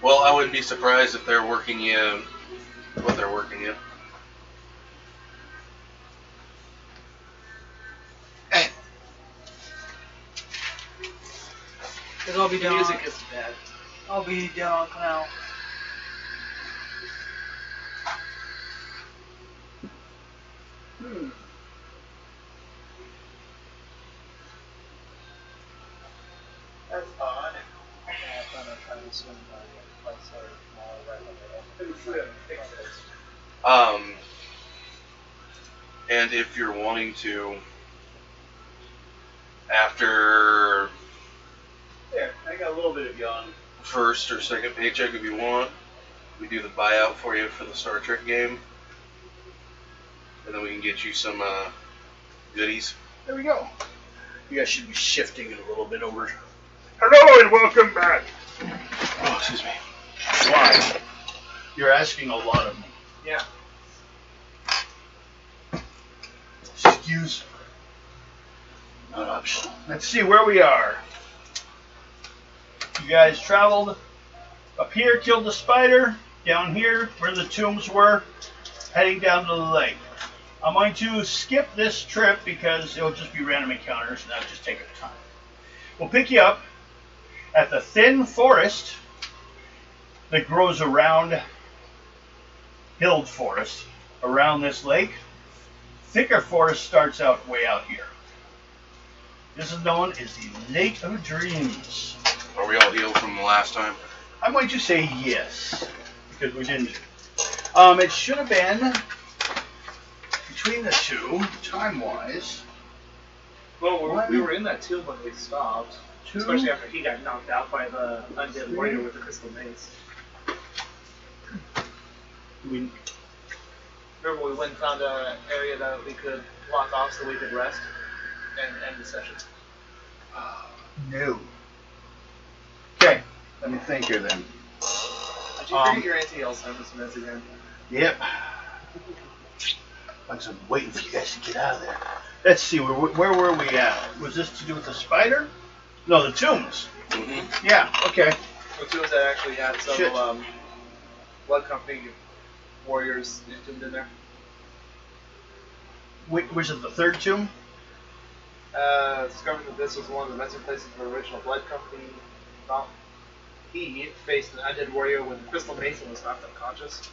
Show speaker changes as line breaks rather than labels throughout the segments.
Well, I wouldn't be surprised if they're working you. What they're working you.
Because I'll be down.
Music is bad.
I'll be down on Canal.
That's odd. Yeah, I plan on trying to swing by Chrysler tomorrow right on the
And if you're wanting to, after
There, I got a little bit of yawn.
first or second paycheck, if you want, we do the buyout for you for the Star Trek game, and then we can get you some goodies.
There we go. You guys should be shifting it a little bit over.
Hello and welcome back.
Oh, excuse me. Why? You're asking a lot of me.
Yeah.
Excuse. Not optional. Let's see where we are. You guys traveled up here, killed the spider. Down here, where the tombs were, heading down to the lake. I'm going to skip this trip because it'll just be random encounters and that'll just take up time. We'll pick you up at the thin forest that grows around hilled forest around this lake. Thicker forest starts out way out here. This is known as the Lake of Dreams.
Are we all healed from the last time?
I'm going to say yes, because we didn't. It should have been between the two, time-wise.
Well, we were in that tube when we stopped.
Two.
Especially after he got knocked out by the undead warrior with the crystal mace.
We,
Remember we went and found an area that we could block off so we could rest and end the session?
no. Okay, let me think here then.
Did you forget your anti-Alzheimer's meds again?
Yep. I'm waiting for you guys to get out of there. Let's see, where were we at? Was this to do with the spider? No, the tombs.
Mm-hmm.
Yeah, okay.
The tombs that actually had
Shit.
several blood company warriors entombed in there.
Was it the third tomb?
Discovered that this was one of the resting places for the original blood company. Well, he faced an undead warrior with a crystal mace and was knocked unconscious.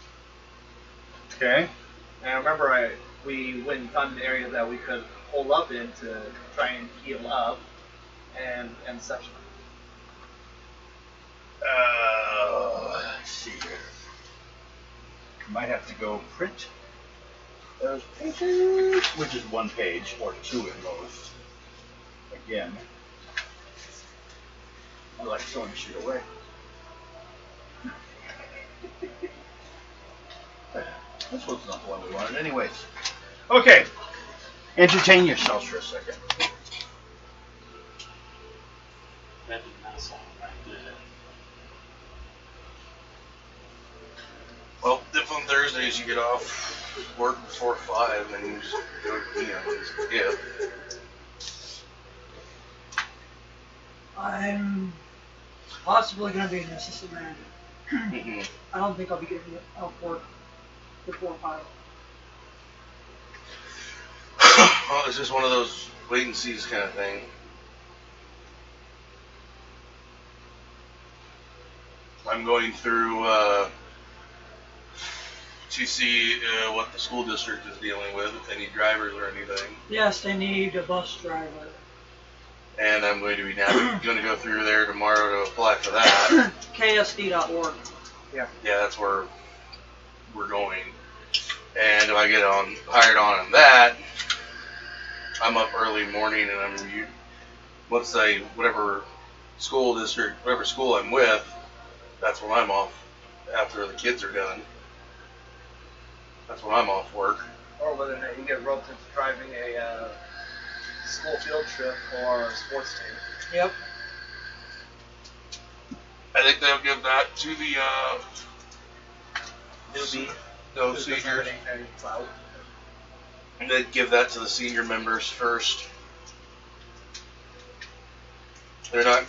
Okay.
And I remember we went and found an area that we could hole up in to try and heal up and such.
Let's see here. Might have to go print those pages, which is one page or two at most. Again, I like throwing shit away. This was not the one we wanted, anyways. Okay, entertain yourselves for a second.
That did not sound right, did it?
Well, if on Thursdays you get off work before 5, then you just go, yeah.
I'm possibly going to be an assistant manager.
Mm-hmm.
I don't think I'll be getting out of work before 5.
Well, it's just one of those wait and sees kind of thing. I'm going through to see what the school district is dealing with, if they need drivers or anything.
Yes, they need a bus driver.
And I'm going to be going to go through there tomorrow to apply for that.
KSD.org.
Yeah, that's where we're going. And if I get hired on that, I'm up early morning and let's say whatever school district, whatever school I'm with, that's when I'm off after the kids are done. That's when I'm off work.
Or whether or not you get roped into driving a school field trip or a sports team.
Yep.
I think they'll give that to the
Newbie.
those
Who doesn't have
seniors.
any clout.
They'd give that to the senior members first. They're not.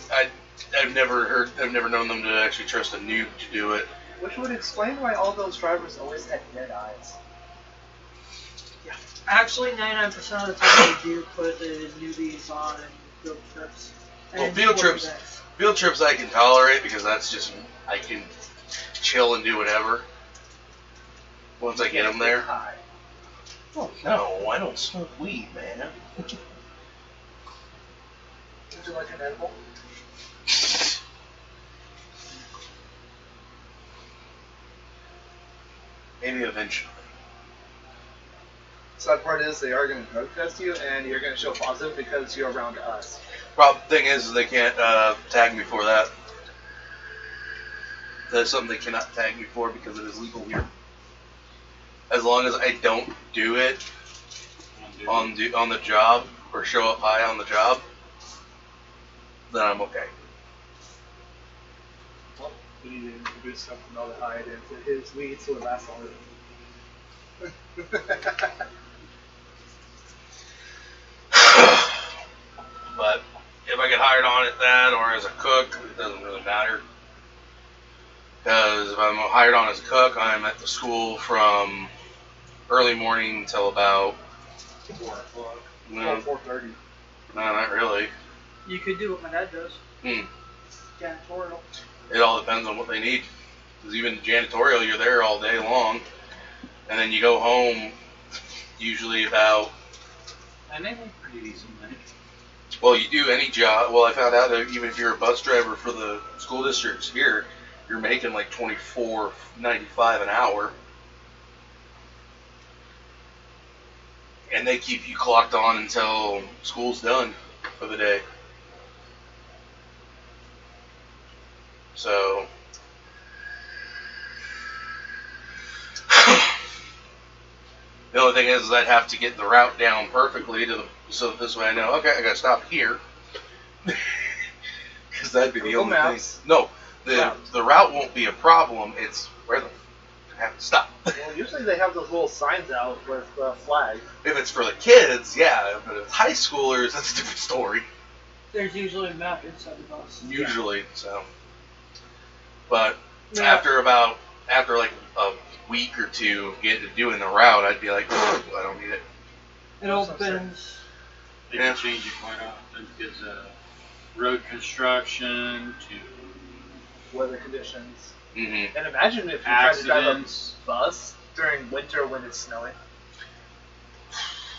I've never known them to actually trust a noob to do it.
Which would explain why all those drivers always had dead eyes.
Actually, 99% of the time they do put the newbies on field trips.
Well,
And
field
sporting
trips-
events.
Field trips I can tolerate because that's just, I can chill and do whatever. Once I get them there.
High.
Oh, no, I don't smoke weed, man.
Would you like an edible?
Maybe eventually.
Sad part is they are going to drug test you, and you're going to show positive because you're around us.
Problem thing is they can't tag me for that. That's something they cannot tag me for because it is legal here. As long as I don't do it on the job or show up high on the job, then I'm okay.
Well, we need to introduce something other hide into his weed so it lasts longer.
But if I get hired on at that or as a cook, it doesn't really matter. Because if I'm hired on as a cook, I'm at the school from early morning until about
4 o'clock.
no,
4:30.
no, not really.
You could do what my dad does.
Hmm.
Janitorial.
It all depends on what they need. Because even janitorial, you're there all day long, and then you go home usually about.
And they make pretty decent money.
Well, you do any job. Well, I found out that even if you're a bus driver for the school districts here, you're making like $24.95 an hour, and they keep you clocked on until school's done for the day. So. The only thing is I'd have to get the route down perfectly so this way I know, okay, I gotta stop here. Because that'd be the
Google
only
Maps.
thing. No,
Route.
the route won't be a problem. It's where I have to stop.
Well, usually they have those little signs out with flag.
If it's for the kids, yeah. But if it's high schoolers, that's a different story.
There's usually a map inside the bus.
Usually, so. But
Yeah.
after like a week or two of doing the route, I'd be like, I don't need it.
It all depends.
They
Yeah.
change it quite often because road construction to
Weather conditions.
Mm-hmm.
And imagine if you tried to drive a
accidents.
bus during winter when it's snowing.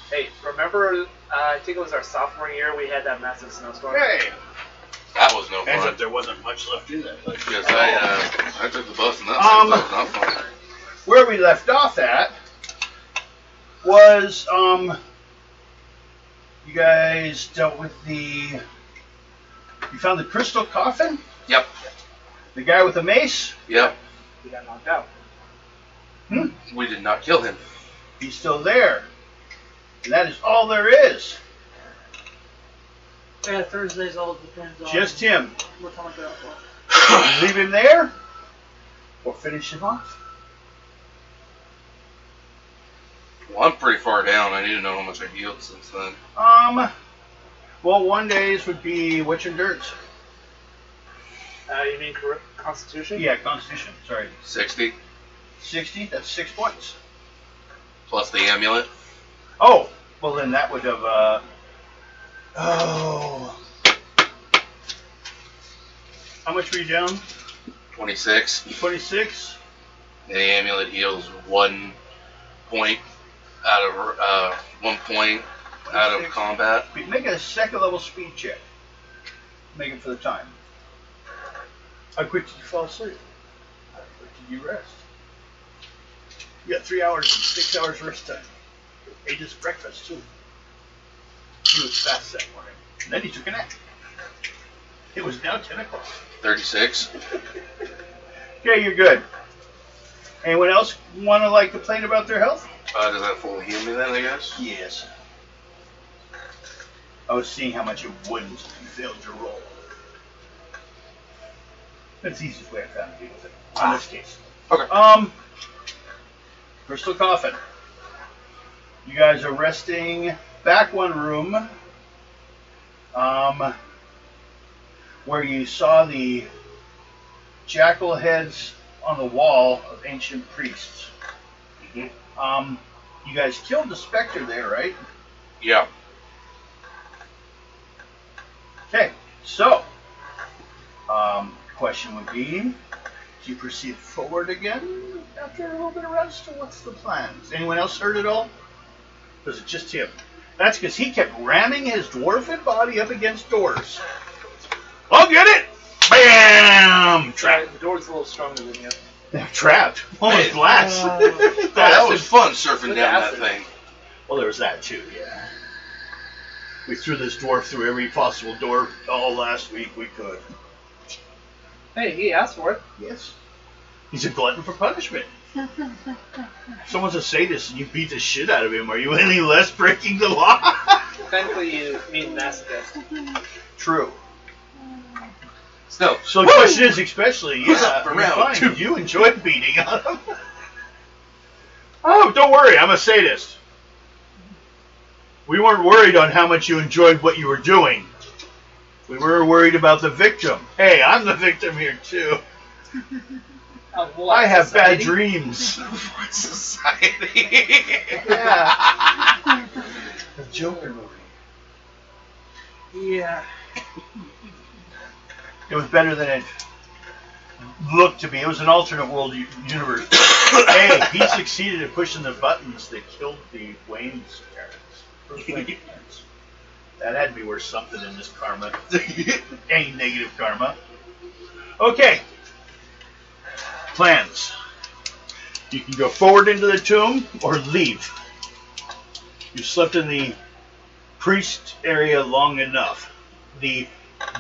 Hey, remember, I think it was our sophomore year, we had that massive snowstorm?
Hey!
That was no
Ends
fun.
up there wasn't much left in that place.
Because I took the bus and that was not fun.
Where we left off at was you guys dealt with you found the crystal coffin?
Yep.
The guy with the mace?
Yep.
We got knocked out.
We did not kill him.
He's still there. And that is all there is.
Yeah, Thursdays all depends on
Just him.
what time I get out for.
Leave him there or finish him off.
Well, I'm pretty far down. I need to know how much I healed since then.
Well, 1 days would be which and dirt?
You mean Constitution?
Yeah, Constitution. Sorry.
60
60. That's 6 points.
plus the amulet.
Oh, well then that would have. Oh. How much were you down?
26.
26.
The amulet heals 1 point out of 1 point out of
26.
combat.
Make a second level speed check. Make it for the time. How quick did you fall asleep? How quick did you rest? You got 3 hours, 6 hours rest time. Ate his breakfast too. He was fast that morning. And then he took a nap. It was now 10 o'clock.
36.
Okay, you're good. Anyone else want to complain about their health?
Does that fully heal me then, I guess?
Yes. I was seeing how much it wouldn't if you failed your roll. That's the easiest way I found to deal with it. In this case.
Okay.
Crystal Coffin. You guys are resting back one room. where you saw the jackal heads on the wall of ancient priests.
Mhm.
You guys killed the specter there, right?
Yeah.
Okay, so question would be, do you proceed forward again after a little bit of rest, or what's the plans? Anyone else heard it all? Was it just him? That's because he kept ramming his dwarven body up against doors. I'll get it! Bam! Trapped.
The door's a little stronger than you.
Trapped. Almost glass.
Oh, that was fun surfing
Look
down
at
that thing.
Well, there was that too, yeah. We threw this dwarf through every possible door all last week we could.
Hey, he asked for it.
Yes. He's a glutton for punishment. Someone's a sadist and you beat the shit out of him. Are you any less breaking the law?
Thankfully, you mean masochist.
True.
So,
So the question is, especially,
Who's up for
you're
round
fine.
two?
You enjoyed beating on him. Oh, don't worry, I'm a sadist. We weren't worried on how much you enjoyed what you were doing. We were worried about the victim. Hey, I'm the victim here too. I have bad dreams.
society.
Yeah.
The Joker movie.
Yeah.
It was better than it looked to be. It was an alternate world universe. Hey, he succeeded in pushing the buttons that killed the Wayne's parents. That had to be worth something in this karma. Any negative karma. Okay. Plans. You can go forward into the tomb or leave. You slept in the priest area long enough. The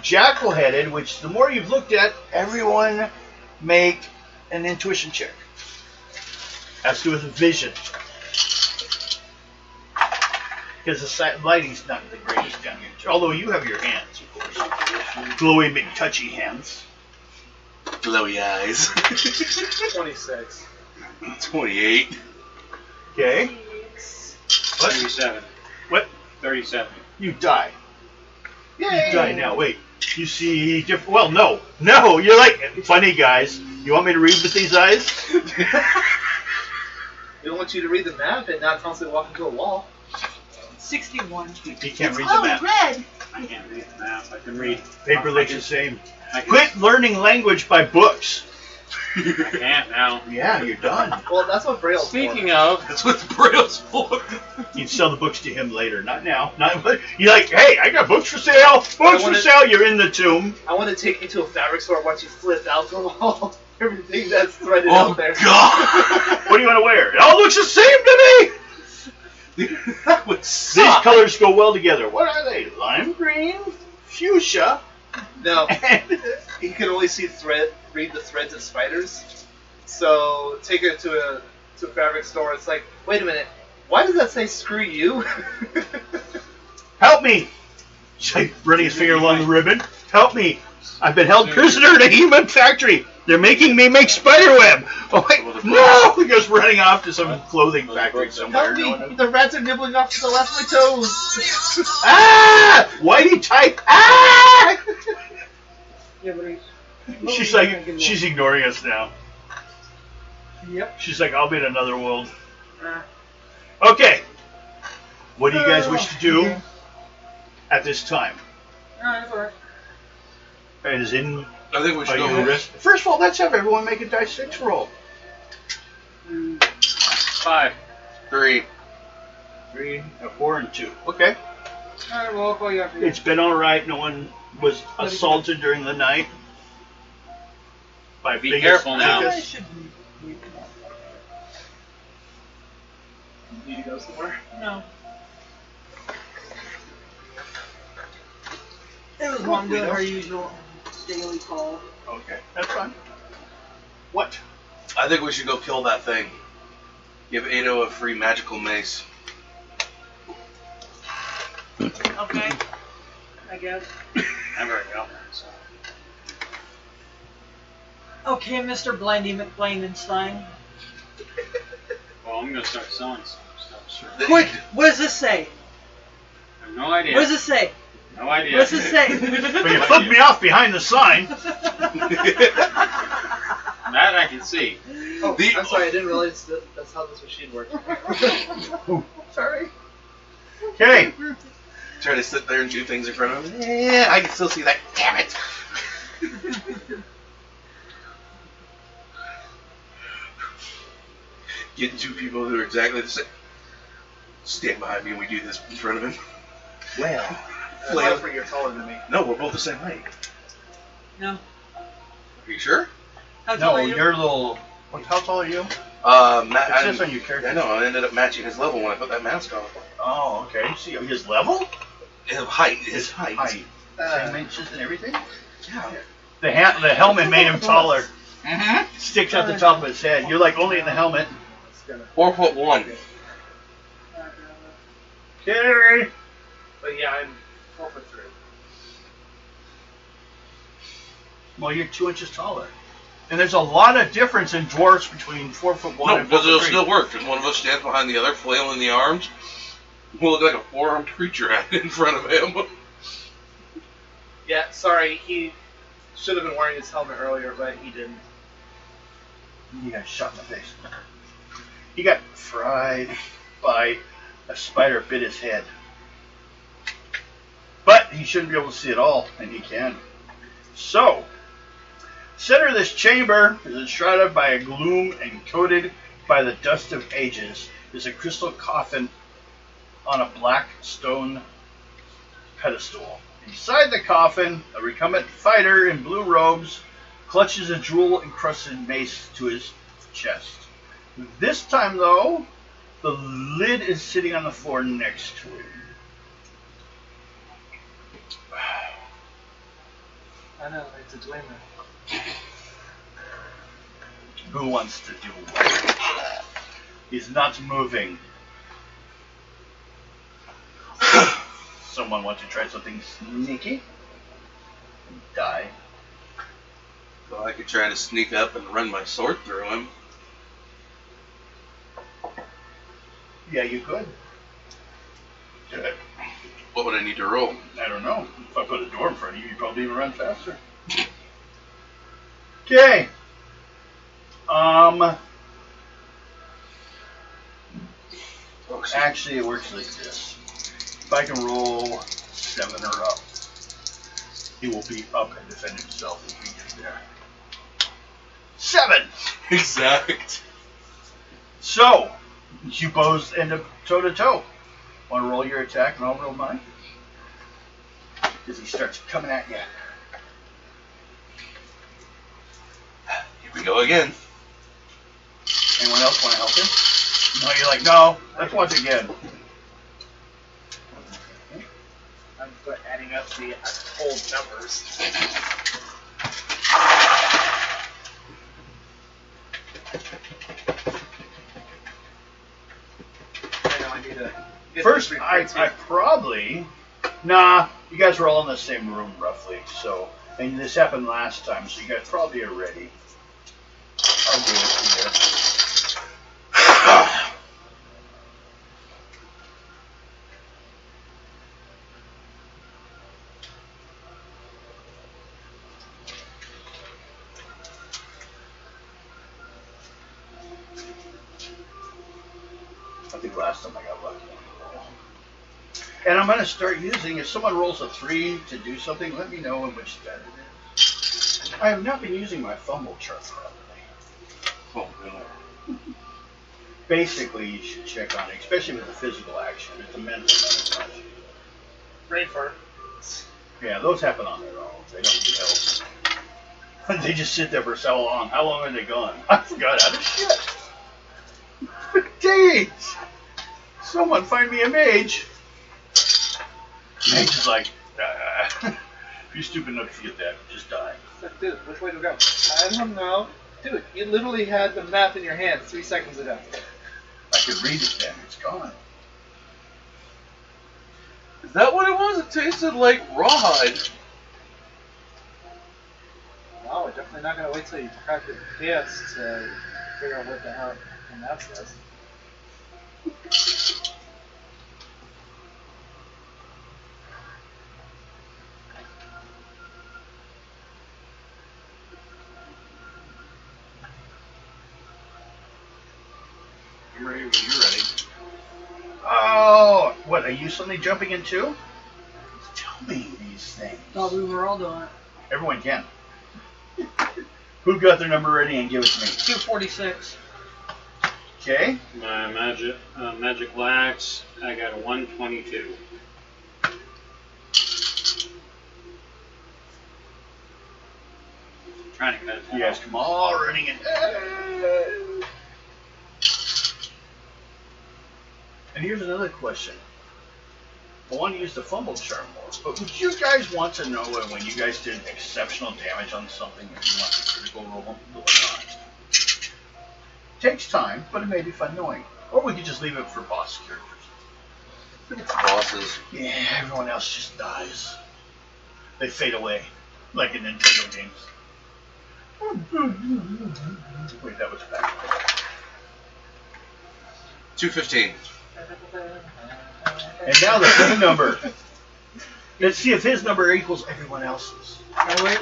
jackal-headed, which the more you've looked at, everyone make an intuition check. Has to do with vision. Because the lighting's not the greatest down here. Although you have your hands, of course. Glowy, big, touchy hands.
Glowy eyes.
26.
28.
Okay. What?
37.
What?
37.
You die.
Yay!
You die now. Wait. You see different. Well, no. No, you're like, funny guys. You want me to read with these eyes?
We don't want you to read the map and not constantly walk into a wall.
61.
He can't read the
Oh,
map.
red.
I can't read the map. I can read.
Paper looks the same.
I can,
Quit learning language by books.
I can't now.
Yeah, you're done.
Well, that's what Braille's
Speaking of,
That's what the Braille's for.
You'd sell the books to him later, not now. Not you're like, hey, I got books for sale. Books for
wanna-
sale. You're in the tomb.
I want to take you to a fabric store and watch you flip out the wall. Everything that's threaded
Oh,
out there.
God.
What do you want to wear? It all looks the same to me.
That would
These
suck.
colors go well together. What are they? Lime green, fuchsia,
No,
and
he can only read the threads of spiders. So take it to a fabric store. It's like, wait a minute, why does that say "screw you"?
help me. He's like running his finger along the ribbon. Help me. I've been held prisoner in a human factory. They're making me make spider web. Oh, wait, no! He goes running off to some clothing factory somewhere.
Help
No one
me!
knows.
The rats are nibbling off to the left of my toes.
Ah! Whitey type. Ah!
Yeah, but he's.
She's like, she's ignoring us now.
Yep.
She's like, I'll be in another world.
Uh,
Okay. What do you guys wish to do at this time?
that's alright.
As in,
I think we
are
should
you
go.
rest? First of all, let's have everyone make a dice 6 roll.
5.
3.
3, a 4, and 2. Okay.
Alright, well, I'll call you after.
It's been all right. No one was assaulted during the night. By
Be
biggest-
careful now.
I should leave.
Need to go somewhere?
No. It was one doing her usual daily call.
Okay, that's fine. What?
I think we should go kill that thing. Give Ado a free magical mace.
Okay. I guess.
Never got one, so.
Okay, Mr. Blendy McBlandenstein.
Well, I'm gonna start selling some stuff, sure.
Quick! What does this say?
I have no idea.
What does this say?
No idea.
What's it say?
But you flipped me off behind the sign.
That I can see.
Oh, I'm sorry, I didn't realize that's how this machine works.
Sorry. Okay.
Try to sit there and do things in front of him. Yeah, I can still see that. Damn it! Getting two people who are exactly the same. Stand behind me and we do this in front of him. Well,
Flavor, you're taller than me.
no, we're both the same height.
No.
Are you sure?
How tall
No,
are you?
you're a little. How tall are you?
It
says on your character.
I know. I ended up matching his level when I put that mask on.
Oh, okay. See his level?
His height. His height.
Same inches and everything.
Yeah.
The helmet made him taller.
Mm-hmm.
Sticks out the top of his head. You're like only in the helmet.
4'1".
Okay.
But yeah, I'm 4'3".
Well, you're 2 inches taller. And there's a lot of difference in dwarfs between 4'1"
No,
and
because it'll
4'3".
still work. If one of us stands behind the other, flailing the arms, we'll look like a four-armed creature in front of him.
Yeah, sorry, he should have been wearing his helmet earlier, but he didn't.
He got shot in the face. He got fried by a spider bit his head. But he shouldn't be able to see it all, and he can. So, center of this chamber is enshrouded by a gloom and coated by the dust of ages is a crystal coffin on a black stone pedestal. Inside the coffin, a recumbent fighter in blue robes clutches a jewel-encrusted mace to his chest. This time, though, the lid is sitting on the floor next to him.
I know, it's a Dwemer.
Who wants to do what? He's not moving. Someone want to try something sneaky? Die.
Well, I could try to sneak up and run my sword through him.
Yeah, you could. Do it.
What would I need to roll?
I don't know. If I put a door in front of you, you'd probably even run faster. Okay. Actually, it works like this. If I can roll 7 or up, he will be up and defend himself if we get there. 7!
Exact.
So, you both end up toe-to-toe. Want to roll your attack and I'll roll mine? As he starts coming at you.
Here we go again.
Anyone else want to help him? No, you're like, no, let's watch again.
I'm adding up the old numbers. I know I need to get
First,
this
I
reprinted.
probably... Nah, you guys were all in the same room, roughly, so... And this happened last time, so you guys probably are ready. I'll give it to you. I think last time I got lucky. And I'm going to start using, if someone rolls a 3 to do something, let me know in which stat it is. I have not been using my fumble chart properly.
Oh, no.
Basically, you should check on it, especially with the physical action. It's a mental not.
Brain fart.
Yeah, those happen on their own. They don't need help. They just sit there for so long. How long are they gone? I forgot how to shit. For days! Someone find me a mage. Mage is like, if you're stupid enough to get that, just die.
Dude, which way to go? I don't know. Dude, you literally had the map in your hand 3 seconds ago.
I could read it then. It's gone.
Is that what it was? It tasted like rawhide.
No, we're definitely not gonna wait till you crack the PS to figure out what the hell the map says.
I'm ready when you're ready.
Oh, what? Are you suddenly jumping in too? Tell me these things.
Thought we were all doing it.
Everyone can. Who got their number ready and give it to me?
246.
Okay.
My magic lax, I got a 122. Trying to get it.
You guys come all running in. And here's another question. I want to use the fumble charm more, but would you guys want to know when you guys did exceptional damage on something and you want a critical roll or not? Takes time, but it may be fun knowing. Or we could just leave it for boss characters.
It's bosses.
Yeah, everyone else just dies. They fade away, like in Nintendo games. Wait, that was back.
215.
And now the big number. Let's see if his number equals everyone else's.
Oh, wait.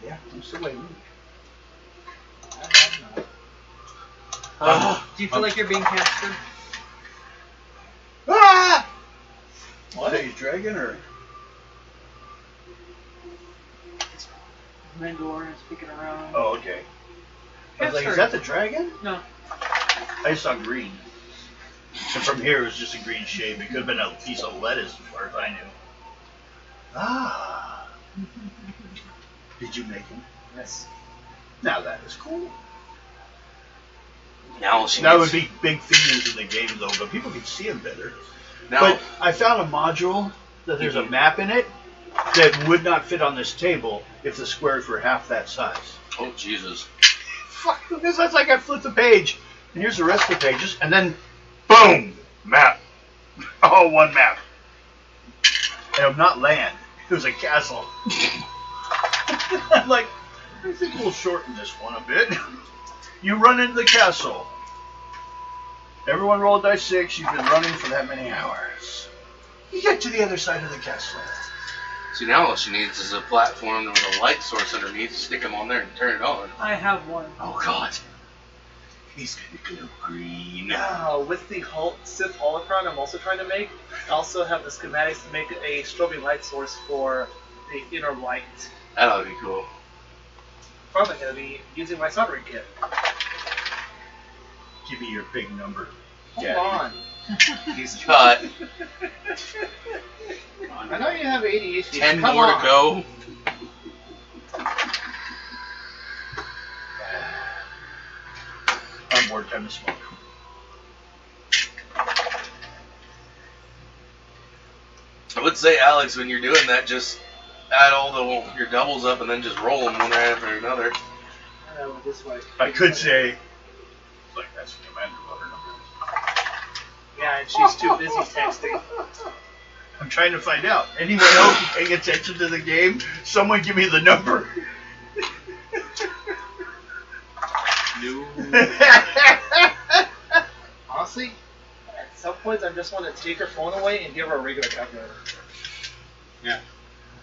Yeah, I'm still waiting.
Do you feel like you're being captured?
Ah! What? Is that dragon or?
Mandalorian speaking around.
Oh, okay. I was like, is that the dragon?
No.
I just saw green. And from here it was just a green shape. It could have been a piece of lettuce as far as I knew. Ah. Did you make him?
Yes.
Now that is cool.
Now she
That
needs-
would be big figures in the game though, but people can see them better.
Now,
But I found a module that there's a map in it that would not fit on this table if the squares were half that size.
oh Jesus!
Fuck this! That's like I flipped the page, and here's the rest of the pages, and then boom, map. Oh, one map. And I'm not land. It was a castle. I'm like, I think we'll shorten this one a bit. You run into the castle. Everyone roll dice 6. You've been running for that many hours. You get to the other side of the castle.
See, now all she needs is a platform with a light source underneath. Stick them on there and turn it on.
I have one.
Oh God! He's gonna go green.
With the Sith holocron I'm also trying to make, I also have the schematics to make a strobing light source for the inner light.
That ought to be cool.
Probably going to be using my soldering kit.
Give me your big number.
Hold
Daddy.
on.
He's got
I know you have ADHD.
10
Come
more
on.
to go.
I'm bored. Time to smoke.
I would say, Alex, when you're doing that, just add all your doubles up and then just roll them one right after another.
This way.
I could say, like, that's the commander what her number is.
Yeah, and she's too busy texting.
I'm trying to find out. Anyone else paying attention to the game? Someone give me the number.
No.
Honestly, at some points I just want to take her phone away and give her a regular calculator.
Yeah.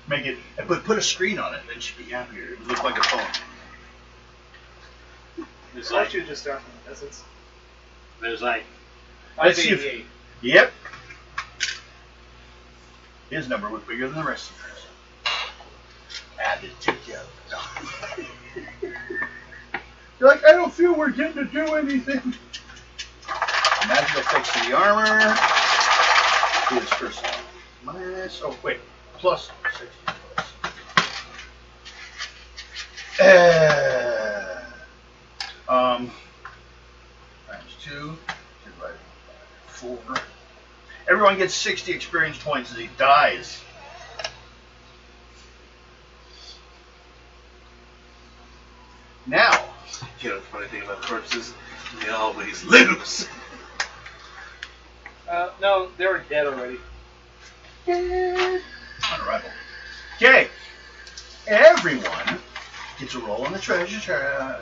Make it, but put a screen on it, then she'd be happier. It would look like a phone.
It's
Why
like,
don't you just start from essence?
there's like,
Let's see if-
588.
Yep. His number was bigger than the rest of yours. Added together. You're like, I don't feel we're getting to do anything. Magical effects to the armor. Do his first one. Minus, oh wait, plus 60 plus. Times 2, divided by 4. Everyone gets 60 experience points as he dies. Now,
You know, the funny thing about corpses, they always lose.
No, they were dead already.
on arrival. Okay, everyone gets a roll on the treasure chart.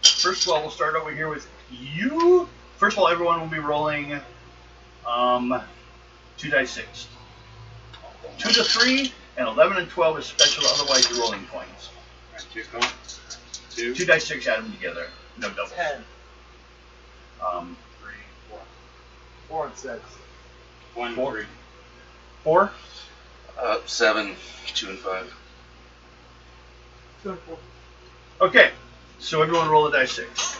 First of all, we'll start over here with you. First of all, everyone will be rolling 2 dice 6. 2 to 3, and 11 and 12 is special, otherwise you're rolling points.
two,
2 dice 6, add them together. No doubles.
10.
3, 4.
4 and 6.
1,
Four.
3.
4.
7, 2 and 5.
2 and 4.
Okay, so everyone roll a dice 6.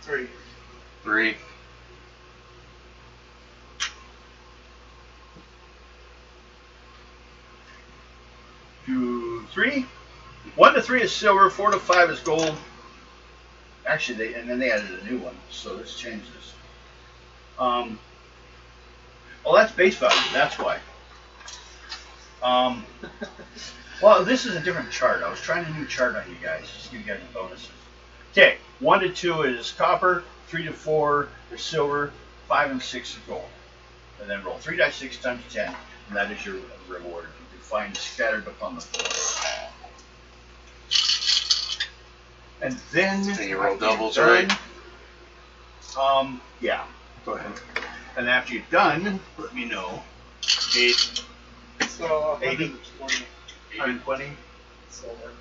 3.
3.
2, 3. 1 to 3 is silver. 4 to 5 is gold. Actually, and then they added a new one, so let's change this. Well, that's base value. That's why. Well, this is a different chart. I was trying a new chart on you guys, just to give you guys bonuses. Okay, 1 to 2 is copper. 3 to 4 is silver. 5 and 6 is gold. And then roll 3 dice 6 times 10, and that is your reward. You can find scattered upon the floor. And then
And you roll
after you're
doubles,
done,
right?
Yeah. Go ahead. And after you're done, let me know.
8.
So
80.
120
120.
silver.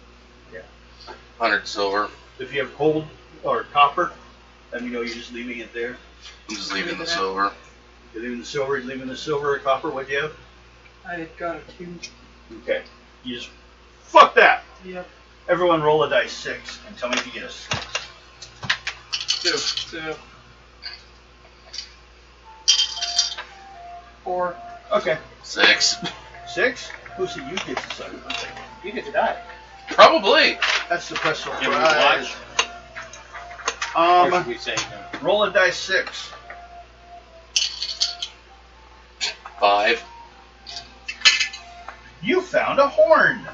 100 silver.
If you have gold or copper, let me know you're just leaving it there.
I'm just leaving the silver.
You're leaving the silver, you're leaving the silver or copper, what'd you have?
I got a 2.
Okay. You just fuck that!
Yep.
Everyone roll a dice 6 and tell me if you get a 6.
2. 2.
4.
Okay.
6.
6? Who said you get to 7?
You get to die.
Probably.
That's the special
Can we
prize.
watch? Or should we say no?
Roll a dice 6.
5.
You found a horn.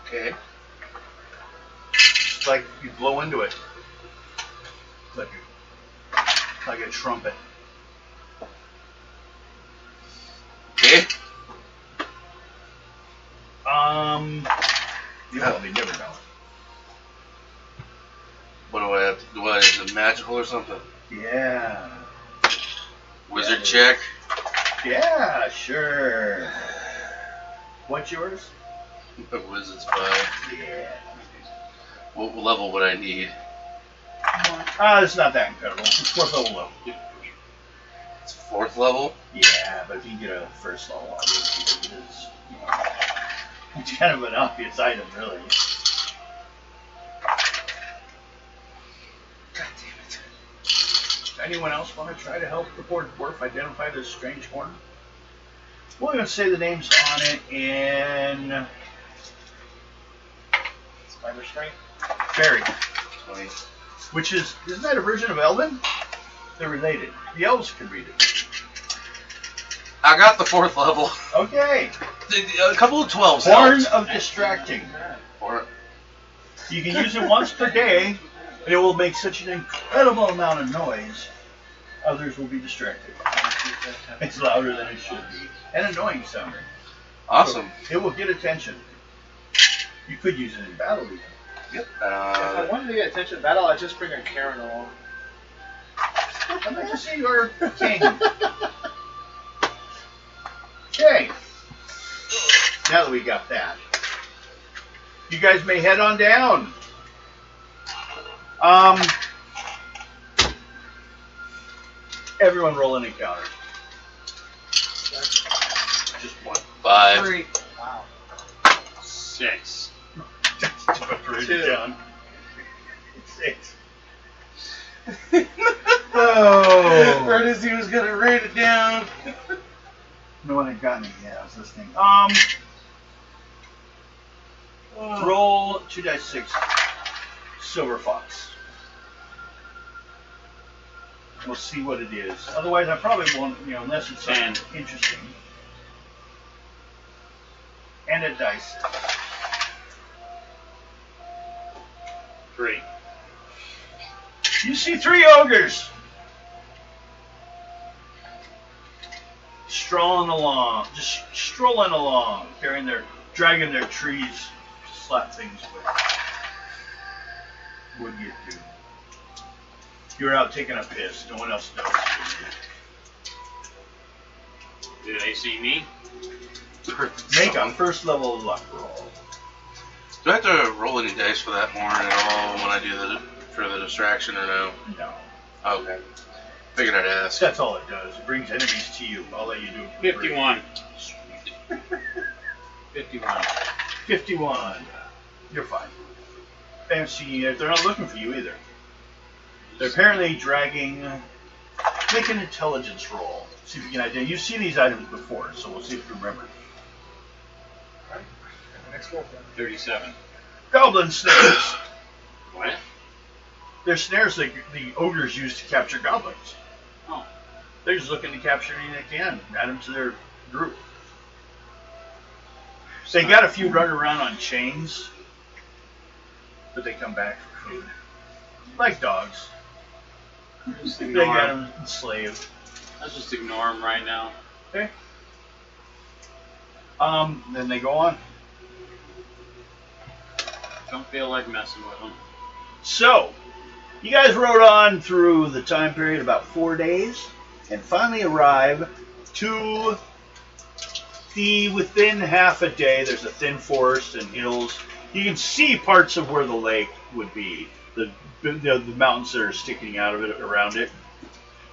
Okay.
It's like you blow into it. Like a trumpet.
Okay.
You probably never know.
What do I have to do? What is it, magical or something?
Yeah.
Wizard check?
Yeah, sure. What's yours?
Wizard's 5.
Yeah.
What level would I need?
It's not that incredible. It's 4th level though.
It's 4th level?
Yeah, but if you get a 1st level, I guess it is, you know, it's kind of an obvious item, really. God damn it. Does anyone else want to try to help the poor dwarf identify this strange horn? We're going to say the names on it in
Spider strength.
Fairy,
20.
which isn't that a version of Elven? They're related. The elves can read it.
I got the 4th level.
Okay.
A couple of 12s
Horn
helped.
of Distracting.
Or-
You can use it once per day, and it will make such an incredible amount of noise, others will be distracted. It's louder than it should be, and annoying sounding.
Awesome.
So it will get attention. You could use it in battle even.
Yep.
If I wanted to get attention in battle, I'd just bring a Karen along.
I'd like to see your king. Okay. Now that we got that, you guys may head on down. Everyone roll an encounter. Just one.
5.
3.
Wow.
6.
Two.
Down. 6. Oh.
Ernest, he was gonna write it down.
No one had gotten it yet. I was listening. Roll 2 dice 6. Silver fox. We'll see what it is. Otherwise, I probably won't. Unless it's something
10.
interesting. And a dice.
3.
You see 3 ogres strolling along, dragging their trees, slap things with. What do you do? You're out taking a piss. No one else knows.
Do they see me?
Make a 1st level luck roll.
Do I have to roll any dice for that more at all when I do for the distraction or no?
No.
Okay. Figured I'd ask.
That's all it does. It brings enemies to you. I'll let you do it.
51. 51.
51. You're fine. They haven't seen you yet. They're not looking for you either. They're apparently dragging. Make an intelligence roll. See if you can identify. You've seen these items before, so we'll see if you remember.
Alright. Next roll.
37.
Goblin snares.
What?
They're snares that the ogres use to capture goblins.
Oh.
They're just looking to capture anything they can, add them to their group. They got a few running around on chains, but they come back for food. Like dogs.
Just
They
ignore
got
him.
them enslaved.
Let's just ignore him right now.
Okay. Then they go on.
Don't feel like messing with him.
So, you guys rode on through the time period about 4 days, and finally arrive to the within half a day. There's a thin forest and hills. You can see parts of where the lake would be, the mountains that are sticking out of it around it.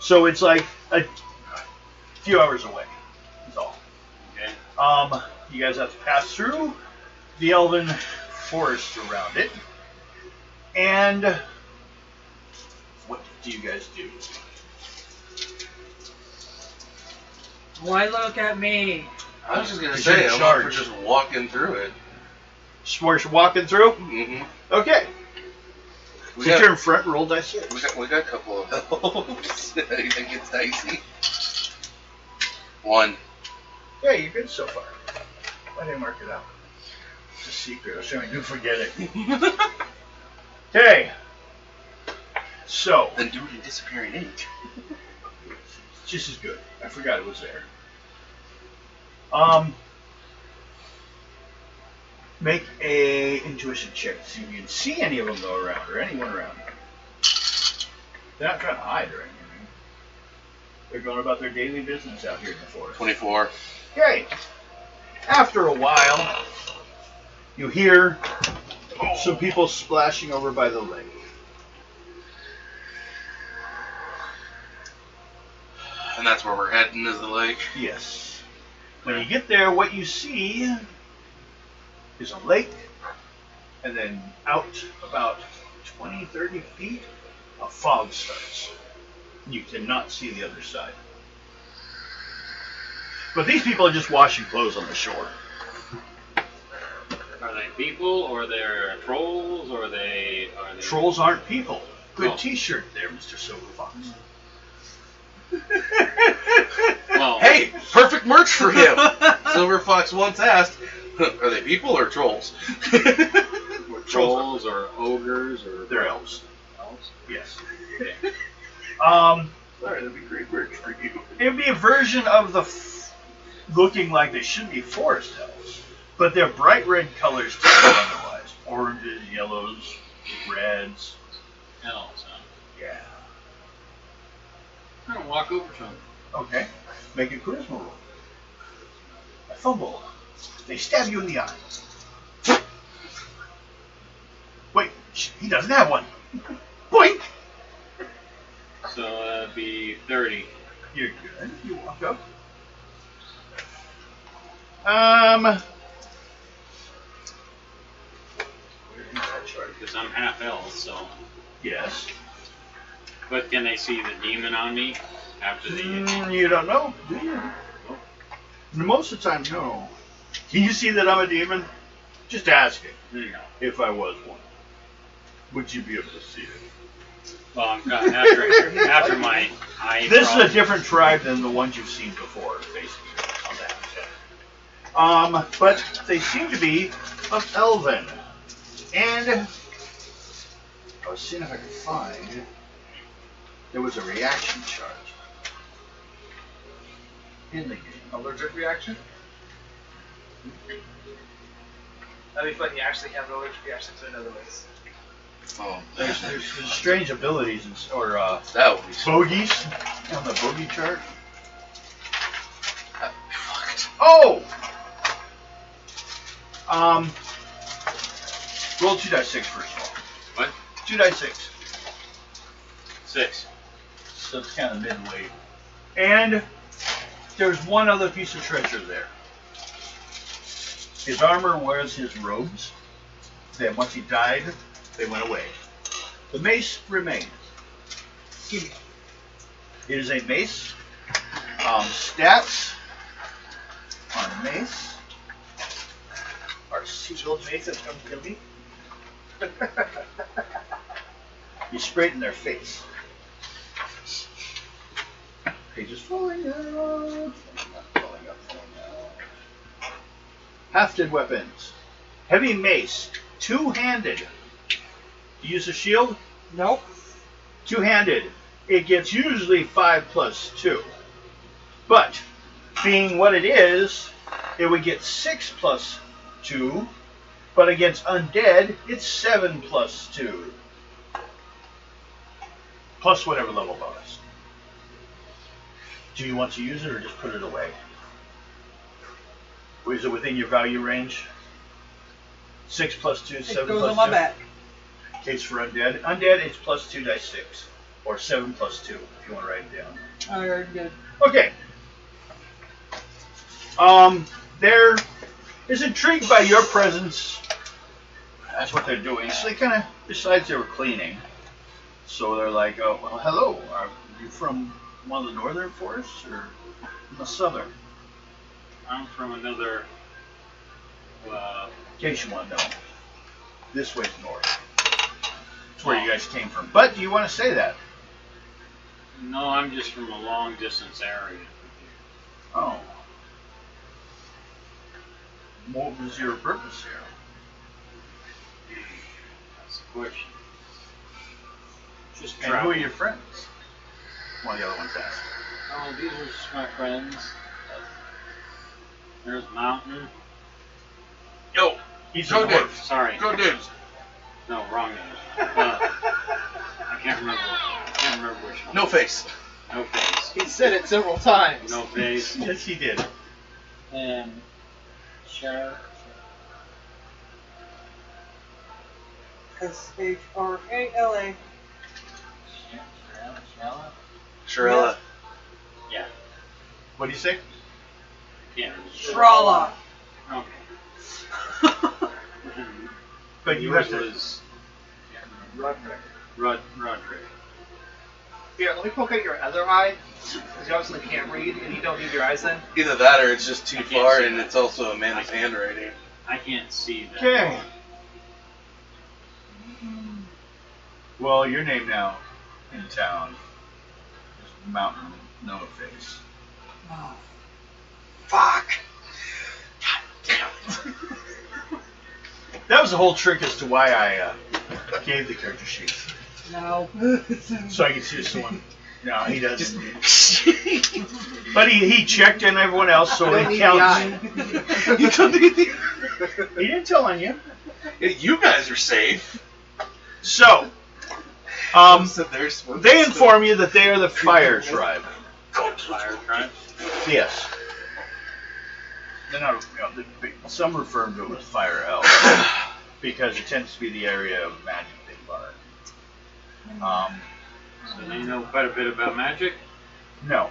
So it's like a few hours away. That's all.
Okay.
You guys have to pass through the elven forest around it. And what do you guys do?
Why look at me?
I was just gonna
Because
say,
you're in
I'm up for
charge.
just walking through it.
Smarsh walking through?
Mm-hmm.
Okay.
We
Sit
got,
here in front and roll dice.
we got a couple of those. Anything gets dicey. 1.
Yeah, you're good so far. Why did I mark it out? It's a secret. I was trying to forget it. Okay. So,
Then do it in disappearing ink.
it's just as good. I forgot it was there. Make a intuition check to see if you can see any of them go around, or anyone around. They're not trying to hide or anything. They're going about their daily business out here in the forest.
24.
Okay. After a while, you hear some people splashing over by the lake.
And that's where we're heading, is the lake.
Yes. When you get there, what you see is a lake, and then out about 20, 30 feet, a fog starts. You cannot see the other side. But these people are just washing clothes on the shore.
Are they people, or they're trolls, or are they...
Trolls aren't people. Good
Oh.
t-shirt there, Mr. Silver Fox.
Well,
Hey, perfect merch for him. Silver Fox once asked, are they people or trolls?
or trolls, or ogres, or...
They're elves.
elves?
Yes.
Okay.
Sorry, that'd be great merch for you.
It'd be a version of the looking like they should be forest elves, but they're bright red colors to otherwise. Oranges, yellows, reds.
Elves, huh?
Yeah.
I'm gonna walk over to them.
Okay. Make a charisma roll. A fumble. They stab you in the eye. Wait, he doesn't have one. Boink!
So that'd be 30.
You're good. You walk up. Where is that chart?
Because I'm half elf, so...
Yes.
But can they see the demon on me after the...
You don't know, do you? Most of the time, no. Can you see that I'm a demon? Just ask it.
No.
If I was one, would you be able to see it?
Well, after my eye
This is a
problem.
different tribe than the ones you've seen before, basically, on that. But they seem to be of Elven. And I was seeing if I could find... There was a reaction chart in the game.
Allergic reaction? That'd be fun. You actually have an allergic reaction to another race.
Oh,
There's strange abilities or
that would be so
bogeys on the bogey chart.
fucked.
Oh! Roll 2d6 first of all.
What?
2d6.
6.
So it's kind of midway. And there's one other piece of treasure there. His armor was his robes. Then once he died, they went away. The mace remained. It is a mace. Stats on mace are
Shield Mason, come kill me.
You spray it in their face. Pages falling out. Falling out. Hafted weapons. Heavy mace. Two-handed. Use a shield?
Nope.
Two-handed. It gets usually 5 plus 2. But, being what it is, it would get 6 plus 2. But against undead, it's 7 plus 2. Plus whatever level bonus. Do you want to use it or just put it away? Or is it within your value range? 6 plus 2, 7
It goes
plus
on my
2?
back.
Case for undead. Undead, it's plus 2 dice 6. Or 7 plus 2, if you want to write it down.
Alright, good.
Okay. They're is intrigued by your presence. That's what they're doing. So they kind of, besides they were cleaning, so they're like, oh, well, hello. Are you from one of the northern forests or from the southern?
I'm from another.
In case you want to know. This way's north. It's where you guys came from. But do you want to say that?
No, I'm just from a long distance area.
Oh. What was your purpose here?
That's the question. Just
And who are your friends? One of the other ones asked.
Oh, these are just my friends. There's Mountain.
Yo,
He's
go
a
dibs.
dwarf.
Sorry.
Go dibs.
No, wrong name. I can't remember which one.
No face.
No face.
He said it several times.
No face.
Yes, he did.
And Shara.
Shara.
Shara?
Shirella.
Yeah.
What do you say?
Yeah.
Shrala.
Okay.
But you
Yours
have to.
was
Roderick.
Roderick.
Here, let me poke out your other eye, because you obviously can't read, and you don't need your eyes then.
Either that or it's just too
I can't
far
see
and
that.
it's also Amanda's handwriting.
I can't see that.
Okay. Well, your name now in town is Mountain No Face.
Oh,
Fuck. God damn it.
That was the whole trick as to why I gave the character sheets.
no.
So I could see someone. No, he doesn't. But he checked in everyone else, so
I don't
it
need
counts.
the eye.
You don't need the-
He didn't tell on you.
You guys are safe.
So,
So
they inform you that they are the Fire Tribe.
Fire tribe.
Yes. They're not, some refer to it as Fire Elves because it tends to be the area of magic they learn.
So they know quite a bit about magic.
No.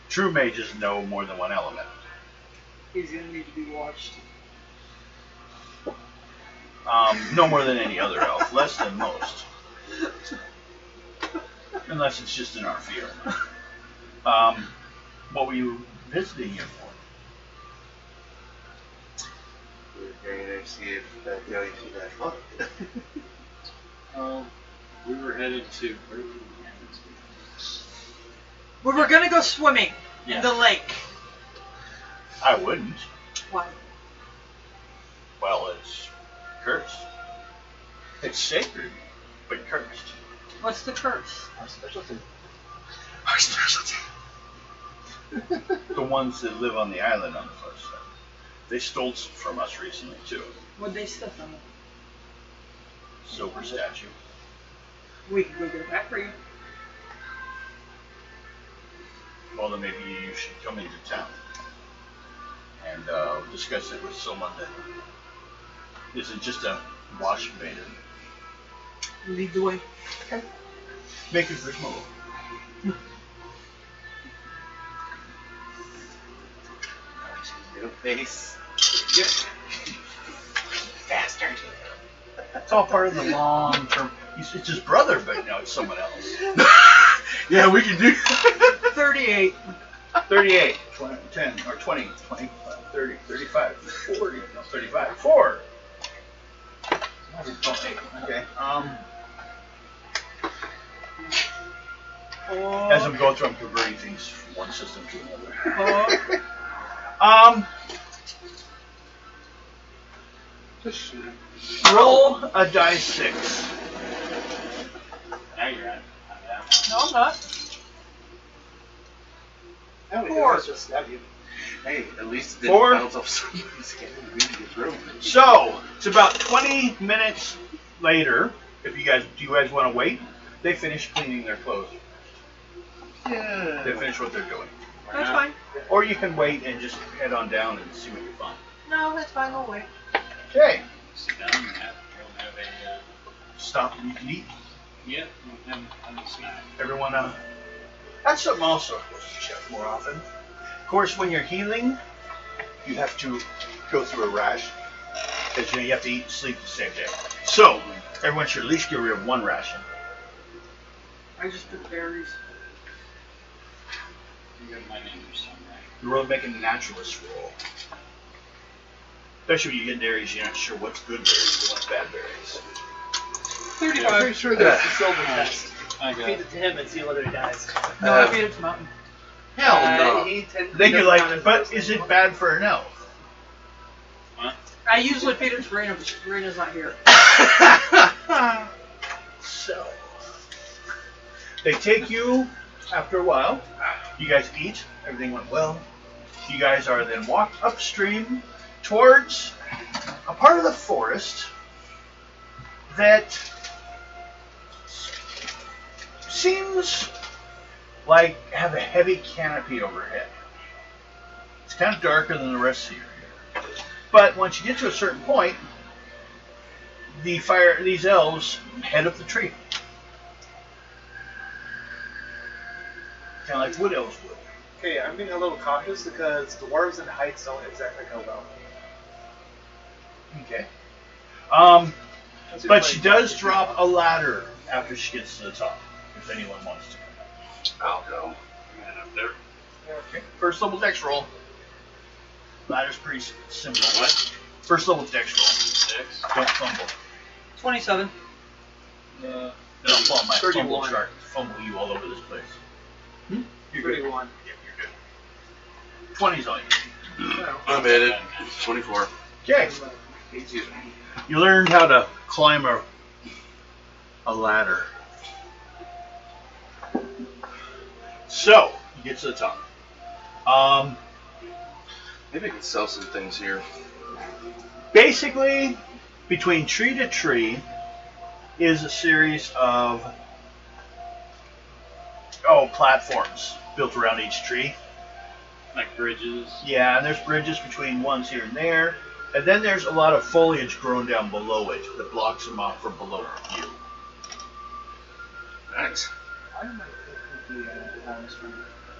True mages know more than one element.
He's gonna need to be watched.
No more than any other elf, less than most. Unless it's just in our field. What were you visiting here for?
We're going to see if that guy you see that fuck.
We were headed to. Where were we headed to?
We were gonna go swimming
Yeah.
in the lake.
I wouldn't.
Why?
Well, it's cursed. It's sacred, but cursed.
What's the curse?
Our specialty.
Our specialty.
The ones that live on the island on the first side. They stole some from us recently, too.
What'd they steal from it?
Silver statue.
We can go get it back for you.
Well, then maybe you should come into town and discuss it with someone that This is just a wash basin.
Lead the way.
Make your first move.
Your face.
Bastard.
It's all part of the long term. It's his brother, but now it's someone else.
Yeah, we can do.
38.
38, 20, 10, or 20, 25, 30, 35, 40, no, 35, 4. Okay, as I'm going through, I'm converting things from one system to another. Roll a die 6.
Now you're at.
No, I'm not.
I only
4.
just stab you.
Hey, at least it didn't
4.
bounce off somebody's head and into your throat.
So it's about 20 minutes later. If do you guys want to wait? They finish cleaning their clothes.
Yeah.
They finish what they're doing.
That's fine.
Or you can wait and just head on down and see what you find.
No, that's fine. We'll wait.
Okay.
Sit down and we'll have a.
Stop and you can eat.
Yeah, we'll have a snack.
Everyone, that's something also I'm supposed to check more often. Of course, when you're healing, you have to go through a rash because you have to eat and sleep the same day. So everyone should at least get rid of one ration.
I just took berries.
You got my name or something, right?
You're really making a naturalist roll. Especially when you get into areas you're not sure what's good berries and what's bad berries.
35.
I'm pretty sure there's the silver test.
I got
Feed it to him and see whether he dies.
No, I made it to mountain.
Hell no.
He tends to
Then you're
go down
like,
as
but
most
is it
people.
bad for an elf?
I usually feed it to Raina, but Raina's not here.
So they take you after a while. You guys eat. Everything went well. You guys are then walked upstream towards a part of the forest that seems like have a heavy canopy overhead. It's kind of darker than the rest of the area. But once you get to a certain point, these elves head up the tree. Kind of like wood elves would.
Okay, I'm being a little cautious because dwarves and heights don't exactly go well.
Okay.
Unless you're
But she
playing
does
Dark
drop
Fae.
a ladder after she gets to the top, if anyone wants to.
I'll go.
Man up there.
Okay. First level dex roll. Ladder's pretty simple.
What?
First level dex roll.
6.
Don't fumble.
27.
Then I'll fall my fumble
31.
chart. Fumble you all over this place. You're good.
31.
Yeah, you're good. 20's on you.
I made it. 24.
Okay. You learned how to climb a ladder. So, you get to the top.
Maybe I can sell some things here.
Basically, between tree to tree is a series of platforms built around each tree.
Like bridges.
Yeah, and there's bridges between ones here and there. And then there's a lot of foliage grown down below it that blocks them off from below you.
Nice.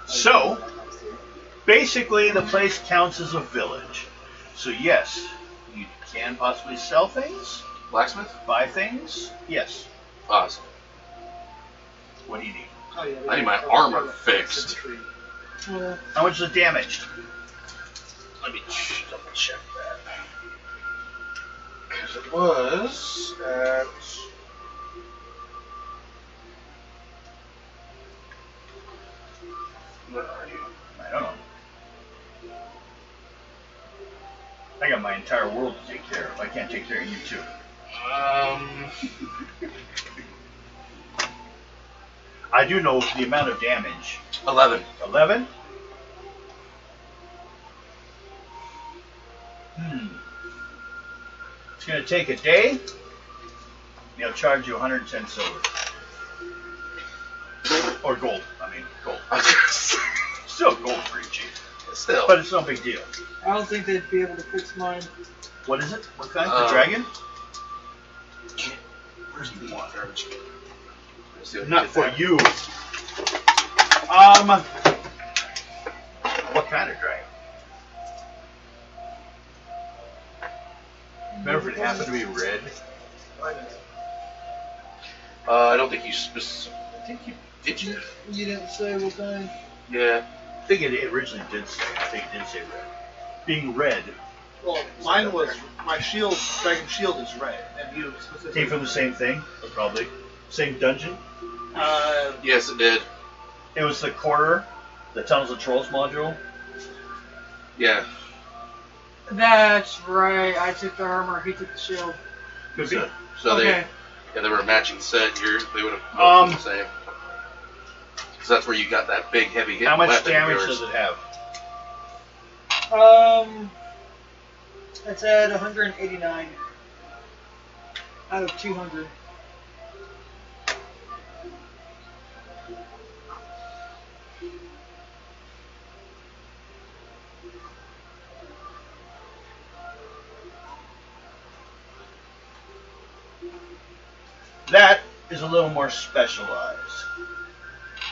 So, basically, the place counts as a village. So yes, you can possibly sell things,
Blacksmith?
buy things. Yes.
Awesome.
What do you need?
Oh, yeah,
I need my armor fixed.
How much is it damaged? Let me double check that.
Because it was at...
Where are you?
I don't know. I got my entire world to take care of. I can't take care of you too. I do know the amount of damage.
11.
11? It's going to take a day. They'll charge you 110 silver. Or gold. I mean, gold. Still gold pretty cheap.
Still.
but it's no big deal.
I don't think they'd be able to fix mine.
What is it? What kind? The dragon?
Where's the water garbage? Let's see if we
Not
get
for
that.
you. What kind of dragon? Remember if it happened to be red?
I don't think you did you?
You didn't say what kind.
Yeah.
I think it originally did say. I think it did say red. Being red
Well, mine was my shield. Dragon shield is red, and you specifically
came from the same thing, probably same dungeon.
Yes, it did.
It was the quarter, the Tunnels of Trolls module.
Yeah.
That's right. I took the armor. He took the shield.
Could be.
So
Okay.
they were a matching set. They would have been the same. Because that's where you got that big heavy hit.
How much
weapon of
damage
yours.
does it have?
It's at 189 out of 200.
That is a little more specialized.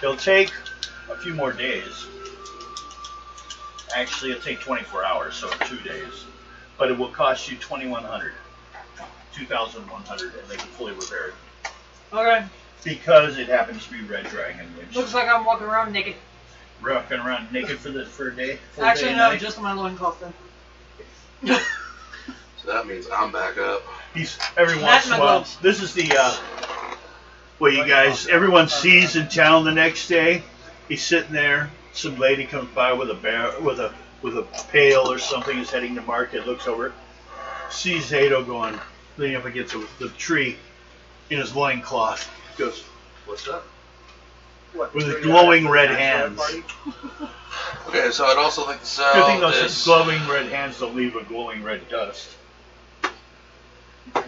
It'll take a few more days. Actually, it'll take 24 hours, so 2 days. But it will cost you 2,100, 2,100, and they can fully repair it.
Okay.
Because it happens to be Red Dragon, which
Looks like I'm walking around naked.
walking around naked for a day. Full
Actually,
day
no,
night.
just my loincloth then.
So that means I'm back up.
He's every
That
once in
and
a
my
while.
gloves.
This is the what you guys everyone sees in town the next day. He's sitting there. Some lady comes by with a pail or something. Is heading to market. Looks over, sees Zato going, leaning up against the tree in his loincloth. Goes, "What's up?"
What,
With
so
his
you
glowing
had a
red
bachelor
hands.
party?
Okay, so I'd also like to
Good thing
sell
those
this.
glowing red hands don't leave a glowing red dust.
I'd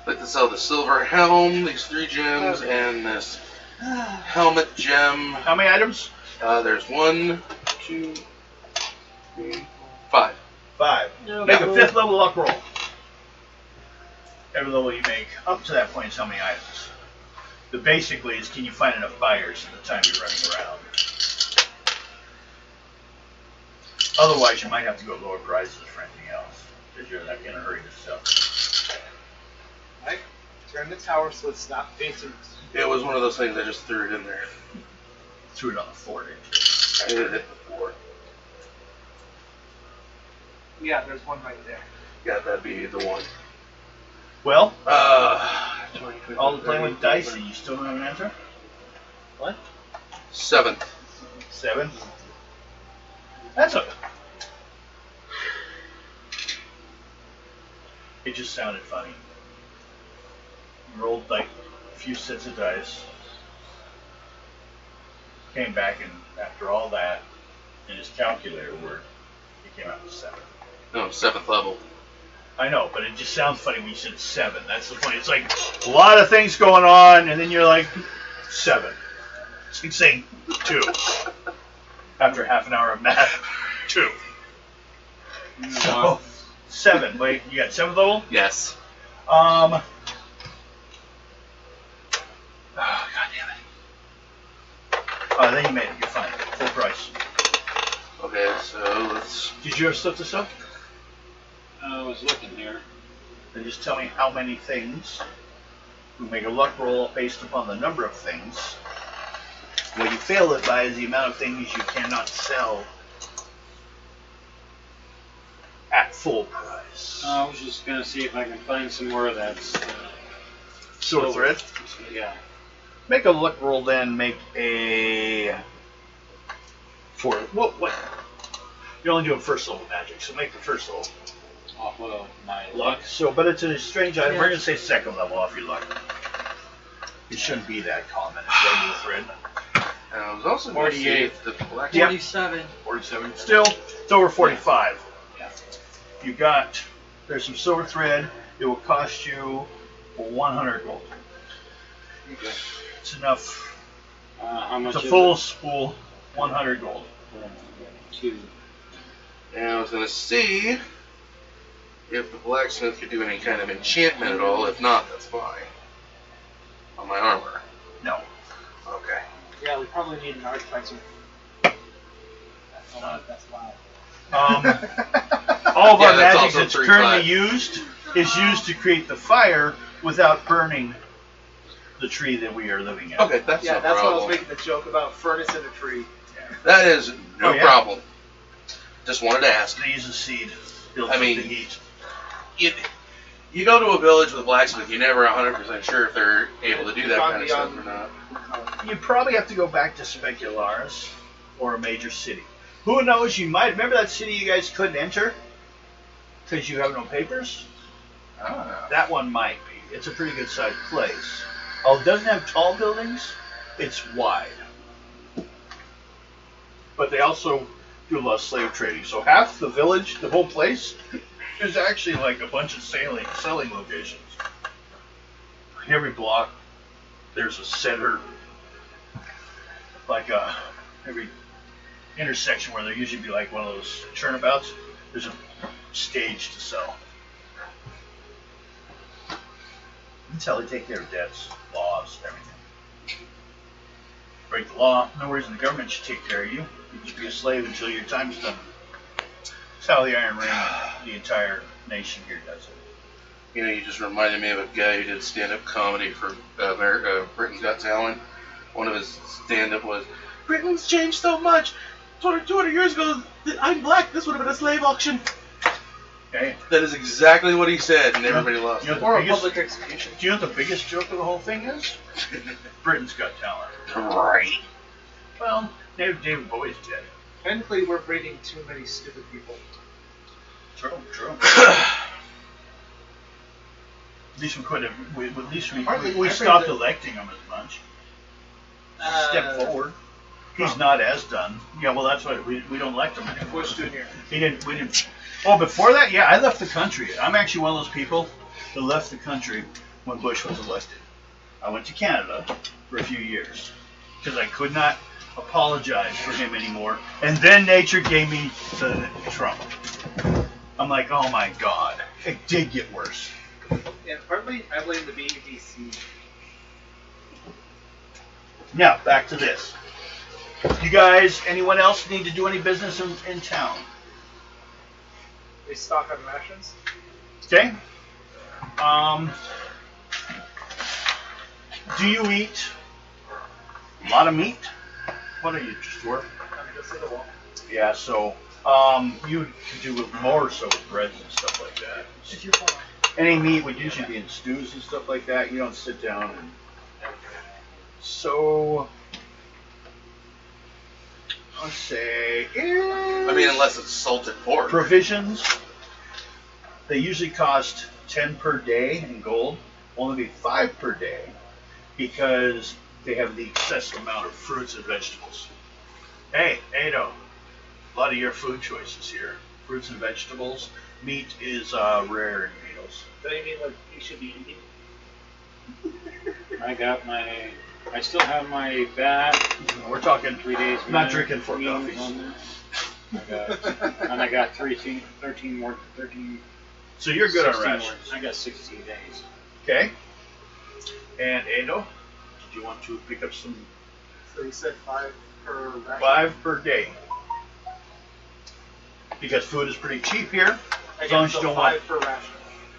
like to sell the silver helm, these 3 gems, and this helmet gem.
How many items?
There's 1, 2, 3, 4, 5.
5.
Yeah,
Make a
cool.
5th level luck roll. Every level you make up to that point is how many items. The basically is can you find enough buyers in the time you're running around. Otherwise, you might have to go lower prices for anything else because you're not in a hurry to sell.
Right? Turn the tower so it's not facing.
It was one of those things I just threw it in there.
Threw it on the floor, didn't
I hit it before.
Yeah, there's one right there.
Yeah, that'd be the one.
you? Well,
20, 20,
all the playing with
30,
dice, and you still don't have an answer? What?
7.
7? That's okay. It just sounded funny. You rolled like a few sets of dice. Came back and after all that, in his calculator word, it came out to 7.
No, 7th level.
I know, but it just sounds funny when you said 7. That's the point. It's like a lot of things going on, and then you're like 7. It's like saying 2. After half an hour of math, 2. So 7. Wait, you got 7th level?
Yes.
Oh, God damn it. Then you made it. You're fine. Full price.
Okay, so let's.
Did you have stuff to sell?
I was looking here.
Then just tell me how many things. We make a luck roll based upon the number of things. What you fail it by is the amount of things you cannot sell at full price.
I was just gonna see if I can find some more of that.
Silver thread?
Yeah.
Make a luck roll then. Make a. For. What? You're only doing first level magic, so make the first level.
Off of my
Luck. So, but it's a strange item.
Yeah.
We're going to say second level off your luck. It shouldn't be that common. It's regular thread.
And I was also going to see
48.
if the black.
Yeah.
47.
47. Still, it's over 45.
Yeah.
You got, there's some silver thread. It will cost you 100 gold.
Okay.
It's enough.
How much
It's a
is
full
it?
spool, 100 gold.
2.
And I was going to see if the blacksmith could do any kind of enchantment at all. If not, that's fine. On my armor.
No.
Okay.
Yeah, we probably need an artificer. That's loud.
All of
Yeah,
our
that's
magic
also
that's
3/5.
currently used is used to create the fire without burning the tree that we are living in.
Okay, that's
Yeah,
no
that's why I was
problem.
making the joke about furnace in a tree.
That is no
Oh, yeah.
problem. Just wanted to ask.
They use a seed. Builds
I
up
mean-
the heat.
You go to a village with a blacksmith, you're never 100% sure if they're able to do that kind of stuff or not.
You probably have to go back to Specularis or a major city. Who knows? You might remember that city you guys couldn't enter because you have no papers.
Ah.
That one might be. It's a pretty good sized place. Oh, it doesn't have tall buildings. It's wide, but they also do a lot of slave trading. So half the village, the whole place, is actually like a bunch of selling locations. Every block, there's a center, like every intersection where there usually be like one of those turnabouts. There's a stage to sell. That's how they take care of debts, laws, everything. Break the law, no reason the government should take care of you. You just be a slave until your time's done. That's how the Iron Ring, the entire nation here does it.
You know, you just reminded me of a guy who did stand-up comedy for Britain's Got Talent. One of his stand-up was, Britain's changed so much. 200 years ago, I'm black. This would have been a slave auction.
Okay?
That is exactly what he said, and everybody lost.
You know,
Or
the
a
biggest,
public execution.
do you know what the biggest joke of the whole thing is? Britain's Got Talent.
Right.
Well, David Bowie's dead.
Technically, we're breeding too many stupid people.
True. At least we could have. At least we
Hardly
stopped
ever
electing him as much.
Uh,
Step forward. He's not as done. Yeah, well, that's why we don't elect him anymore.
Bush Jr.
We didn't. Oh, before that, yeah, I left the country. I'm actually one of those people that left the country when Bush was elected. I went to Canada for a few years because I could not apologize for him anymore. And then nature gave me to Trump. I'm like, oh my God, it did get worse.
And partly, I blame the BBC.
Now, back to this. You guys, anyone else need to do any business in town?
They stock on rations.
Okay. Do you eat a lot of meat? What are you, just work?
I'm just at the wall.
Yeah, so you could do it more so with breads and stuff like that.
It's your fault.
Any meat would usually be in stews and stuff like that. You don't sit down and... So... Let's say...
I mean, unless it's salted pork.
Provisions, they usually cost 10 per day in gold, only be 5 per day because they have the excessive amount of fruits and vegetables. Hey, Ado, a lot of your food choices here. Fruits and vegetables. Meat is rare in meals.
Don't you mean like you should be eating?
I still have my bat.
We're talking
3 days.
not
minute
drinking 4
meals
coffees.
on there. I got 13 more. 13.
So you're good on
16
rations.
more. I got 16 days.
Okay. And Ado, did you want to pick up some
So you said 5 per ration.
5 per day? Because food is pretty cheap here. As long
Again,
as you
so
don't
5
want,
per ration.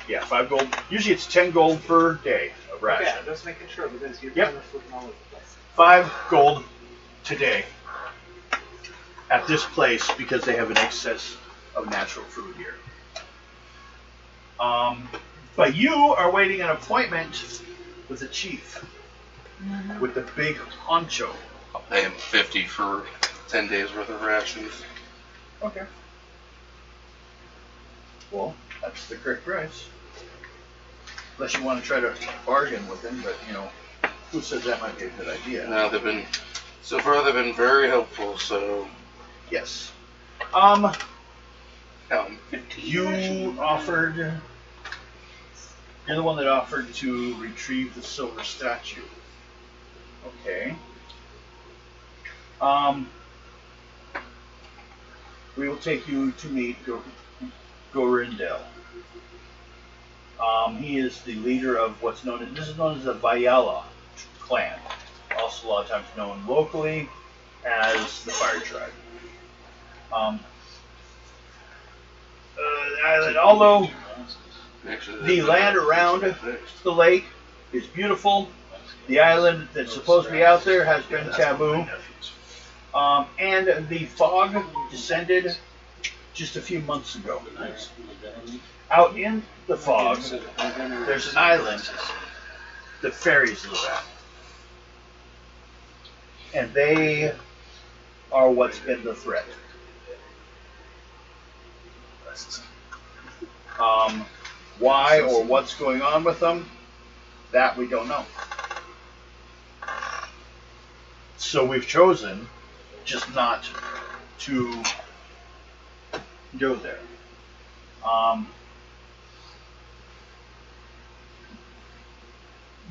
yeah, 5 gold. Usually it's 10 gold per day of ration.
Yeah, just making sure because you're
Yep.
kind of flipping all over the place.
5 gold today at this place because they have an excess of natural food here. But you are waiting an appointment with the chief, with the big honcho.
I'll pay him 50 for 10 days worth of rations.
Okay. Well, that's the correct price. Unless you want to try to bargain with him, but you know, who says that might be a good idea?
No, so far they've been very helpful, so.
Yes.
You
offered. You're the one that offered to retrieve the silver statue. Okay. we will take you to meet Gorindel. He is the leader of what's known as, this is known as the Vayala clan, also a lot of times known locally as the Fire Tribe. Although the land around the lake is beautiful, the island that's supposed to be out there has been taboo, and the fog descended just a few months ago. Out in the fog, there's an island that fairies live at. And they are what's been the threat. Why or what's going on with them, that we don't know. So we've chosen just not to go there.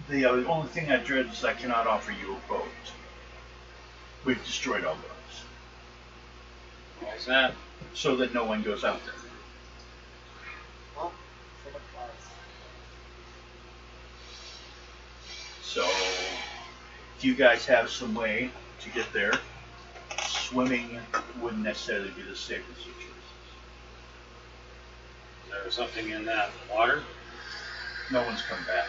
The only thing I dread is I cannot offer you a boat. We've destroyed all boats.
Why's that?
So that no one goes out there.
Well, for the class.
So, if you guys have some way to get there, swimming wouldn't necessarily be the safest of choices.
Is there something in that water?
No one's come back.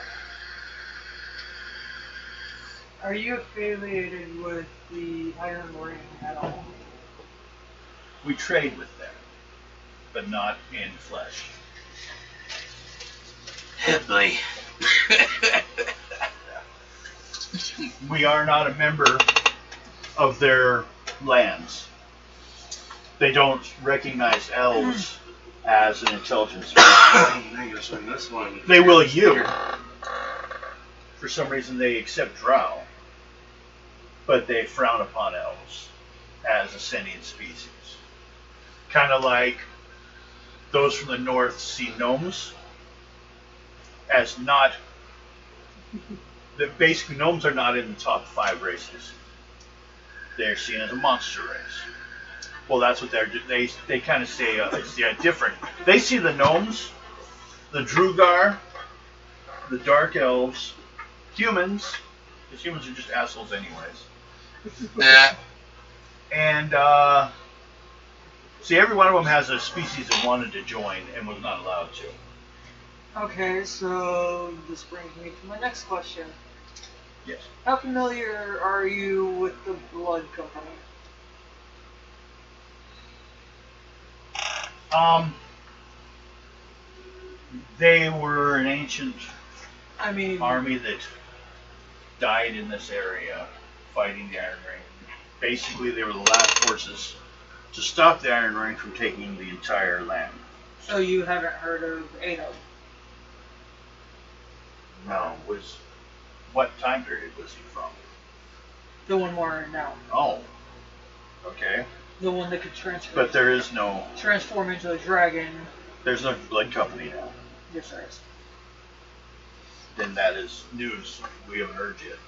Are you affiliated with the Iron Ring at all?
We trade with them, but not in flesh.
Boy.
We are not a member of their lands. They don't recognize elves as an intelligent species.
This one.
They will you. For some reason they accept drow, but they frown upon elves as a sentient species. Kind of like those from the north see gnomes as not. Basically, gnomes are not in the top 5 races. They're seen as a monster race. Well, that's what they kind of say. It's different. They see the gnomes, the Drugar, the dark elves, humans, because humans are just assholes anyways.
Yeah.
And see, every one of them has a species that wanted to join and was not allowed to.
Okay, so this brings me to my next question.
Yes.
How familiar are you with the Blood Company?
They were an ancient
I mean,
army that died in this area fighting the Iron Ring. Basically, they were the last forces to stop the Iron Ring from taking the entire land.
so you haven't heard of Ado?
No, what time period was he from?
The one we're in now.
Oh, okay.
The one that could transform.
But there is no,
Transform into a dragon.
there's no Blood Company now.
Yes, there is.
Then that is news we haven't heard yet.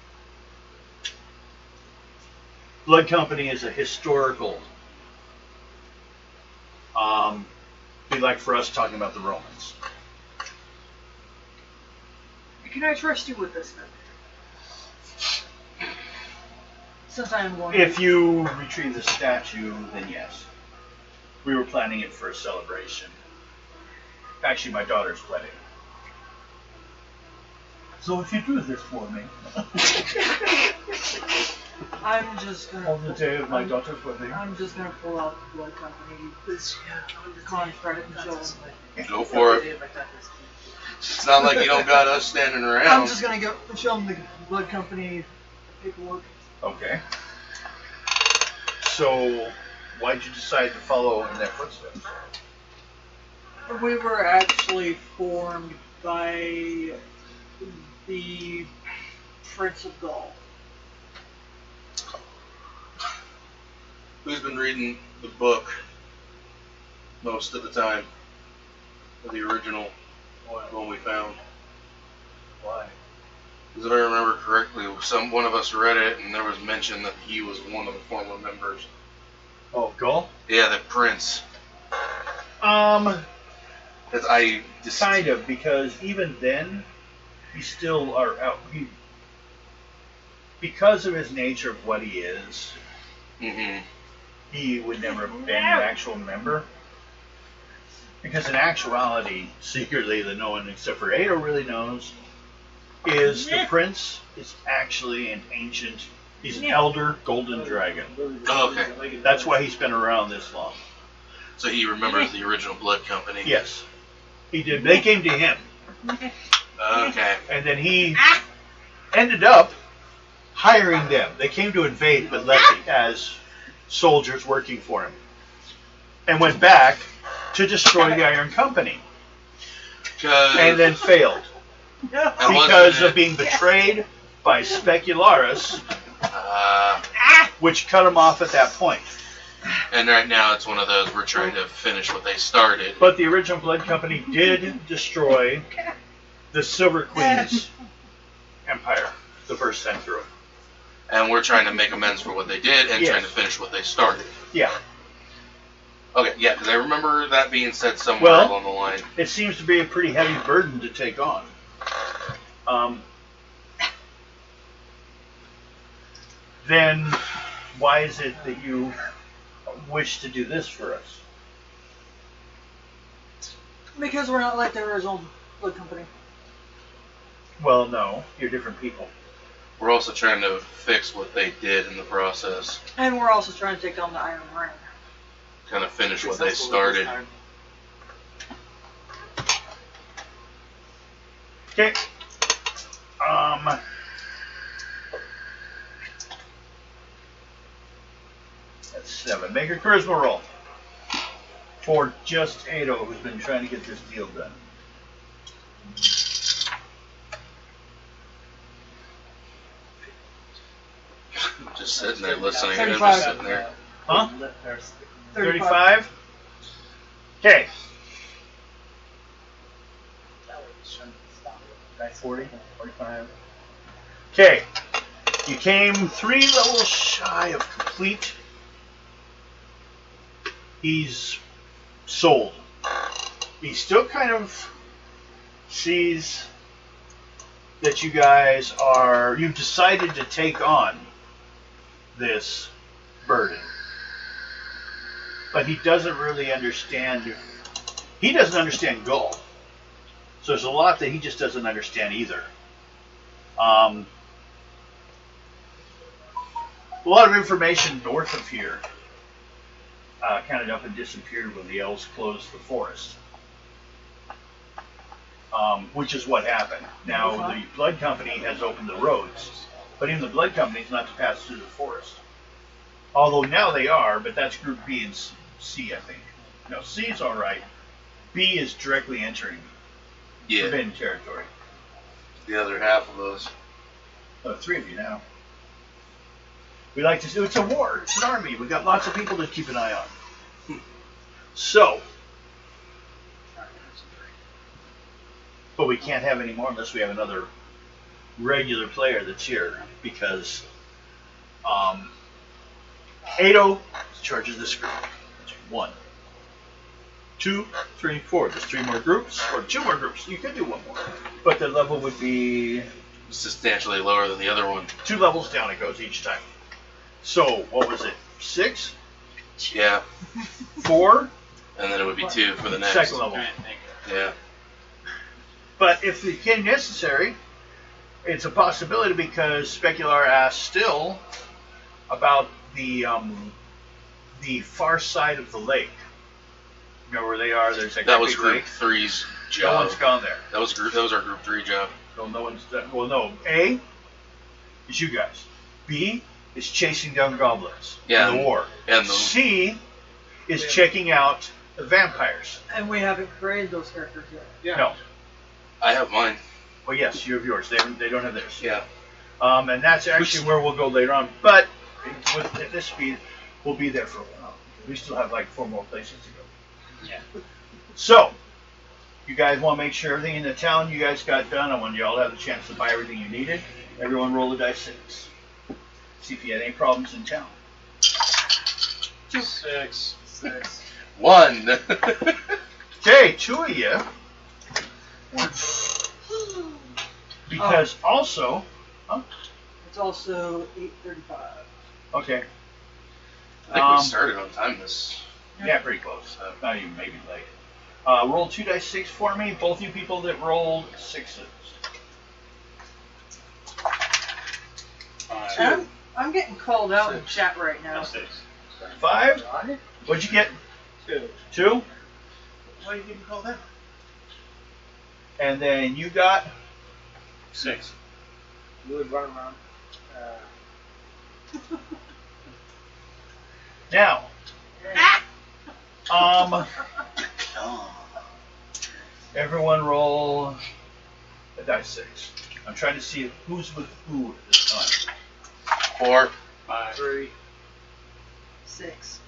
Blood Company is a historical. Be like for us talking about the Romans.
Can I trust you with this then? Since I am going.
If you retrieve the statue, then yes. We were planning it for a celebration. Actually, my daughter's wedding. So if you do this for me,
I'm just gonna.
on the day of my daughter's wedding,
I'm just gonna pull out the Blood Company contract and show them.
Go for it. It's not like you don't got us standing around.
I'm just gonna go show them the Blood Company paperwork.
okay. So, why'd you decide to follow in their footsteps?
We were actually formed by the Prince of Gaul.
Who's been reading the book most of the time? The original one we found.
Why?
Because if I remember correctly, one of us read it, and there was mention that he was one of the former members
Oh, Gull?
Yeah, the prince.
Um,
That's, I just
kind of, because even then, he still are out. Because of his nature of what he is,
Mm-hmm.
he would never have been an actual member. Because in actuality, secretly, that no one except for Ada really knows, is the prince is actually an ancient, he's an elder golden dragon.
Oh, okay.
That's why he's been around this long.
So he remembers the original Blood Company.
Yes, he did. They came to him,
Okay.
and then he ended up hiring them. They came to invade, but left as soldiers working for him, and went back to destroy the Iron Company, and then failed because of being betrayed by Specularis, which cut him off at that point.
And right now it's one of those, we're trying to finish what they started.
But the original Blood Company did destroy the Silver Queen's empire the first time through.
And we're trying to make amends for what they did and
Yes.
trying to finish what they started.
Yeah.
Okay, yeah, because I remember that being said somewhere
Well,
along the line.
It seems to be a pretty heavy burden to take on. Then why is it that you wish to do this for us?
Because we're not like the original Blood Company.
Well, no, you're different people.
We're also trying to fix what they did in the process.
And we're also trying to take down the Iron Ring.
Kind of finish what they
Successfully this
started.
time.
Okay. That's 7. Make a charisma roll for just Ado, who's been trying to get this deal done.
Just sitting there listening. I'm
35.
just sitting there.
Huh? 35? Okay. 40? 45. Okay. You came 3 levels shy of complete. He's sold. He still kind of sees that you guys are, you've decided to take on this burden. But he doesn't really understand, he doesn't understand Gull. So there's a lot that he just doesn't understand either. A lot of information north of here kind of up and disappeared when the elves closed the forest. Which is what happened. Now the Blood Company has opened the roads, but even the Blood Company is not to pass through the forest. Although now they are, but that's Group B and C, I think. No, C is all right. B is directly entering
Yeah,
forbidden territory.
the other half of those.
3 of you now. We like to do, it's a war, it's an army. We got lots of people to keep an eye on. So, but we can't have any more unless we have another regular player that's here, because Ado charges this group. 1, 2, 3, 4. There's 3 more groups, or 2 more groups. You could do 1 more, but the level would be
Substantially lower than the other one.
2 levels down. It goes each time. So what was it? 6,
Yeah,
4,
and then it would be 2 for the next.
second level.
Yeah.
But if it became necessary, it's a possibility, because Specular asked still about the far side of the lake. You know where they are? There's like
That
a
was
big
Group
lake.
3's
No
job.
one's gone there.
That was our Group 3 job.
So no one's done. Well, no. A is you guys. B is chasing down goblins
Yeah.
in the war.
And the
C is checking out the vampires.
And we haven't created those characters yet.
Yeah.
No.
I have mine.
Well, yes, you have yours. They don't have theirs.
Yeah.
And that's actually where we'll go later on. But at this speed, we'll be there for a while. We still have like 4 more places to go.
Yeah.
So, you guys want to make sure everything in the town you guys got done. I want you all to have the chance to buy everything you needed. Everyone roll a dice 6. See if you had any problems in town.
6.
6.
1.
Okay, 2 of you. Because also,
It's also 8:35.
okay,
I think we started on time this.
yeah, pretty close. Not even maybe late. Roll 2d6 for me. Both you people that rolled 6s.
5.
I'm getting called out in
6.
chat right now.
6.
5. What'd you get?
2.
2. Why are you getting called out? And then you got
6.
You would run around.
now. Everyone roll a dice 6. I'm trying to see who's with who at this time.
4.
5.
3.
6.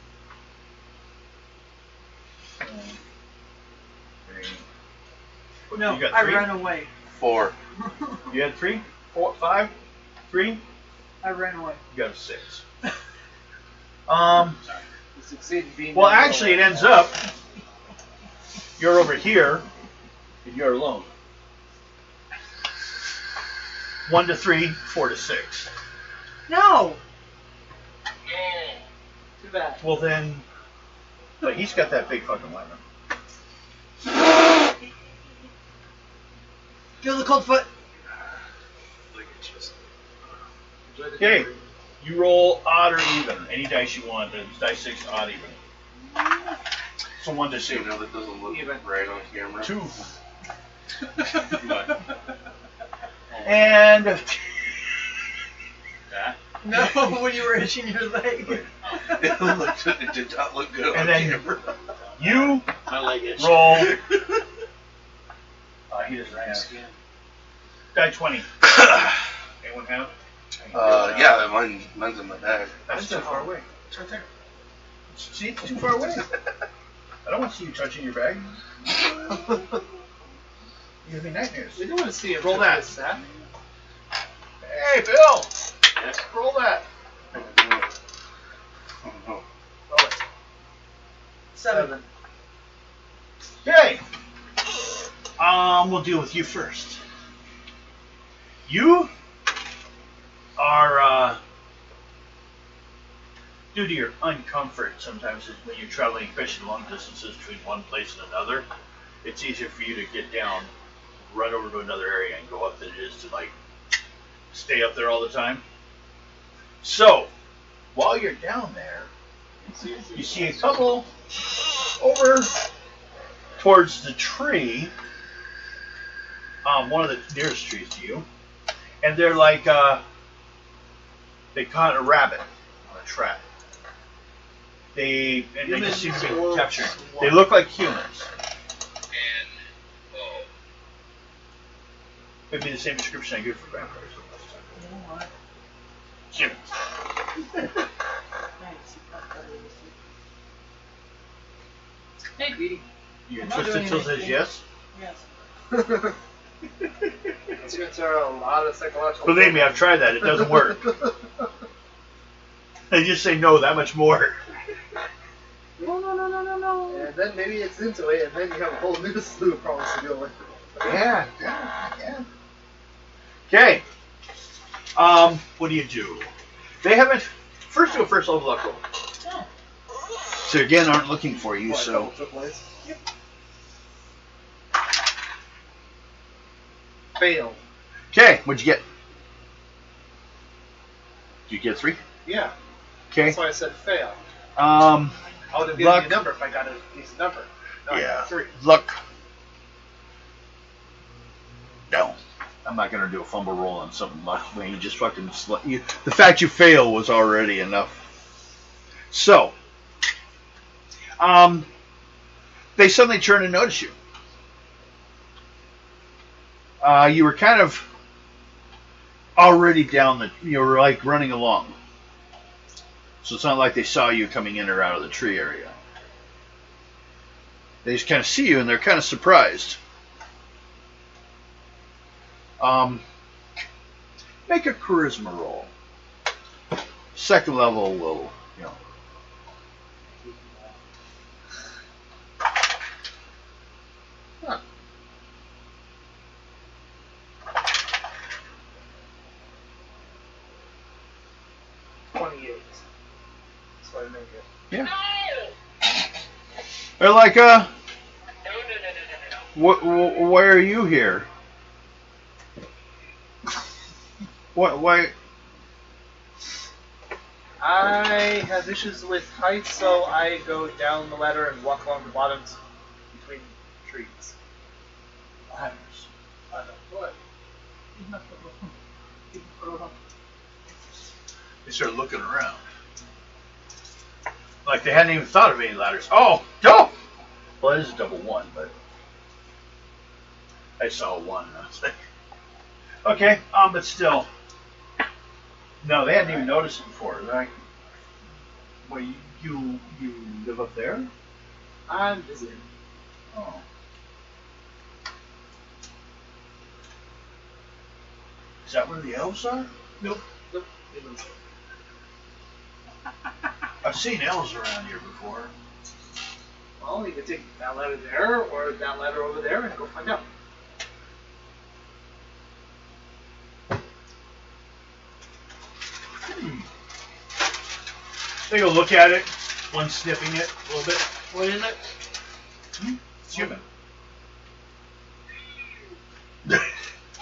3.
No,
You got
I
3?
ran away.
4.
You had 3? 4, 5? 3?
I ran away.
You got a 6.
You succeed in being.
Well, actually, it ends up you're over here and you're alone. 1 to 3, 4 to 6.
No!
Too bad.
Well then, but he's got that big fucking weapon.
Feel the cold foot.
Okay, you roll odd or even. Any dice you want. It's dice 6, odd, even. So 1 to 2.
You know that doesn't look
Even.
right on camera.
2.
What?
And
That?
No, when you were itching your leg.
It did not look good
And
on
then-
camera.
you
My leg itch.
roll. He doesn't have. Die 20. Anyone have?
Yeah, mine's in my bag.
That's too far away. It's right there. See, it's too far away. I don't want to see you touching your bag. You give me nightmares.
We don't want to see it.
Roll that.
Seth.
Hey, Bill!
Yes.
Roll that.
Oh, no.
Roll it.
7.
Okay. We'll deal with you first. You are, due to your uncomfort, sometimes when you're traveling, especially long distances between one place and another, it's easier for you to get down, run over to another area, and go up than it is to, like, stay up there all the time. So, while you're down there, you see a couple over towards the tree, one of the nearest trees to you, and they're like, they caught a rabbit on a trap. They just seem to be captured. They look like humans. It'd be the same description I gave for vampires last time. Humans.
Hey, Beauty.
You
I'm not
twist
doing
it till it says
anything.
yes?
Yes.
It's going to throw a lot of psychological.
Believe me, I've tried that. It doesn't work. They just say no that much more.
No.
And then maybe it's into it, and then you have a whole new slew of problems to deal with.
Yeah. Okay. What do you do? They haven't. First, do a first level luck roll. So again, aren't looking for you.
What,
So
double, triple A's?
Yep.
Fail.
okay, what'd you get? Did you get 3?
Yeah.
Okay.
That's why I said fail.
Um.
I would have given
Luck.
you a number if I got a decent number. No, I got 3.
Luck. No. I'm not gonna do a fumble roll on something luck when you just fucking. The fact you fail was already enough. So. They suddenly turn and notice you. You were kind of already down you were like running along. So it's not like they saw you coming in or out of the tree area. They just kind of see you and they're kind of surprised. Make a charisma roll. Second level will,
so I make it.
Yeah. They're like, why are you here? What? Why?
I have issues with height, so I go down the ladder and walk along the bottoms between trees.
Ladders. What? They start looking around. Like they hadn't even thought of any ladders. Oh, no! Well, it is a double one, but I saw one. And I was like, okay, but still. No, they hadn't even noticed it before. They're like, well, you live up there?
I'm visiting.
Oh. Is that where the elves are?
Nope.
I've seen elves around here before.
Well, you can take that ladder there or that ladder over there and go find out.
Take a look at it. One sniffing it a little bit.
What is it?
It's human.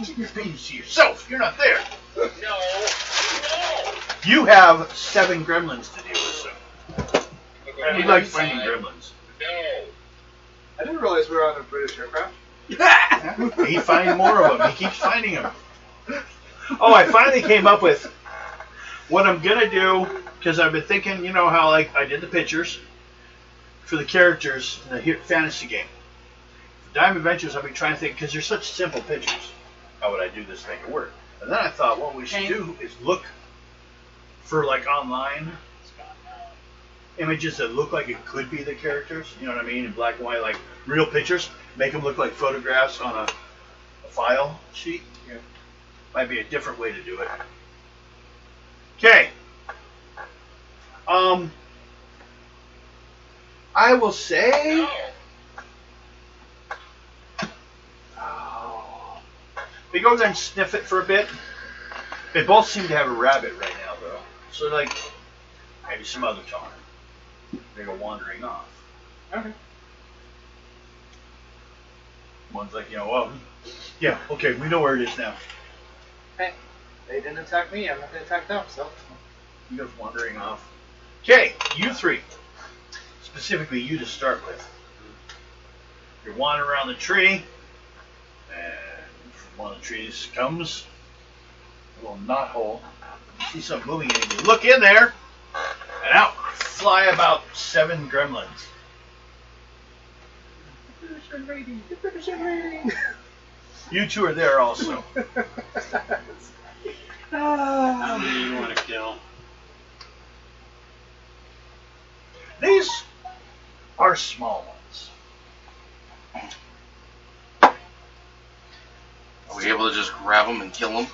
Keep your opinions to yourself. You're not there.
No.
You have 7 gremlins to deal with, so. And he likes finding gremlins.
No.
I didn't realize we were on a British aircraft.
He finds more of them. He keeps finding them. Oh, I finally came up with what I'm gonna do, because I've been thinking, you know how like I did the pictures for the characters in the fantasy game. For Diamond Adventures, I've been trying to think, because they're such simple pictures. How would I do this to make it work? And then I thought what we should do is look for like online images that look like it could be the characters, you know what I mean, in black and white, like real pictures, make them look like photographs on a file sheet.
Yeah.
Might be a different way to do it. Okay. I will say, they go there and sniff it for a bit. They both seem to have a rabbit right now, though. So, like, maybe some other time. They go wandering off.
Okay.
One's like, you know, well, yeah, okay, we know where it is now.
Hey, they didn't attack me. I'm not going to attack them, so.
He goes wandering off. Okay, you 3. Specifically, you to start with. You're wandering around the tree, and from one of the trees comes a little knot hole. You see something moving in it. You look in there, and out fly about 7 gremlins. You 2 are there also.
How many do you want to kill?
These are small ones.
Are we able to just grab them and kill them?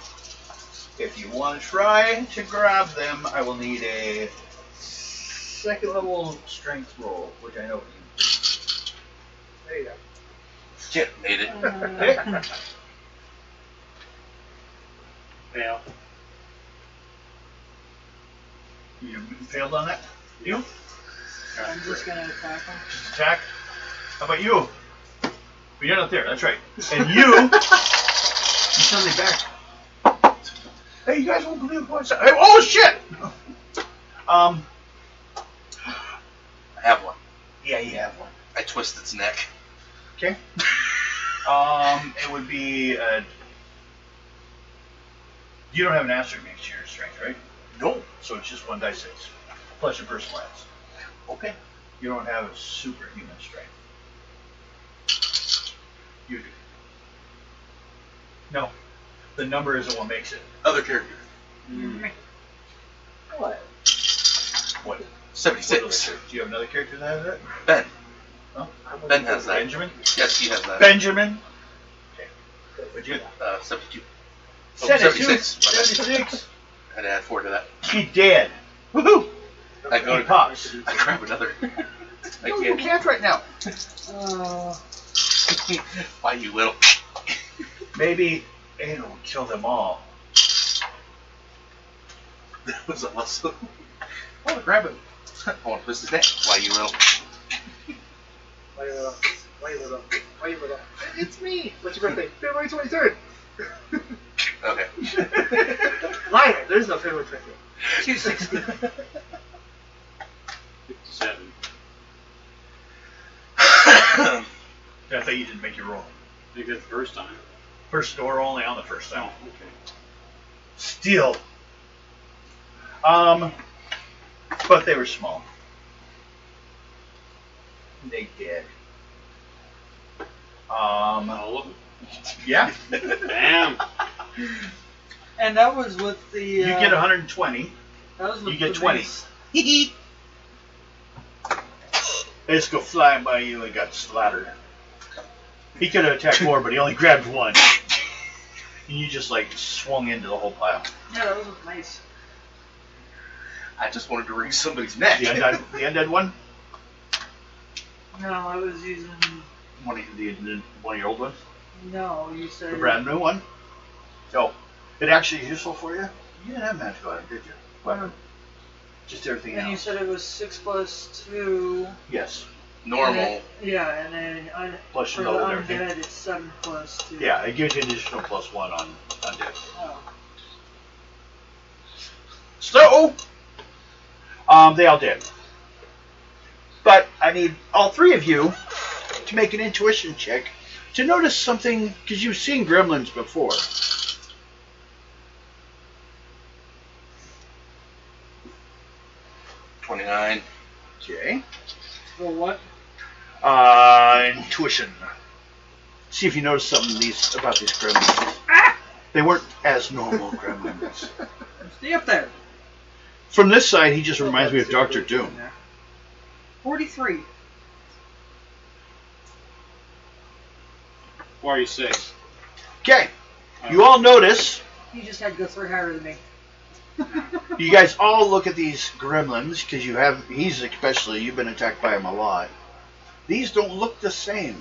If you want to try to grab them, I will need a 2nd level strength roll, which I know you.
There you go.
Yeah, made it.
Okay.
Fail.
You failed on that? You?
I'm just gonna attack him.
Just attack? How about you? But you're not there, that's right. And you suddenly back. Hey, you guys won't believe what's that. Hey, oh shit!
I have one.
Yeah, you have one.
I twist its neck.
Okay. It would be you don't have an asterisk next to your strength, right?
No.
So it's just 1d6 plus your personal adds.
Okay.
You don't have a superhuman strength. You do. No. The number isn't what makes it.
Other character.
What?
What? What other
76.
character? Do you have another character that has that?
Ben.
Oh.
Ben has that.
Benjamin?
Yes, he has that.
Benjamin? Okay. What'd you
72.
76.
76.
76.
I had to add 4 to that.
He dead. Woohoo!
I go
He
to
pops.
I grab another. I
No, you
can't.
can't right now.
Why, you little.
Maybe it'll kill them all.
That was awesome. Oh, grab it. I want to twist his neck. Why, you little?
Why you little? Why you little? Why you little? It's me. What's your birthday? February 23rd.
Okay.
Liar. There's no February 23rd.
260.
57.
I thought you didn't make your roll.
I think that's the first time.
First door only on the first time.
Oh, okay.
Still. But they were small. They did.
All of them.
Yeah.
Damn.
And that was with the.
You get 120.
That was with
You get
the
20.
base.
They just go flying by you and got slaughtered. He could have attacked more, but he only grabbed one. And you just like swung into the whole pile.
Yeah, that was with mace.
I just wanted to wring somebody's neck.
The undead one?
No, I was using.
One of your old ones?
No, you said.
The brand new one? Oh, it actually is useful for you? You didn't have magical item, did you?
Well,
Just everything
and you
else.
said it was 6 plus 2.
Yes.
Normal.
Yeah, and then
Plus
for
your
the
load and everything.
undead, it's 7 plus 2.
Yeah, it gives you an additional +1 on undead.
Oh.
So, they all did. But I need all three of you to make an intuition check to notice something, because you've seen gremlins before.
$29.
Okay.
Well, what?
Intuition. See if you notice something about these gremlins. They weren't as normal gremlins.
Stay up there.
From this side, he just reminds me of Dr. Doom.
43.
46.
Okay. You all notice.
You just had to go 3 higher than me.
You guys all look at these gremlins, because he's especially, you've been attacked by him a lot. These don't look the same.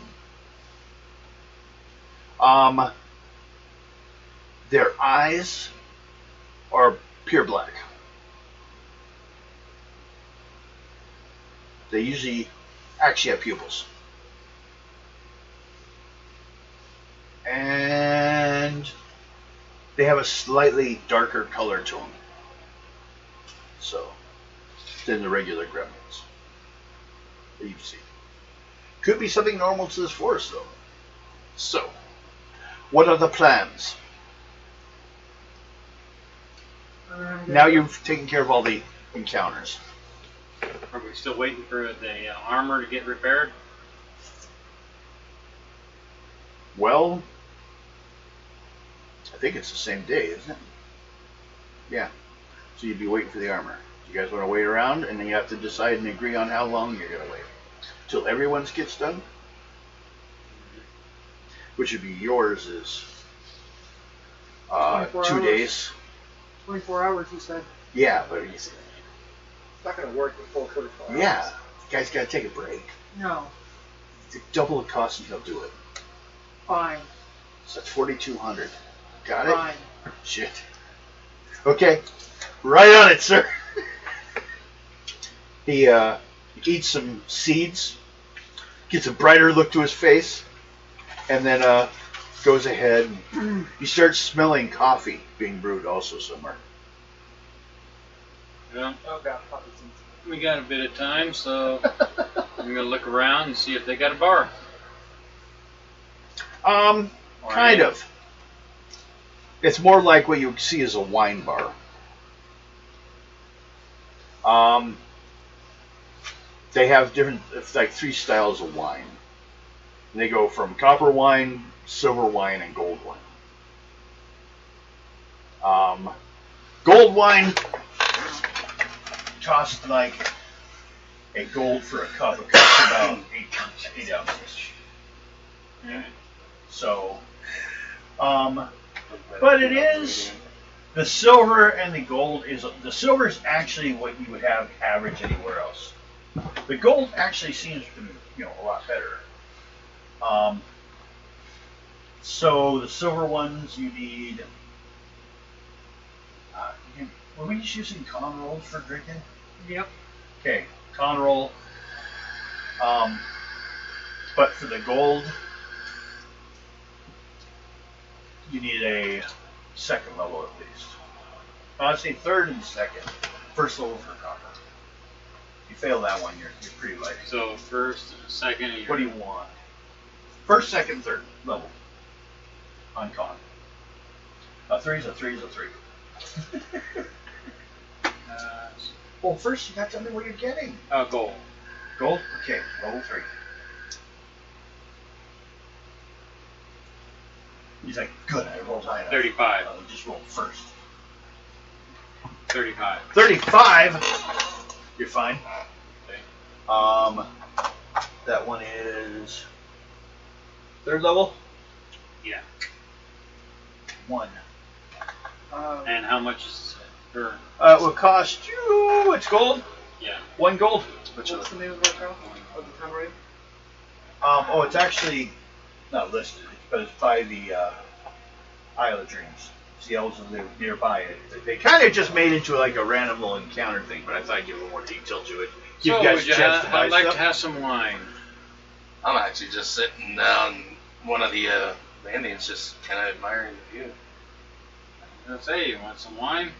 Their eyes are pure black. They usually actually have pupils. And they have a slightly darker color to them. Than the regular gremlins that you've seen. Could be something normal to this forest, though. So, what are the plans? Now you've taken care of all the encounters.
Are we still waiting for the armor to get repaired?
Well, I think it's the same day, isn't it? Yeah. So you'd be waiting for the armor. You guys want to wait around, and then you have to decide and agree on how long you're going to wait. Till everyone's gets done? Which would be yours is
24
2
hours.
days.
24 hours, you said.
Yeah, but you see,
It's not going to work the full 24 hours.
yeah, you guys got to take a break.
No.
Double the cost and he'll do it.
Fine.
So that's 4,200. Got it?
Fine.
Shit. Okay. Right on it, sir. He eats some seeds, gets a brighter look to his face, and then goes ahead and you start smelling coffee being brewed also somewhere.
Well,
Oh god, Papa Seeds.
we got a bit of time, so I'm going to look around and see if they got a bar. Or
Kind of. It's more like what you see as a wine bar. They have different, like 3 styles of wine. And they go from copper wine, silver wine, and gold wine. Gold wine costs like a gold for a cup. It costs about 8 ounces. So, but it is the silver and the gold the silver is actually what you would have average anywhere else. The gold actually seems to be, a lot better. So the silver ones you need. Were we just using common rolls for drinking?
Yep.
Okay, con roll. But for the gold, you need a second level at least. I'd say third and second. First level for copper. If you fail that one, you're pretty light.
So first, second, and
What do you want? First, second, third level on con. A three's a three. Well, first you got to tell me what you're getting.
Gold.
Gold? Okay, level 3. He's like, good, I rolled high enough.
35.
Just roll first.
35.
35? You're fine.
Okay.
That one is third level?
Yeah.
1.
And how much is it? Or,
It will cost you, it's gold?
yeah.
1 gold.
What's the name of the hotel? Of the temporary?
It's actually not listed, but it's by the Isle of Dreams. The elves that live nearby. They kind of just made it into like a random little encounter thing, but I thought I'd give a little more detail to it. Give
So,
you guys
would
a
you
chance to buy
I'd like
stuff.
to have some wine.
I'm actually just sitting down. One of the Indians just kind of admiring the view.
I was gonna say, you want some wine?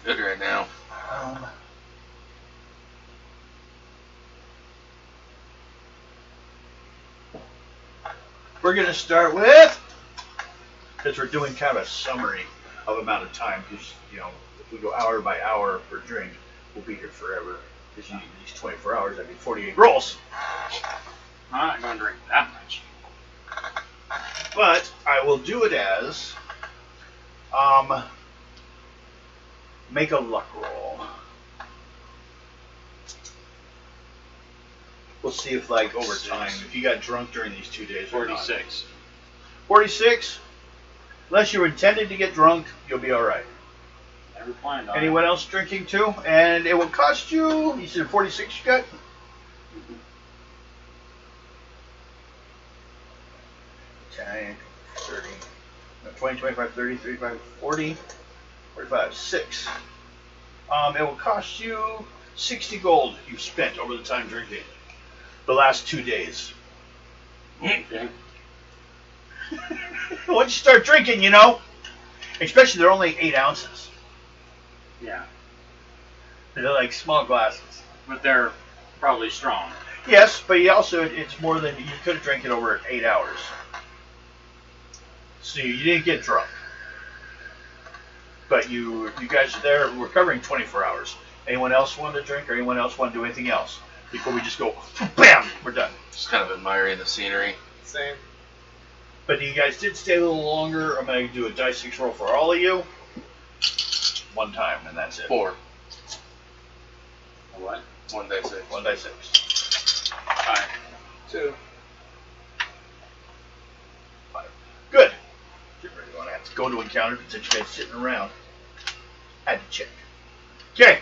Good right now.
We're going to start with, because we're doing kind of a summary of amount of time, because, you know, if we go hour by hour per drink, we'll be here forever. Because you need at least 24 hours, that'd be 48 rolls.
I'm not gonna drink that much.
But I will do it as, make a luck roll. We'll see if, like, over time, if you got drunk during these 2 days or not.
46.
46? Unless you intended to get drunk, you'll be alright.
Never planned on
Anyone else drinking too? And it will cost you said 46 you got? 10, 30, 20, 25, 30, 35, 40, 45, 6. It will cost you 60 gold you've spent over the time drinking. The last 2 days.
it. Okay.
Once you start drinking, you know, especially they're only 8 ounces.
Yeah.
They're like small glasses.
But they're probably strong.
Yes, but you also, it's more than, you could have drank it over 8 hours. So you didn't get drunk. But you guys are there, we're covering 24 hours. Anyone else want to drink or anyone else want to do anything else? Before we just go, bam, we're done.
Just kind of admiring the scenery.
Same.
But you guys did stay a little longer. I'm going to do a dice 6 roll for all of you. 1 time, and that's it.
4.
A what?
1 day 6.
1 dice 6.
5.
2.
5. Good. Didn't really want to have to go to encounter since you guys sitting around. Had to check. Okay.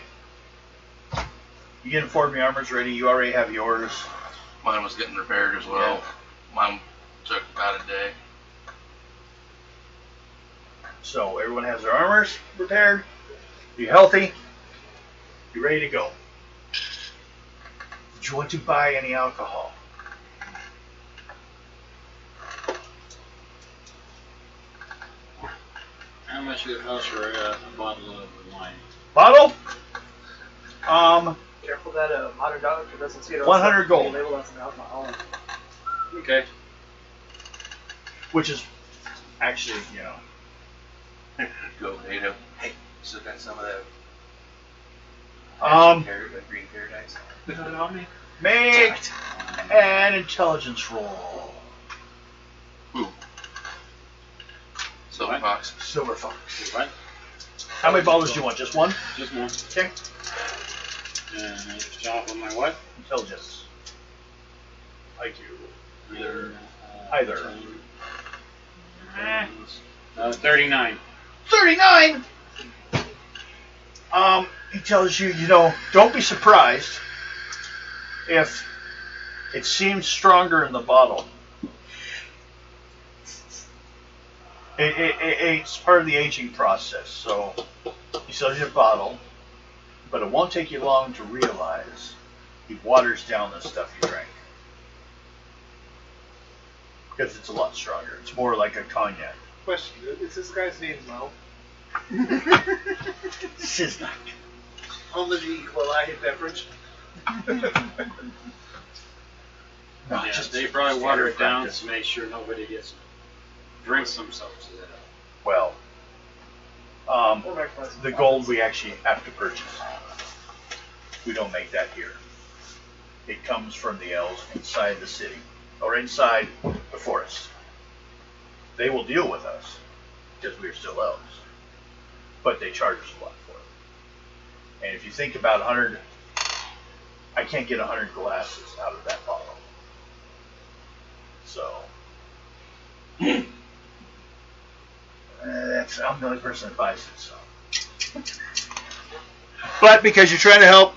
You get informed your armor's ready. You already have yours.
Mine was getting repaired as well.
Yeah.
Mine took about a day.
So everyone has their armors repaired. You're healthy. You're ready to go. Did you want to buy any alcohol?
How much would it cost for a bottle of wine?
Bottle?
Careful that modern doctor doesn't see it.
100 gold.
Label that's an alcohol.
Okay.
Which is actually, you know.
Go, NATO. Hey, still got some of that green paradise.
You have it on me?
Make an intelligence roll.
Ooh. Silver
What?
fox.
Silver Fox.
What?
How many bottles do you want? Just one?
Just one.
Okay.
And it's off of my what?
Intelligence. IQ.
Either.
Either.
39.
39! He tells you, you know, don't be surprised if it seems stronger in the bottle. It's part of the aging process. So he sells you a bottle. But it won't take you long to realize he waters down the stuff you drank. Because it's a lot stronger. It's more like a cognac.
Question: is this guy's name Mo?
Siznak.
Home of the equalized beverage.
No,
Yeah,
just
they probably water it down
practice.
to make sure nobody drinks themselves to that.
Well, the gold we actually have to purchase. We don't make that here. It comes from the elves inside the city, or inside the forest. They will deal with us, because we are still elves. But they charge us a lot for it. And if you think about 100, I can't get 100 glasses out of that bottle. So, I'm the only person that buys it, so. But because you're trying to help,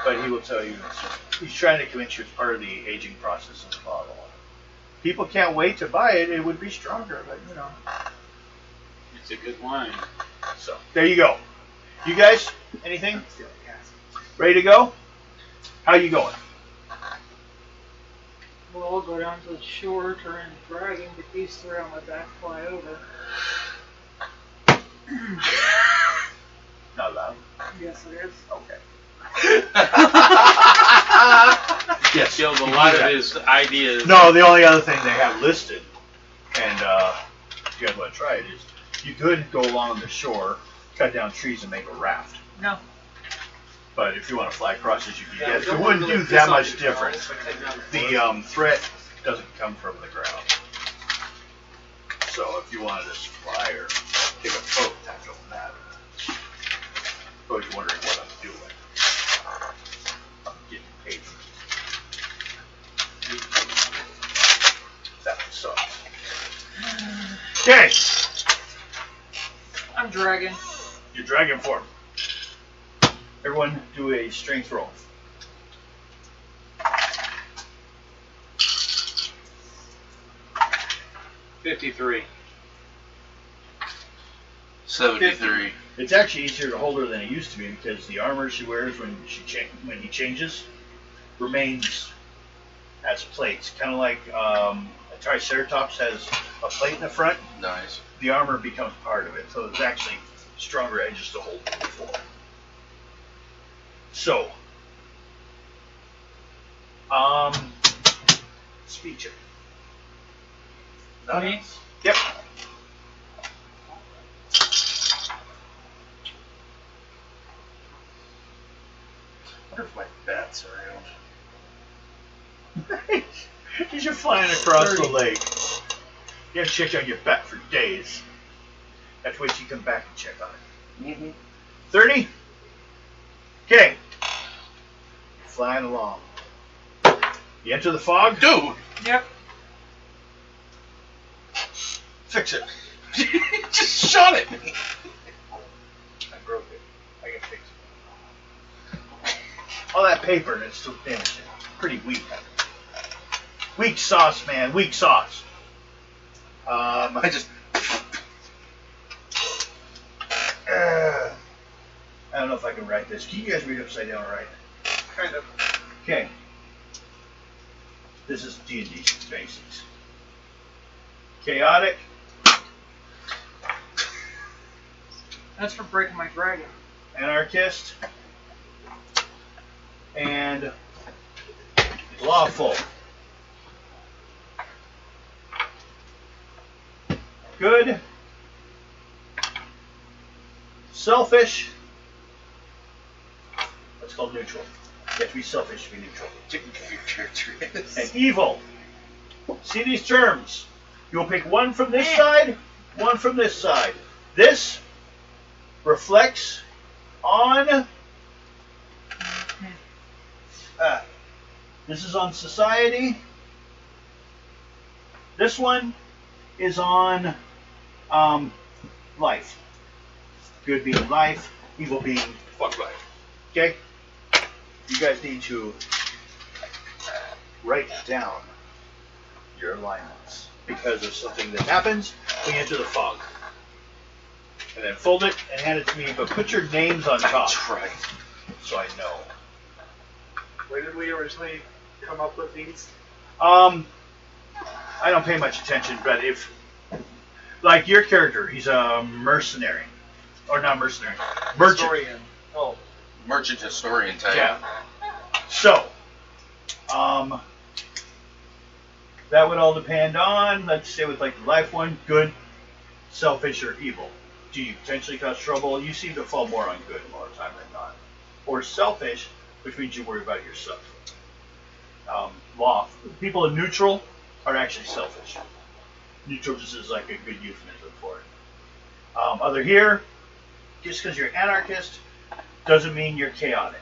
but he will tell you, he's trying to convince you it's part of the aging process of the bottle. People can't wait to buy it. It would be stronger, but you know.
It's a good wine.
So there you go. You guys, anything? Ready to go? How you going?
Well, I'll go down to the shore, turn the dragon, get these three on my back, fly over.
Not loud.
Yes, it is.
Okay. Yes.
Killed a lot of his ideas.
No, the only other thing they have listed, and if you guys want to try it, is you could go along the shore, cut down trees, and make a raft.
No.
But if you want to fly across as you can
Yeah,
get,
don't
it wouldn't
really
do
piss
that
off
much
your
difference.
balls by taking out the
The threat doesn't come from the ground. So if you wanted to fly or take a boat, that don't matter. But you're wondering what I'm doing. I'm getting paid for it. That sucks. Okay,
I'm dragon.
your dragon form. Everyone do a strength roll.
53.
73.
It's actually easier to hold her than it used to be because the armor she wears when he changes remains as plates. Kind of like a Triceratops has a plate in the front.
Nice.
The armor becomes part of it, so it's actually stronger edges to hold than before. So, speech.
Nice.
Yep.
I wonder if my bat's around.
Because you're flying across the lake. You have to check on your bat for days. That's when you come back and check on it.
Mm-hmm.
30? Okay. You're flying along. You enter the fog?
Dude!
Yep.
Fix it.
Just shot at me.
I broke it. I can fix it. All that paper and it's still damaged. Pretty weak. Weak sauce, man. Weak sauce.
I just.
I don't know if I can write this. Can you guys read upside down right?
Kind of.
Okay. This is D&D basics. Chaotic.
That's for breaking my dragon.
Anarchist. And lawful. Good. Selfish. That's called neutral. You have to be selfish to be neutral.
Your character is.
And evil. See these terms. You'll pick one from this side, one from this side. This reflects on. This is on society. This one is on life. Good being life, evil being
Fuck life.
okay. You guys need to write down your alignments because of something that happens when you enter the fog. And then fold it and hand it to me, but put your names on top
That's right.
so I know.
Where did we originally come up with these?
I don't pay much attention, but if, like your character, he's a mercenary. Or not mercenary, merchant.
Historian. Oh.
Merchant historian type.
Yeah. So, that would all depend on, let's say with like the life one, good, selfish, or evil. Do you potentially cause trouble? You seem to fall more on good more time than not. Or selfish, which means you worry about yourself. People in neutral are actually selfish. Neutral just is like a good euphemism for it. Other here, just because you're anarchist doesn't mean you're chaotic.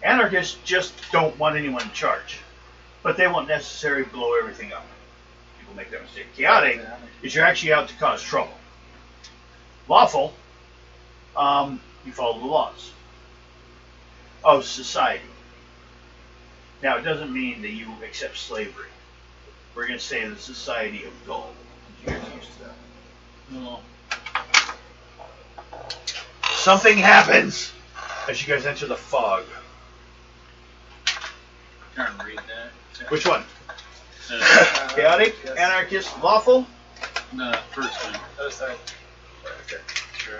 Anarchists just don't want anyone in charge, but they won't necessarily blow everything up. People make that mistake. Chaotic is you're actually out to cause trouble. Lawful, you follow the laws of society. Now, it doesn't mean that you accept slavery. We're going to say the society of gold. You guys used to that?
No.
Something happens as you guys enter the fog.
Trying to read that.
Which one?
The,
Chaotic,
yes.
anarchist, lawful,
the first one.
Other side.
okay.
Sure.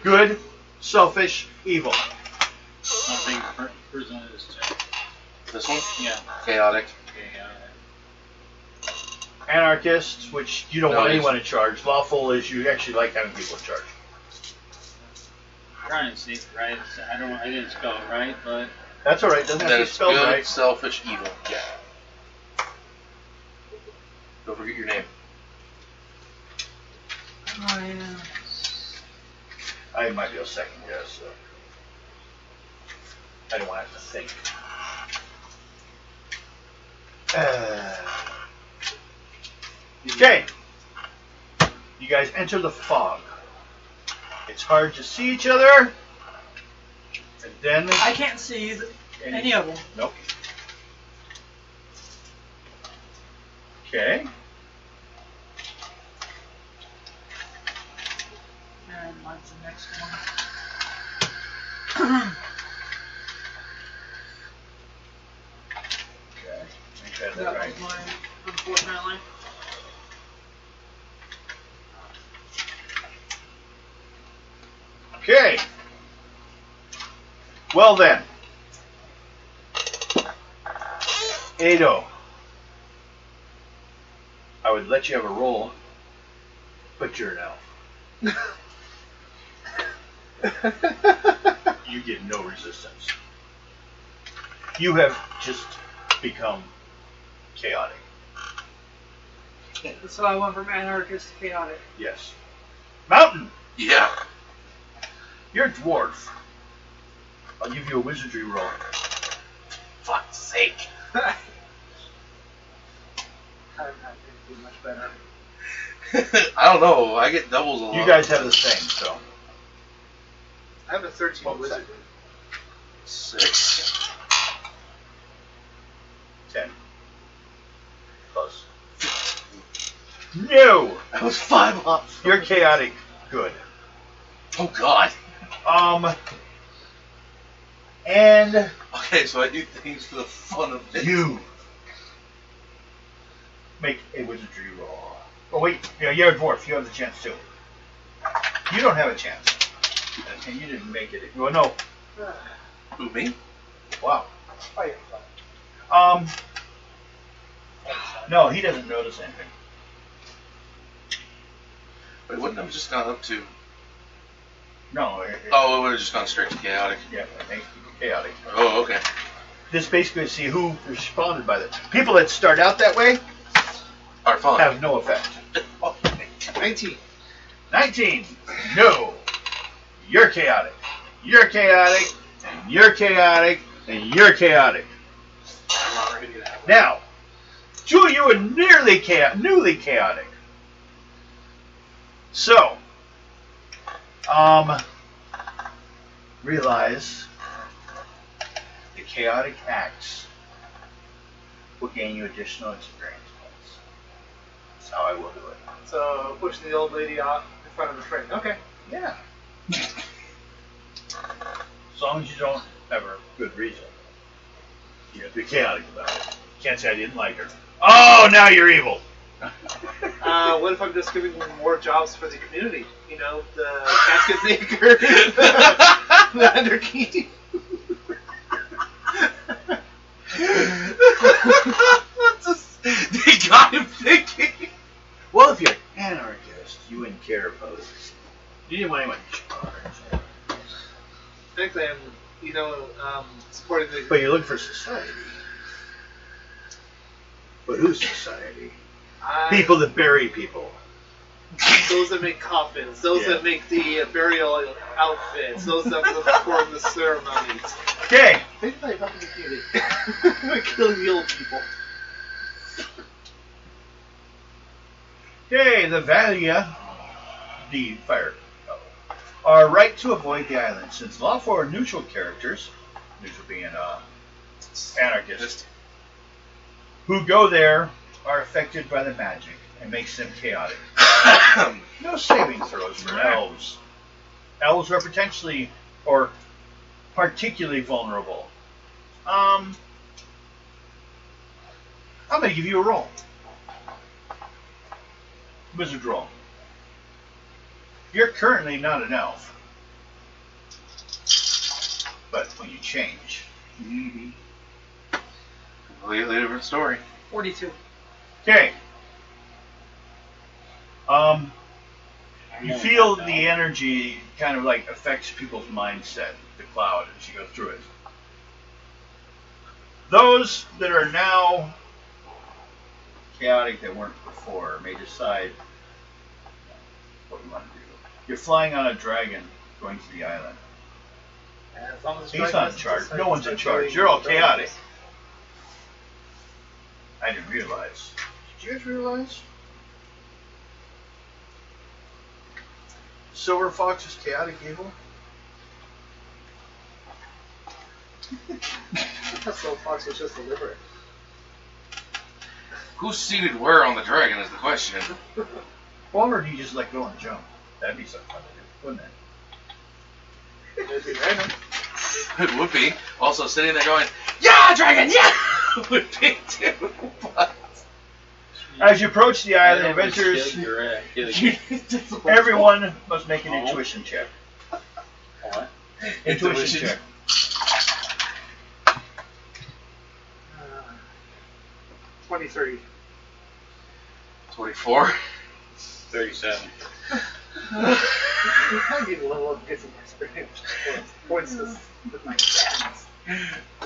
Good, selfish, evil.
I think first one is too.
This one?
Yeah.
Chaotic.
Okay,
Anarchist, which you don't
No,
want
it's-
anyone in charge. Lawful is you actually like having people in charge.
trying to see it right. I didn't spell it right, but
That's all right. Doesn't have
Then
to be
it's
spelled
good,
right.
selfish, evil. Yeah. Don't forget your name.
Oh, yeah.
I might be able to second guess. So. I don't want to have to think. Okay. You guys enter the fog. It's hard to see each other. And then...
I can't see any of them.
Nope. Okay.
And mine's the next one.
Okay. Make that
That
right.
was mine, unfortunately.
Okay. Well then. Ado. I would let you have a roll, but you're an elf. You get no resistance. You have just become chaotic.
That's why I went from anarchist to chaotic.
Yes. Mountain,
Yeah.
you're a dwarf. I'll give you a wizardry roll.
Fuck's sake.
I'm not going to do much better.
I don't know. I get doubles a lot.
You guys have the same, so.
I have a 13
What was
wizard.
6.
10. Close. No!
That was 5 off.
You're chaotic. Good.
Oh God.
And
Okay, so I do things for the fun of it.
you make a wizardry roll. Oh wait, yeah, you're a dwarf. You have the chance too. You don't have a chance. And you didn't make it. Well, no.
Who, me?
Wow.
Firefly.
No, he doesn't notice anything.
Wait, wouldn't I have just gone up to?
No.
Oh, it would have just gone straight to chaotic.
Yeah, I think chaotic.
Oh, okay.
This basically see who responded by that. People that start out that way
Are fine.
have no effect.
19.
19. No. You're chaotic. You're chaotic. And you're chaotic. And you're chaotic.
I'm already going to have
Now, two of you are newly chaotic. So, realize the chaotic acts will gain you additional experience points. That's how I will do it.
So pushing the old lady off in front of the train. Okay.
Yeah. As long as you don't have a good reason. You have to be chaotic about it. Can't say I didn't like her. Oh, now you're evil.
What if I'm just giving them more jobs for the community? You know, the casket maker, the underkey.
They got him thinking.
Well, if you're an anarchist, you wouldn't care about it. You didn't want anyone in charge.
Frankly, I'm, supporting the.
But you're looking for society. But who's society? People that bury people.
Those that make coffins, those that make the burial outfits, those that perform the ceremonies.
Okay.
They play up in the community. Killing the old people.
Okay, the Valia, the fire, are right to avoid the island since law for neutral characters, neutral being anarchist, who go there are affected by the magic and makes them chaotic. No saving throws for elves. Elves are potentially or particularly vulnerable. I'm going to give you a roll. Wizard roll. You're currently not an elf. But when you change.
Mm-hmm. Completely different story.
42.
Okay. You feel the energy kind of like affects people's mindset, the cloud, as you go through it. Those that are now chaotic that weren't before may decide what you want to do. You're flying on a dragon going to the island.
As long as
He's not in charge. No one's in charge. You're all chaotic. I didn't realize. Did you guys realize? Silver Fox is chaotic evil?
That Silver Fox was just deliberate.
Who's seated where on the dragon is the question.
Or do you just let go and jump? That'd be something fun to do, wouldn't it?
It'd be random.
It would be. Also sitting there going, yeah, dragon, yeah! Would be too. But
As you approach the island, adventurers, everyone must make an intuition check.
What?
Intuition check.
23.
24.
37.
I need a level up, get some experience points with my stats.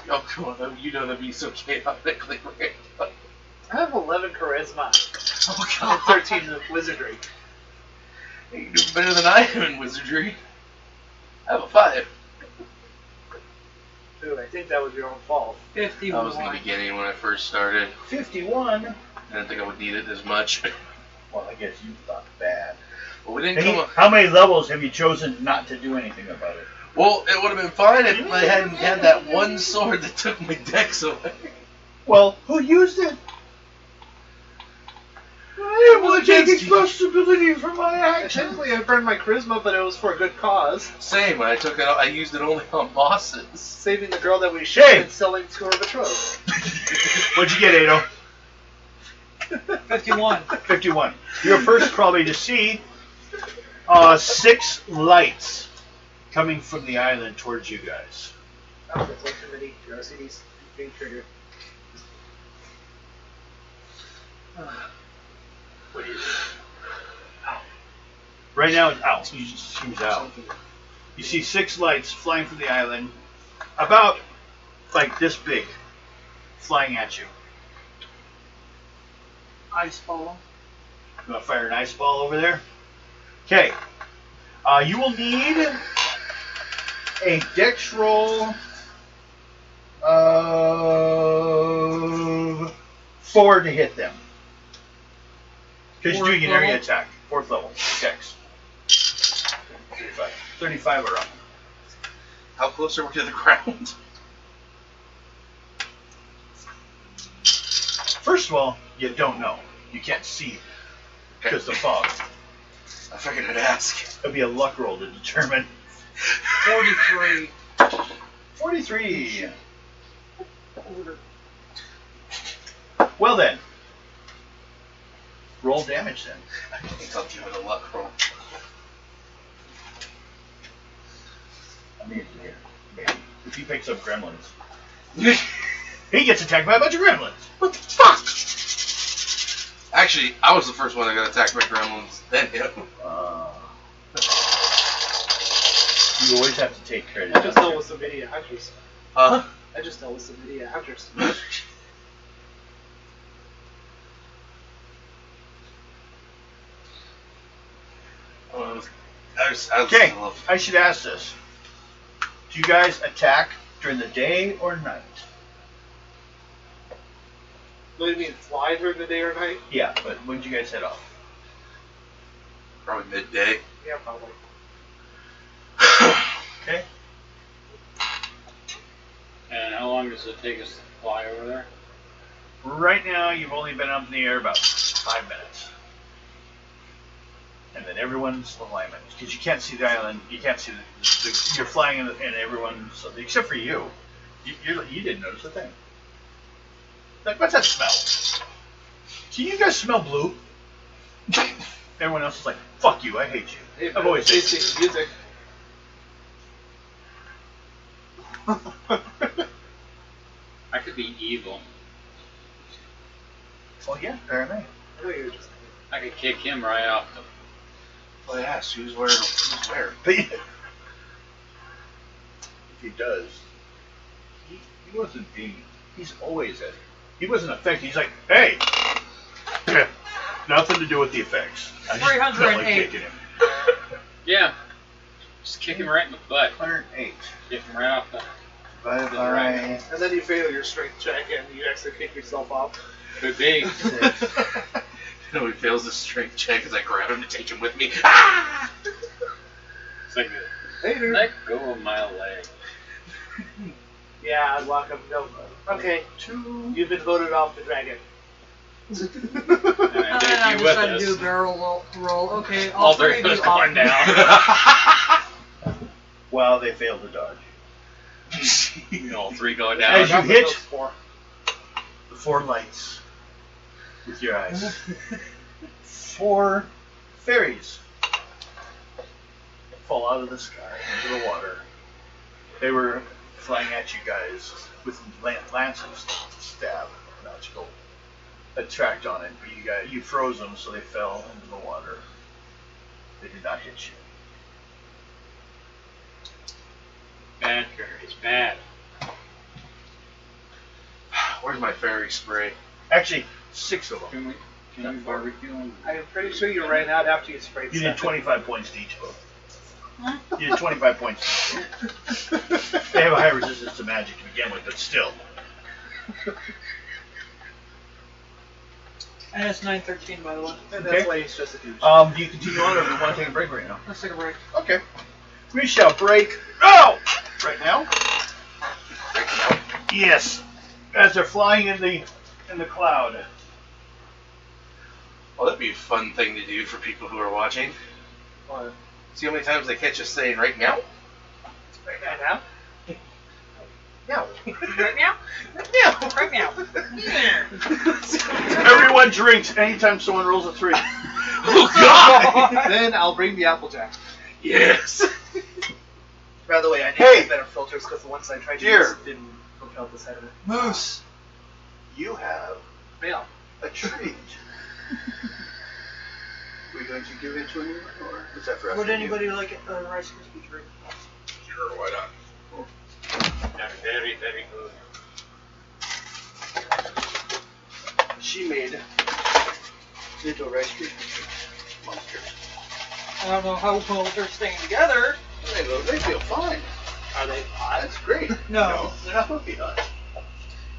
Oh, come on, you know that'd be so chaotically random.
I have 11 charisma
Oh,
and
God.
13 wizardry.
You do better than I am in wizardry. I have a 5.
Dude, I think that was your own fault.
51.
That was in the beginning when I first started.
51.
I didn't think I would need it as much.
Well, I guess you thought bad.
But we didn't come up.
How many levels have you chosen not to do anything about it?
Well, it would have been fine if I hadn't had that one sword that took my dex away.
Well, who used it? I didn't want to take responsibility for my actions.
Technically, I burned my charisma, but it was for a good cause.
Same, and I took it. I used it only on bosses.
Saving the girl that we shot
Hey!
and selling to her betrothed.
What'd you get, Ado?
51.
51. You're first probably to see 6 lights coming from the island towards you guys.
Oh, that's way too many. Your RCD's being triggered.
What do you do? Right now it's out. You just seems out. You see 6 lights flying from the island, about like this big, flying at you.
Ice ball.
You want to fire an ice ball over there? Okay. You will need a dex roll of 4 to hit them. Because you're doing an area attack. 4th level. Dex. 35 or up.
How close are we to the ground?
First of all, you don't know. You can't see because the fog.
I figured I'd ask.
It'll be a luck roll to determine.
43.
43. Well then. Roll damage then.
I think I'll give it a luck roll.
I mean, here. Maybe. If he picks up gremlins. He gets attacked by a bunch of gremlins.
What the fuck? Actually, I was the first one that got attacked by gremlins, then him.
You always have to take credit.
I just dealt with some idiot hunters.
Huh?
I just dealt with some idiot hunters.
Okay, I should ask this. Do you guys attack during the day or night?
What do you mean, fly during the day or night?
Yeah, but when did you guys head off?
Probably midday.
Yeah, probably.
Okay.
And how long does it take us to fly over there?
Right now, you've only been up in the air about 5 minutes. And then everyone's alignment. Because you can't see the island, you can't see you're flying and everyone's, except for you. You didn't notice a thing. Like, what's that smell? Do you guys smell blue? Everyone else is like, fuck you, I hate you.
Hey,
I've always hated you.
tasting music.
I could be evil.
Well, yeah, apparently.
I know you're just.
I could kick him right off the.
Well, yeah, who's wearing who's where?
But if he does, he wasn't being. He's always at. He wasn't affected. He's like, hey, nothing to do with the effects. I just felt like
308.
kicking him.
Yeah. Just kick him right in the butt.
108.
Kick him right off the.
Bye
bye.
bye.
And then you fail your strength check and you actually kick yourself off.
Could be.
No, he fails his strength check as I grab him to take him with me. Ah!
It's like,
Later.
let go of my leg.
Yeah, I'd walk up and go, okay, you've been voted off the dragon.
And
And
I
then
take
I
you with
decided to
us.
do a barrel roll. Okay,
All three of
you
us going
off.
down.
Well, they failed to dodge.
All three going
As
down.
you hit
Those four.
the 4 lights with your eyes, 4 fairies fall out of the sky into the water. They were flying at you guys with lances to stab magical attract on it, but you froze them, so they fell into the water. They did not hit you.
Bad fairies, bad.
Where's my fairy spray?
Actually, 6 of them.
Can we barbecue them?
I'm pretty sure you ran out after you sprayed
You did 25 points to each both. You did 25 points to each both. They have a high resistance to magic to begin with, but still.
And it's 9:13, by the way.
And that's
Okay.
why he's just a douche.
Do you continue on, or do you want to take a break right now?
Let's take a break.
Okay. We shall break. Oh! Right now? Yes. As they're flying in the cloud.
Well, that'd be a fun thing to do for people who are watching. See how many times they catch us saying right now?
Right now?
No.
Right now?
No.
Right now.
Everyone drinks anytime someone rolls a 3.
Oh, God!
Then I'll bring the Applejack.
Yes.
By the way, I need
Hey!
better filters because the ones I tried to
Dear.
use didn't propel the side of it.
Moose.
You have
Fail.
a treat. Are we going to give it to anyone, or is that for after
Would
you?
anybody like a Rice Krispie treat?
Sure, why not?
They're very, very good.
She made little Rice Krispie treats. Monsters.
I don't know how well they're staying together.
They feel fine.
Are they hot?
That's great.
No.
They're not supposed to be hot.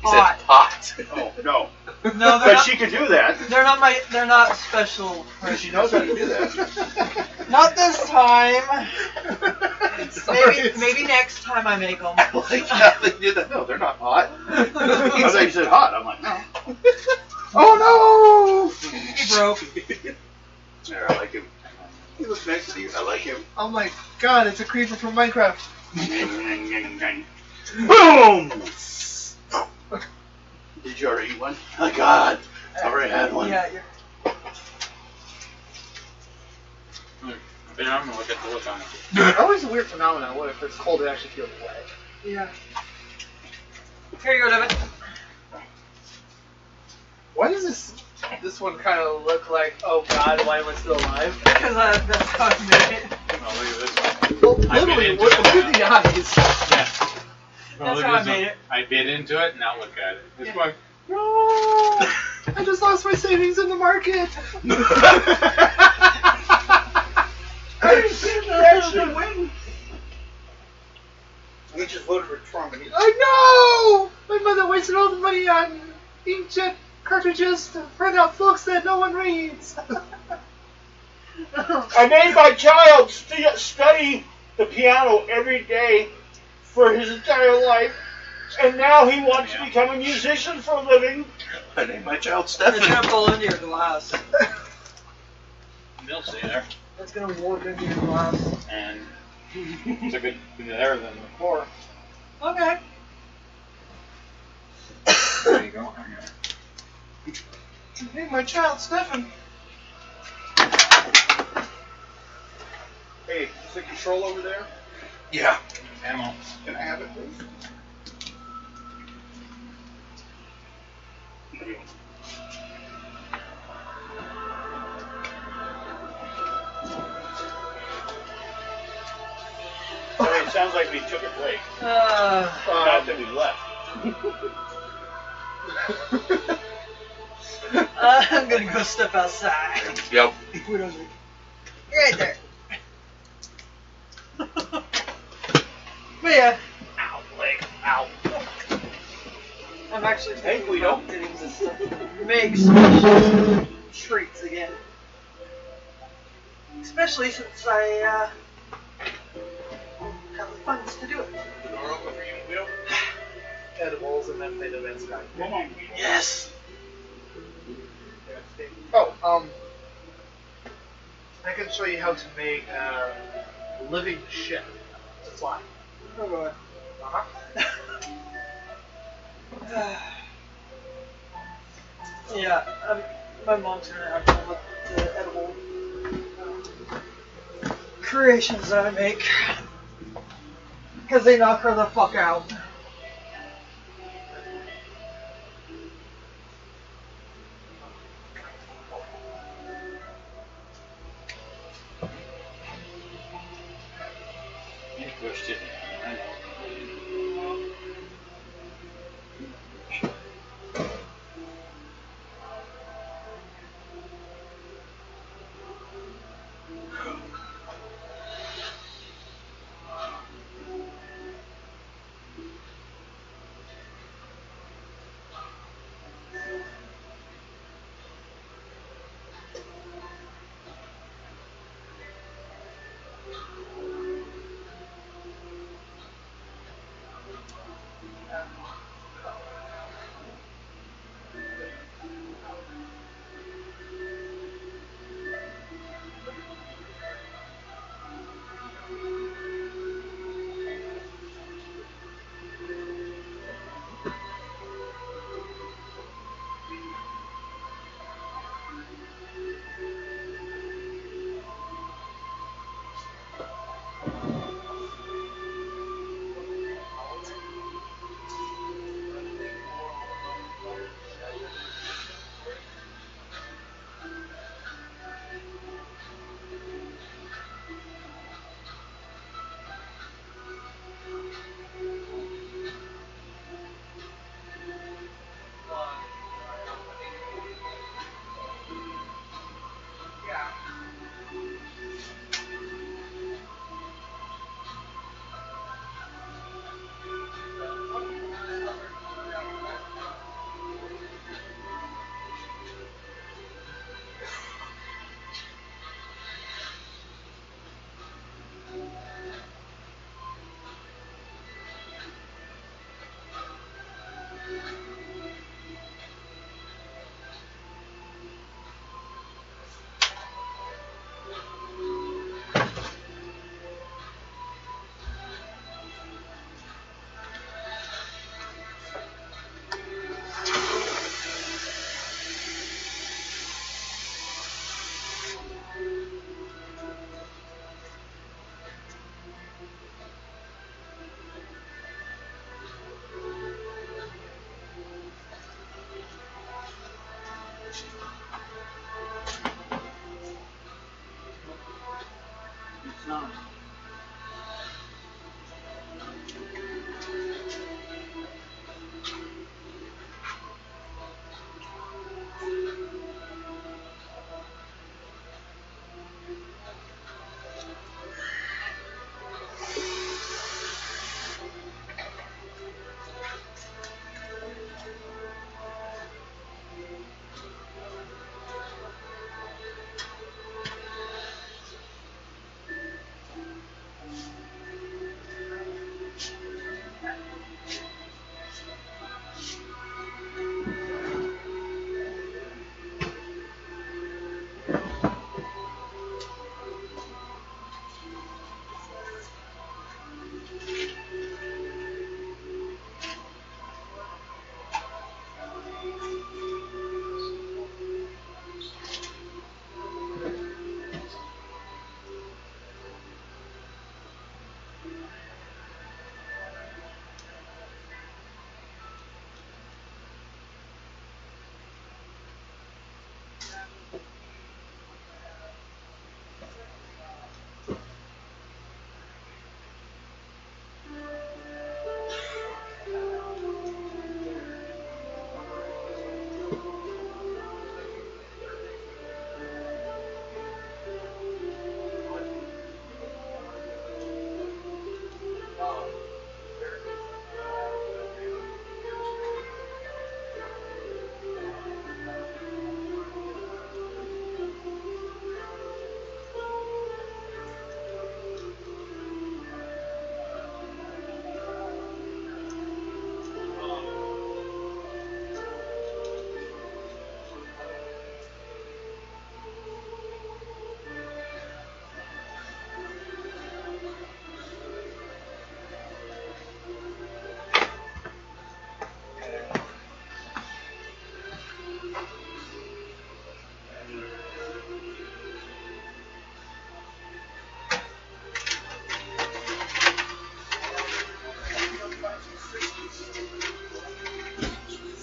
He said
Hot.
hot.
Oh, no.
No, they're
But
not.
she could do that.
They're not special.
Because she knows how to do that.
Not this time.
Sorry.
Maybe next time I make them.
Like how they did that. No, they're not hot.
I thought you said hot. I'm like, no. Oh, no!
He broke.
Yeah, I like him. He looks nice to you. I like him.
Oh my god, it's a creeper from Minecraft.
Boom!
Did you already eat one? Oh God, I already had one.
Yeah, you're...
But I'm gonna look at the look on it.
It's always a weird phenomenon. What if it's cold, it actually feels wet?
Yeah. Here you go, Devin.
Why does this one kind of look like, oh god, why am I still alive?
Because that's how I made it.
Oh, look at this one.
Well,
I bit
literally,
into
look
it.
at the eyes.
Yeah.
That's
look
how
at
I
this
made
one.
it.
I bit into it, now look at it. It's
Yeah.
going,
No! I just lost my savings in the market.
I didn't see the actually win.
We just voted for Trump. And
I know! My mother wasted all the money on inkjet cartridges to print out books that no one reads.
I made my child study the piano every day for his entire life, and now he wants to become a musician for a living.
I named my child
It's
Stefan.
gonna fall into your glass.
they'll stay there.
It's gonna warp into your glass.
And it's a good there than the core.
Okay.
There you go.
I named my child Stefan.
Hey, is the control over there?
Yeah.
Ammo.
Can I have it, please?
Okay, it sounds like we took a break. Not that we left.
I'm gonna go step outside.
Yep.
Where is it? Right there. But yeah,
Ow, leg, ow.
I'm actually
Hey,
thinking
Guido.
about getting this stuff to make special treats again. Especially since I have the funds to do it.
The door open for you, Will?
Edibles and then play the Red Sky.
Come on.
Yes.
Oh, I can show you how to make a living ship to fly.
Oh boy.
Uh-huh.
Yeah, my mom's gonna have fun with the edible creations that I make. Because they knock her the fuck out.
You pushed it. I know. It's not.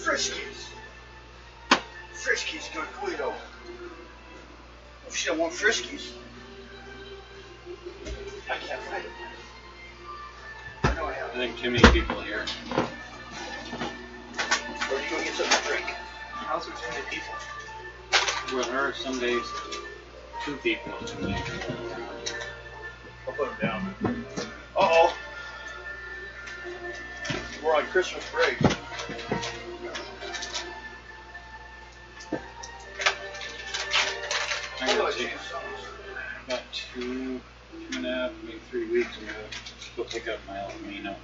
Friskies. Friskies got Guido. If she don't want Friskies, I can't fight it. I know I have.
I think too many people here.
Or you go get something to drink.
How's there too many people?
With her, some days, 2 people.
I'll put them down. Uh-oh. We're on Christmas break.
I gotta take about 2.5, maybe 3 weeks ago. Go pick up my El Camino.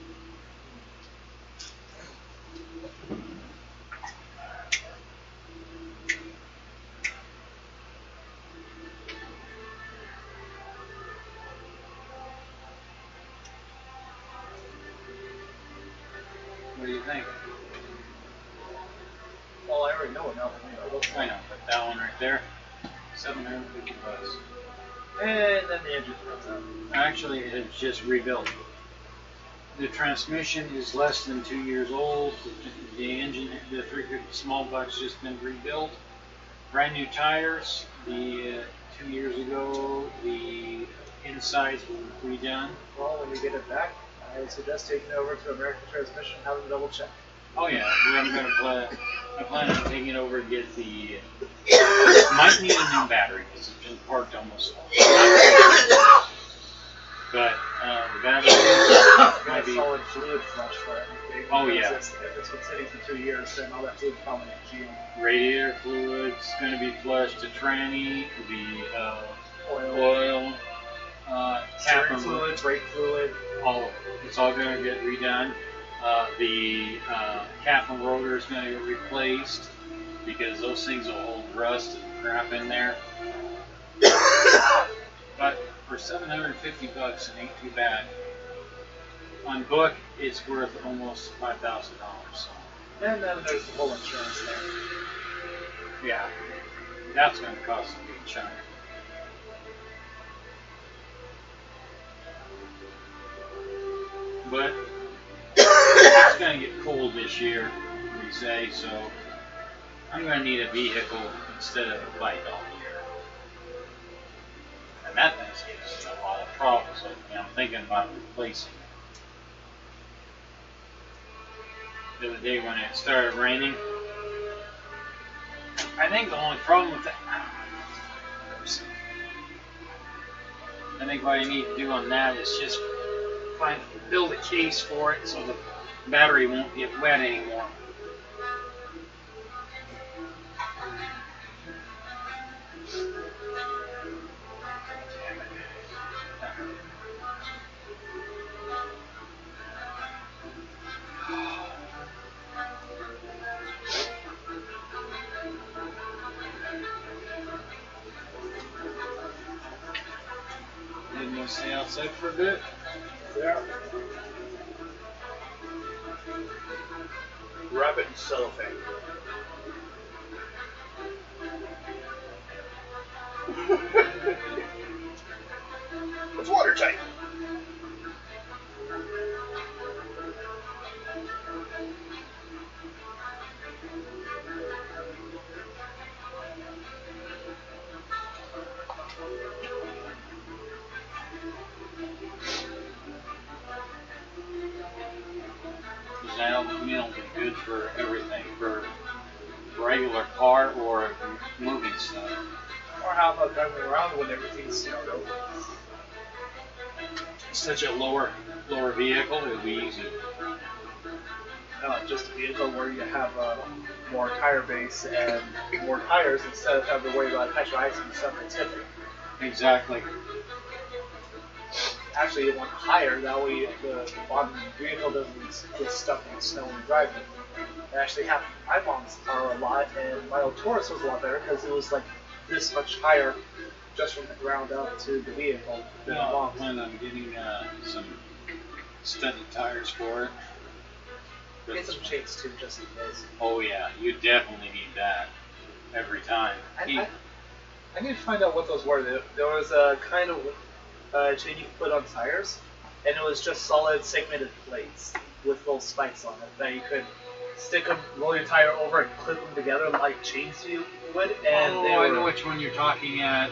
What do you think?
Well, I already know what Alpha Camino looks
I
like.
know, but that one right there, $750.
And then the engine runs out.
Actually, it's just rebuilt. The transmission is less than 2 years old. The engine, the 350 small block's just been rebuilt. Brand new tires. The 2 years ago, the insides were redone.
Well, when you get it back, I would suggest taking it over to American Transmission and having them double check.
Oh yeah, I'm gonna I plan on taking it over to get the. Might need a new battery because it's been parked almost. But the battery
Got
might
a
be.
solid fluid flush for it.
Oh,
Because
yeah.
If it's been sitting for 2 years, then all that fluid probably GM.
Radiator fluid's going to be flushed. The tranny, the
Oil,
oil, cap
steering
and
fluid, brake fluid.
all of it. It's all going to get redone. The cap and rotor is going to get replaced because those things will hold rust and crap in there. But for $750, it ain't too bad. On book, it's worth almost $5,000. So,
And then there's the whole insurance there.
yeah, that's going to cost a big chunk. But it's going to get cold this year, we say, so I'm going to need a vehicle instead of a bike all year. And that thing's giving me a lot of problems lately. I'm thinking about replacing it. The other day when it started raining, I think the only problem with that, I think what I need to do on that is just build a case for it so the battery won't get wet anymore. Didn't want to stay outside for a bit.
Yeah. Wrap it in cellophane.
It's watertight.
Does that oatmeal be good for everything, for regular car or moving stuff?
Or how about driving around when everything's snowed over?
Such a lower vehicle, it would be easy.
No, just a vehicle where you have more tire base and more tires instead of having to worry about pressurizing stuff that's heavy.
Exactly.
Actually, you want higher, that way the bottom of the vehicle doesn't get stuck in the snow when you're driving. It actually happened to my mom's car a lot, and my old Taurus was a lot better because it was like this much higher just from the ground up to the vehicle than
I
mom's.
plan on getting some studded tires for it.
Get some chains too, just in case.
Oh yeah, you definitely need that every time.
I need to find out what those were. There was a kind of chain you could put on tires, and it was just solid segmented plates with little spikes on it that you could stick them, roll your tire over, and clip them together like chains you would. And they were,
I know which one you're talking at.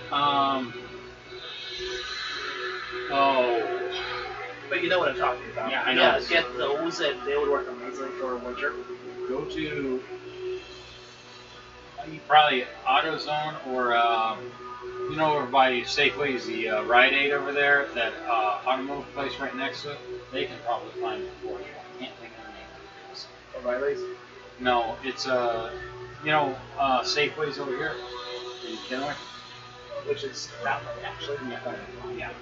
But you know what I'm talking about.
Yeah, I know.
Yeah, get those, and they would work amazingly for a winter.
Go to probably AutoZone or you know, over by Safeway's the Rite Aid over there, that automotive place right next to it. They can probably find it for you. I can't think of the name of it.
O'Reilly's?
No, it's you know, Safeway's over here in Kennewick.
Which is that way, actually.
Yeah.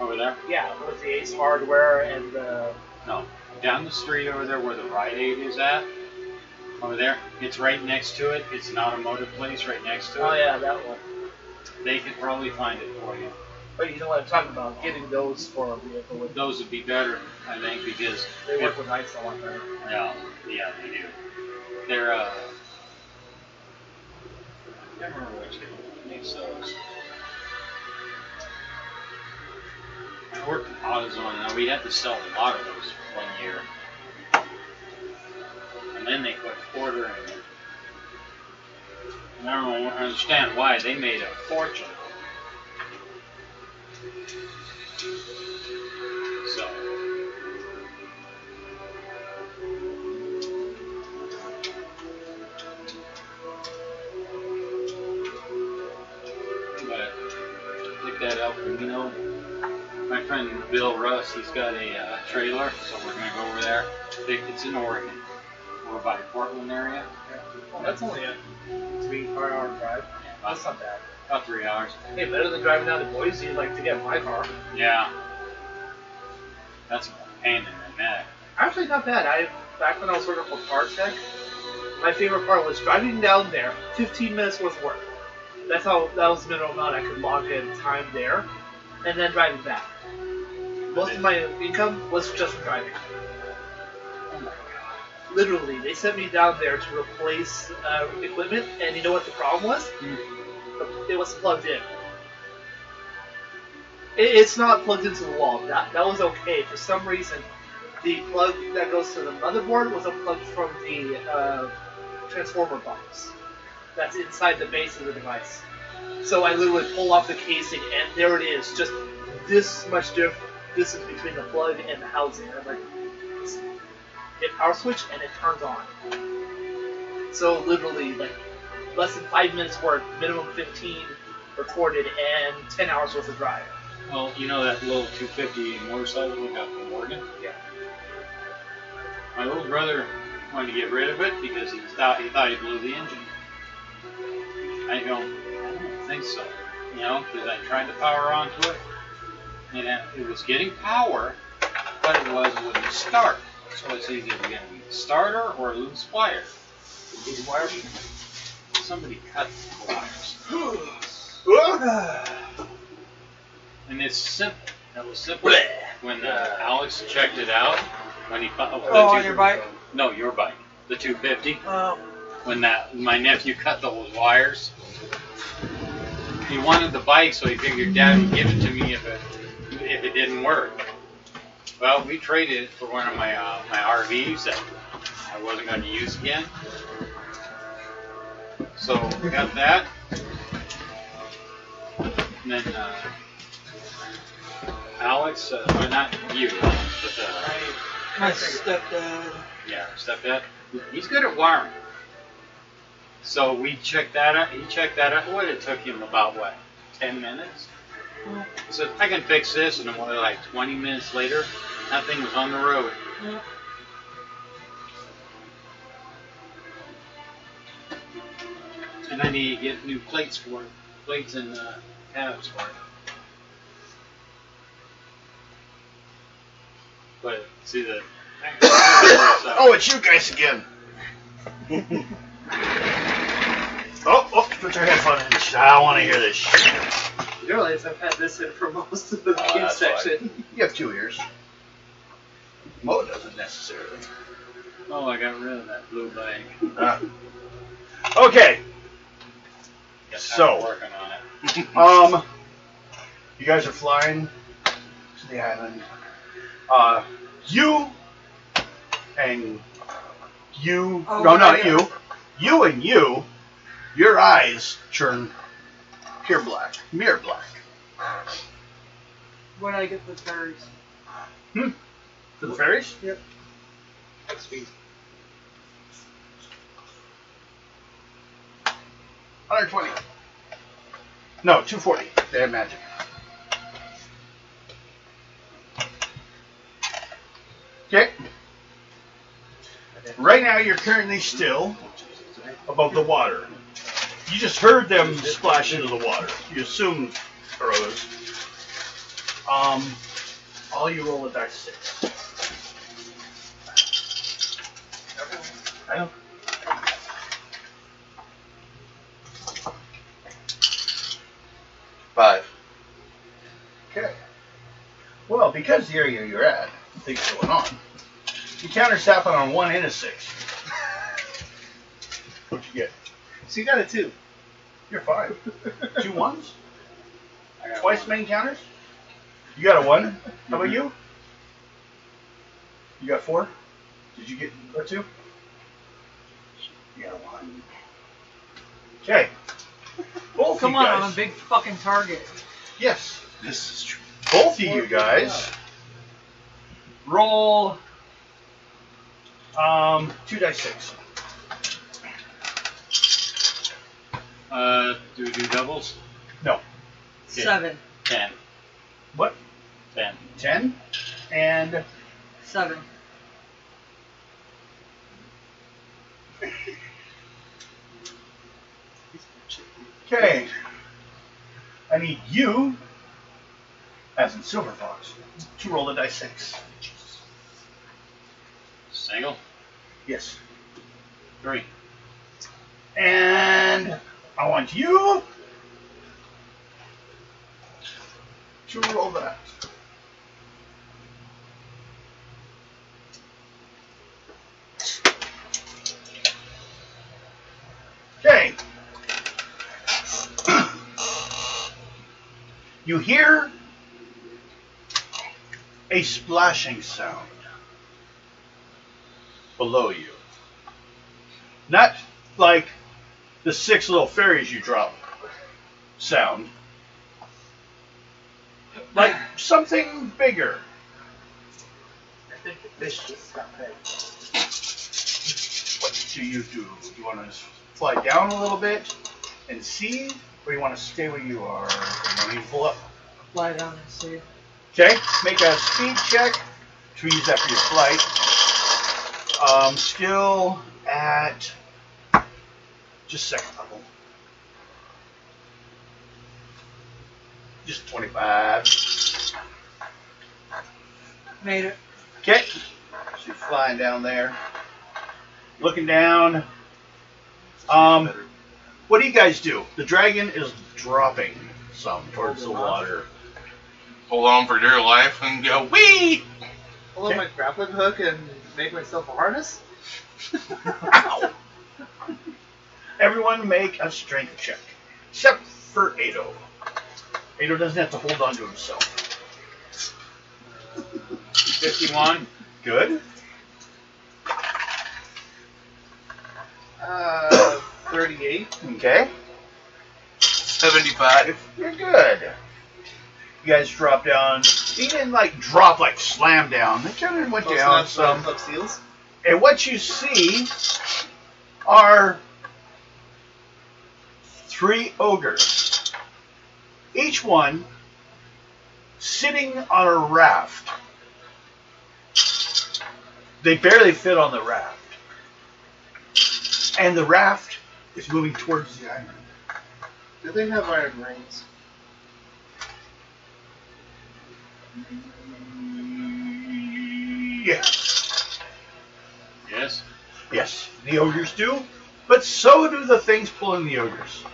Over there?
Yeah, with the Ace Hardware and the...
No. Down the street over there where the Rite Aid is at. Over there. It's right next to it. It's an automotive place right next to it.
Oh yeah, that one.
They could probably find it for you.
But you know what I'm talking about, getting those for a vehicle with...
Those would be better, I think, because
They work with ice a lot better.
yeah, they do. They're I can't remember which one makes those. I worked in AutoZone and we had to sell a lot of those one year. And then they put a quarter in it. And I don't understand why. They made a fortune. So. But pick that up, and you know, my friend Bill Russ, he's got a trailer, so we're gonna go over there. It's in Oregon, over by the Portland area.
Well, that's only a 3-4 hour drive. That's not bad.
About 3 hours.
Hey, better than driving down to Boise like to get my car.
Yeah. That's a pain in the neck.
Actually, not bad. Back when I was working for Partech, my favorite part was driving down there, 15 minutes worth of work. That was the minimum amount I could log in time there, and then driving back. Most of my income was just driving.
Oh my god.
Literally, they sent me down there to replace equipment, and you know what the problem was? It wasn't plugged in. It's not plugged into the wall. That was okay. For some reason, the plug that goes to the motherboard was unplugged from the transformer box that's inside the base of the device. So I literally pull off the casing, and there it is, just this much distance between the plug and the housing. And I'm like, hit power switch, and it turns on. So literally, like, less than 5 minutes worth, minimum 15 recorded, and 10 hours worth of drive.
Well, you know that little 250 motorcycle we got from Morgan?
Yeah.
My little brother wanted to get rid of it because he thought he blew the engine. I don't think so. You know, because I tried to power onto it, and it was getting power, but it wouldn't start. So it's either going to be the starter or a loose wire.
These wires.
Somebody cut the wires. And it's simple. That was simple. When Alex checked it out, when he found
on your bike?
No, your bike, the 250.
Oh.
When my nephew cut those wires, he wanted the bike, so he figured Dad would give it to me if it didn't work. Well, we traded it for one of my RVs that I wasn't going to use again. So we got that, and then Alex, or not you, but
My stepdad.
yeah, stepdad. He's good at wiring. So we checked that out. He checked that out. What, it took him about 10 minutes? He said, I can fix this, and then like 20 minutes later, that thing was on the road.
Yeah.
And I need to get new plates for it. Plates and tabs for it. But see the.
Oh, it's you guys again. Oh, put your headphone in. I don't want to hear this shit.
You realize I've had this in for most of the game
that's
section.
fine. You have 2 ears. Mo doesn't necessarily.
Oh, I got rid of that blue bag.
Okay.
Guess I'm
So,
working on it.
you guys are flying to the island. You and you.
Oh,
No, not
right.
you. You and you. Your eyes turn pure black, mirror black.
When I get the berries.
To the fairies?
Yep.
XP.
120. No, 240. They have magic. Okay. Right now you're currently still above the water. You just heard them splash into the water. You assume arose. All you roll a dice 6. I know.
Five.
Okay. Well, because the area you're at, things going on, you counters happen on 1 and a 6. What'd you get?
So you got a 2.
You're fine. 2 ones?
I got
Twice main counters? You got a 1? How about you? You got 4? Did you get a 2? You got a 1. Okay. Both
Come
you
on,
guys.
I'm a big fucking target.
Yes.
This is true.
Both of you guys roll 2 dice 6.
Do we do doubles?
No.
Okay.
7.
10.
What?
10.
10 and
7.
okay. I need you, as in Silver Fox, to roll the dice 6.
Single?
Yes.
3.
And I want you to roll that. Okay. You hear a splashing sound below you. Not like the 6 little fairies you drop sound. Like something bigger.
I think the fish just got fed.
What do? Do you want to fly down a little bit and see, or you want to stay where you are? Or you want to pull up?
Fly down and see.
Okay, make a speed check to use that for your flight. Still at just second level. Just 25.
Made it.
Okay, so you're flying down there, looking down. What do you guys do? The dragon is dropping some towards the water.
Hold on for dear life and go, wee!
Pull out my grappling hook and make myself a harness?
Ow! Everyone make a strength check, except for Ado. Ado doesn't have to hold on to himself.
51.
Good.
38.
Okay.
75.
You're good. You guys drop down. You didn't like drop, like slam down. They kind of went down some.
Club seals.
And what you see are 3 ogres. Each one sitting on a raft. They barely fit on the raft. And the raft is moving towards the island.
Do they have iron rings?
Yes.
Yes.
Yes, the ogres do, but so do the things pulling the ogres.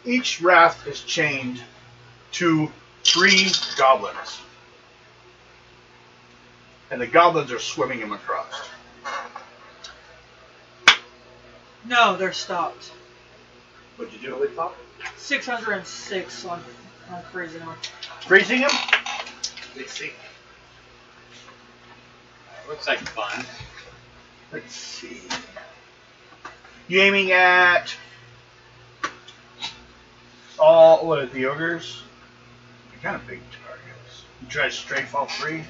Each raft is chained to 3 goblins. And the goblins are swimming them across.
No, they're stopped.
What'd you do?
Really pop?
606 on freezing them.
Freezing them?
They sink.
Looks like fun.
Let's see. You aiming at all, what, the ogres? They're kind of big targets. You try to strafe all 3.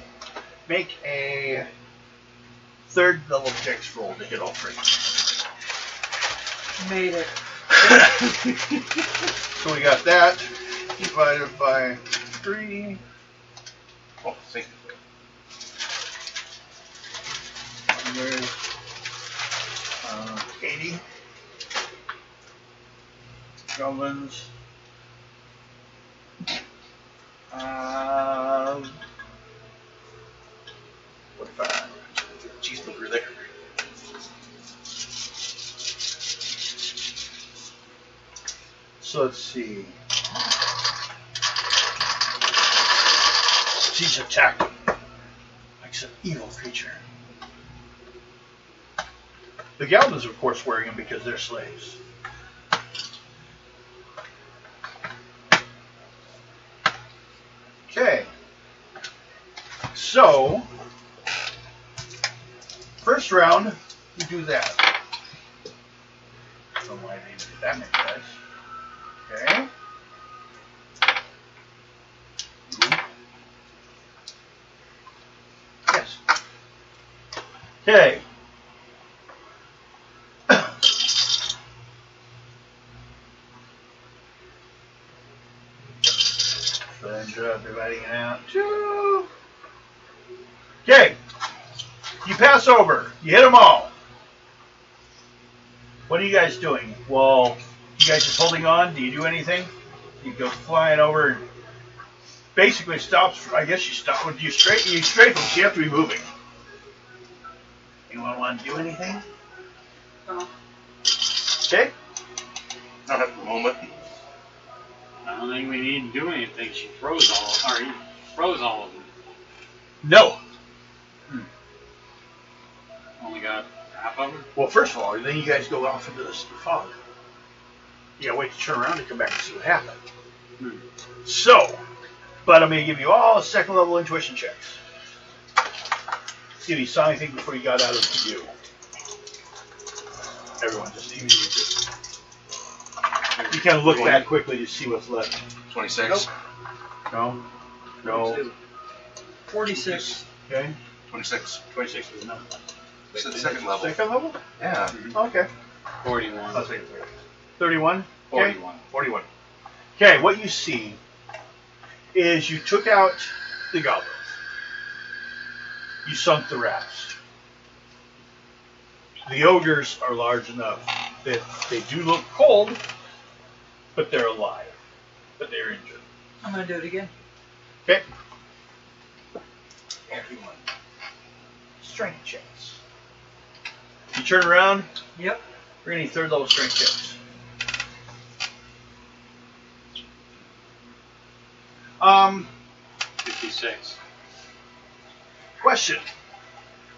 Make a 3rd level dex roll to hit all 3.
Made it.
So we got that divided by 3.
Oh, think.
80 goblins. What about
Cheeseburger there.
So let's see. She's attacking like some evil creature. The goblins, of course, wearing them because they're slaves. Okay. So, first round, we do that. I don't know why I didn't do that many guys. Okay. Yes. Okay. So then dividing it out. 2. Okay. You pass over. You hit them all. What are you guys doing? Well, you guys just holding on? Do you do anything? You go flying over and basically stops. I guess you stop. When you strafe them, so you have to be moving. Anyone want to do anything?
No.
Okay.
Not at the moment.
I don't think we need to do anything. She froze all, or he froze all of them.
No.
Only got half of them.
Well, first of all, then you guys go off into the fog. You gotta wait to turn around and come back and see what happened. So, but I'm gonna give you all 2nd level intuition checks. See if you saw anything before you got out of view. Everyone, just even you kind of look back quickly to see what's left.
26.
No. No.
46.
Okay.
26.
26 is enough.
Second level.
Second level?
Yeah.
Okay.
41.
31? Okay.
41.
41.
Okay, what you see is you took out the goblins. You sunk the rats. The ogres are large enough that they do look cold, but they're alive. But they're injured.
I'm gonna do it again.
Okay. Everyone. Strength checks. You turn around,
Yep.
we're gonna need third level strength checks.
56.
Question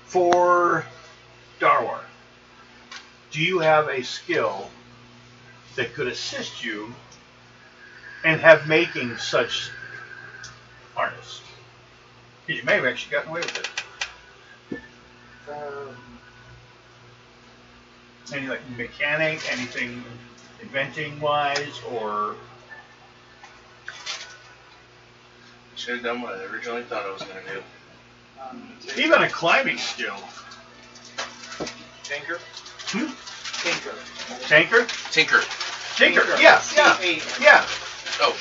for Darwar. Do you have a skill that could assist you and have making such harness? Because you may have actually gotten away with it. Any like mechanic, anything inventing wise, or
Should have done what I originally thought I was going to do.
even a climbing skill?
Tinker.
Hmm?
Tinker.
Tanker?
Tinker.
Tinker. Yeah, yeah, yeah.
Oh,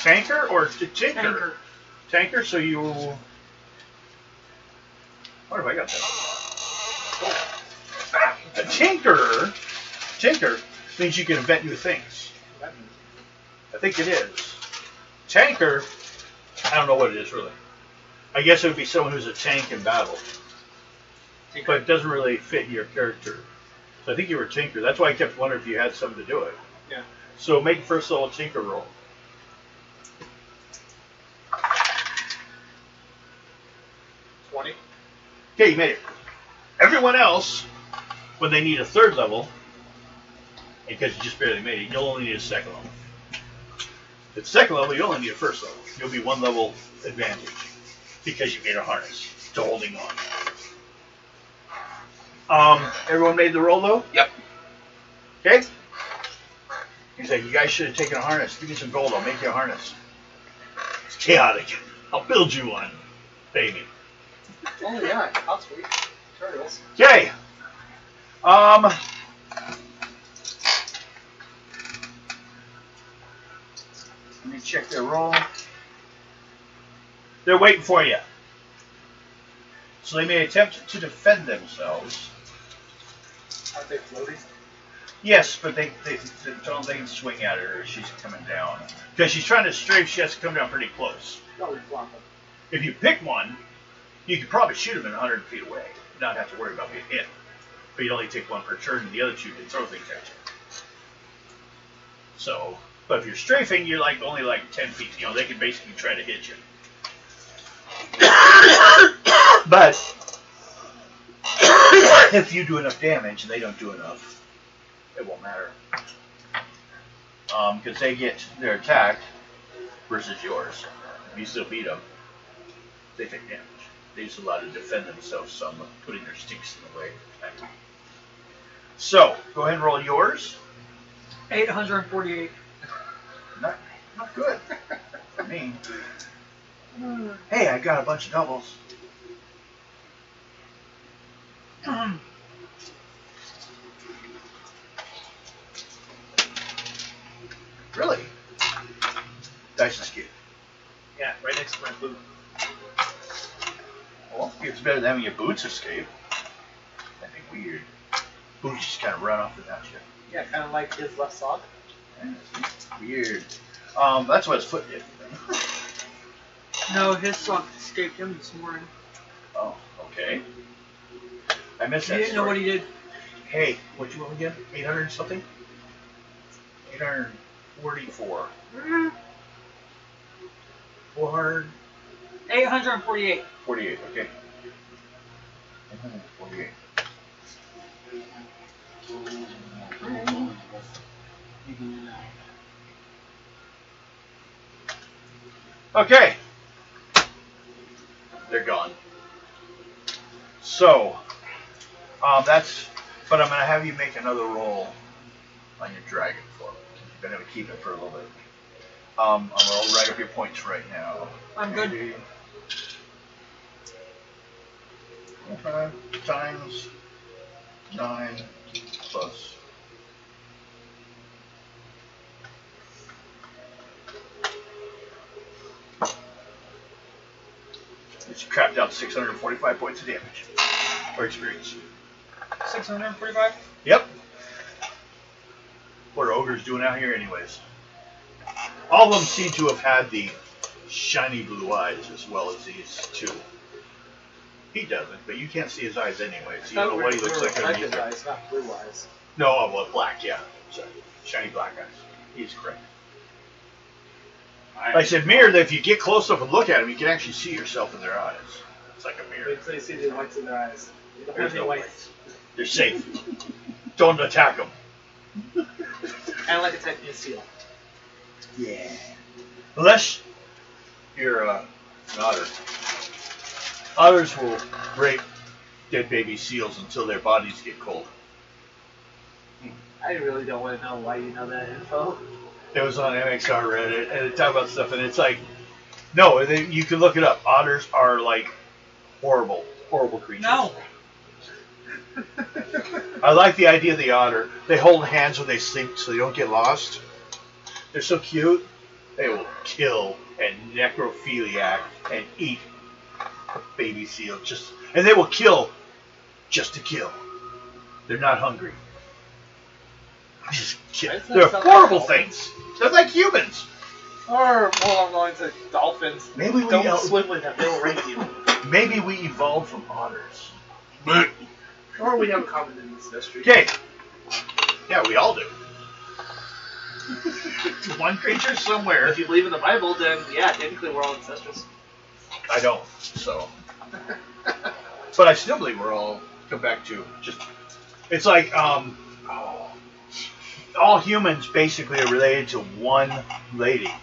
Tanker or tinker?
Tanker.
Tanker. So you. What have I got there? A tinker means you can invent new things. I think it is. Tanker, I don't know what it is really. I guess it would be someone who's a tank in battle. But it doesn't really fit your character. So I think you were Tinker. That's why I kept wondering if you had something to do it.
Yeah.
So make first level Tinker roll.
$20.
Okay, you made it. Everyone else, when they need a third level, because you just barely made it, you'll only need a second level. At second level, you only need a first level. You'll be one level advantage because you made a harness to holding on. Everyone made the roll though?
yep.
Okay? He's like, you guys should have taken a harness. Give me some gold, I'll make you a harness. It's chaotic. I'll build you one. Baby.
Oh yeah, that's sweet. Turtles.
Okay. Let me check their roll. They're waiting for you. So they may attempt to defend themselves.
Aren't they floating?
Yes, but they don't they can swing at her as she's coming down. Because she's trying to strafe, she has to come down pretty close.
No, we flop them.
If you pick one, you could probably shoot him at 100 feet away. Not have to worry about being hit. But you'd only take one per turn, and the other two can throw things at you. So, but if you're strafing, you're like only like 10 feet. You know, they can basically try to hit you. But if you do enough damage and they don't do enough, it won't matter. Because they get their attack versus yours. If you still beat them, they take damage. They just allow to defend themselves some, putting their sticks in the way. So, go ahead and roll yours.
848.
Not good for me. Hey, I got a bunch of doubles. Really? Dice escape.
Yeah, right next to my boot.
Well, it's better than having your boots escape. That'd be weird. Boots just kind of run off without you.
Yeah, kind of like his left sock.
Yeah, it's weird. That's what his foot did.
No, his sock escaped him this morning.
Oh, okay. I missed
He
that
didn't know what he did.
Hey, what you want again? 800 something? 844. 448.
848.
Okay. 848. Okay. They're gone. So, that's. But I'm gonna have you make another roll on your dragon form. You're gonna have to keep it for a little bit. I'm gonna write up your points right now.
I'm good.
5 times 9 plus. It's crapped out 645 points of damage. Or experience.
645?
Yep. What are ogres doing out here anyways? All of them seem to have had the shiny blue eyes as well as these two. He doesn't, but you can't see his eyes anyways. You don't know what he looks like underneath.
His eyes, not blue eyes.
No, well, black, yeah. Sorry. Shiny black eyes. He's correct. Like I said, mirror, that if you get close enough and look at them, you can actually see yourself in their eyes. It's like a mirror.
Wait until you see the whites in their eyes. You don't
There's
have any
no
whites.
whites. They're safe. Don't attack them.
Kind of like attacking a seal.
Yeah. Unless you're an otter. Otters will rape dead baby seals until their bodies get cold.
I really don't want to know why you know that info.
It was on MXR Reddit, and it talked about stuff, and it's like, no, you can look it up. Otters are like horrible, horrible creatures.
No.
I like the idea of the otter. They hold hands when they sleep so they don't get lost. They're so cute. They will kill and necrophiliac and eat a baby seal and they will kill just to kill. They're not hungry. Just kill. They're horrible things. They're like humans.
Or more I'm going to dolphins.
Maybe we
don't swim with them. They'll rape you.
Maybe we evolved from otters.
Or we have a common ancestry.
Okay. Yeah, we all do. One creature somewhere.
If you believe in the Bible, then yeah, technically we're all ancestors.
I don't, so. But I still believe we're all come back to just. It's like all humans basically are related to one lady.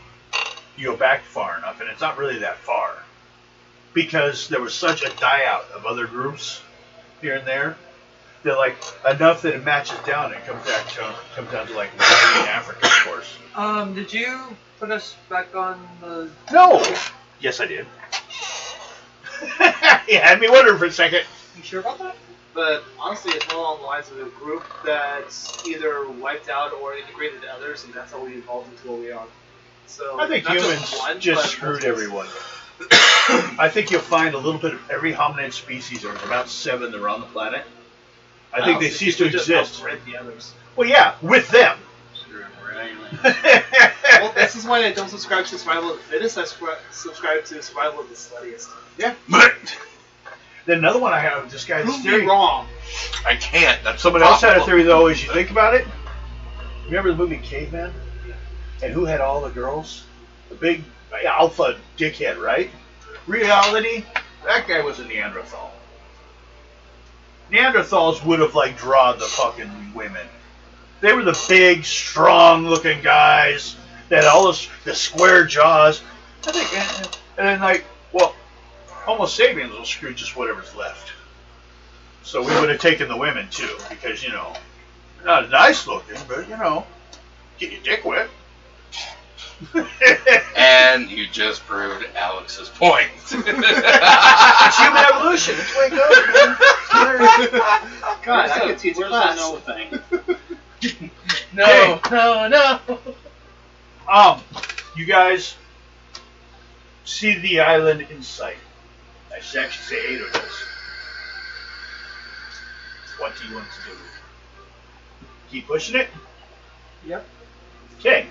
You go back far enough, and it's not really that far, because there was such a die out of other groups here and there. They're like enough that it matches down and comes down to like in Africa, of course.
Did you put us back on the...
No! Yes, I did. You had me wondering for a second.
You sure about that?
But honestly, it's more along the lines of a group that's either wiped out or integrated to others, and that's how we evolved into what we are. So
I think
not
humans
one,
just
but
screwed
multiples.
everyone. I think you'll find a little bit of every hominid species. There's about 7 that are on the planet. I think they cease to
just
exist.
outbred the others.
Well, yeah, with them.
Sure, we're aliens.
Well, this is why I don't subscribe to survival of the fittest. I subscribe to survival of the sluttiest.
Yeah. Then another one I have, this guy's
Prove
theory.
me wrong.
I can't. That's
Someone else had a
impossible.
theory, though, as you think about it. Remember the movie Caveman? And who had all the girls? The big alpha dickhead, right? Reality, that guy was a Neanderthal. Neanderthals would have, like, drawn the fucking women. They were the big, strong-looking guys that had all the square jaws. I think, and then, like, well, Homo sapiens will screw just whatever's left. So we would have taken the women, too, because, you know, not nice-looking, but, you know, get your dick wet.
And you just proved Alex's point.
It's human evolution. It's way it goes, man.
God, I could teach a
Where's
class.
the no thing?
No, no.
You guys see the island in sight. I should actually say 8 of us. What do you want to do? Keep pushing it?
Yep.
Okay.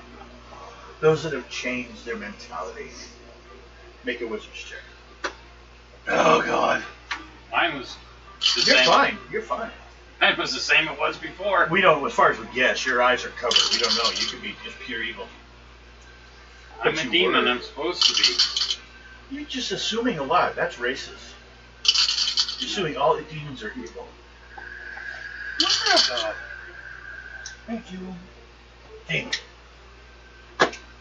Those that have changed their mentality, make a wizard's check. Oh, God.
Mine was the
You're
same.
fine. You're fine.
Mine was the same it was before.
We don't, as far as we guess, your eyes are covered. We don't know. You could be just pure evil.
I'm
But
a
you
demon.
were.
I'm supposed to be.
You're just assuming a lot. That's racist. You're assuming all the demons are evil. Thank you. Hey,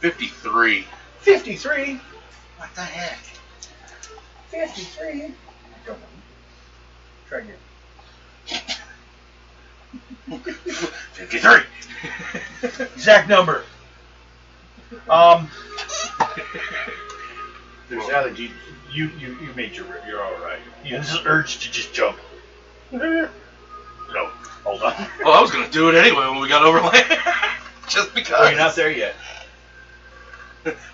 53.
53? What the heck? 53? I don't know. Try again.
53.
Exact number. There's allergy. You made you're all right. You have this urge to just jump. No, hold on.
Well, I was gonna do it anyway when we got over land. Just because.
Oh, you're not there yet.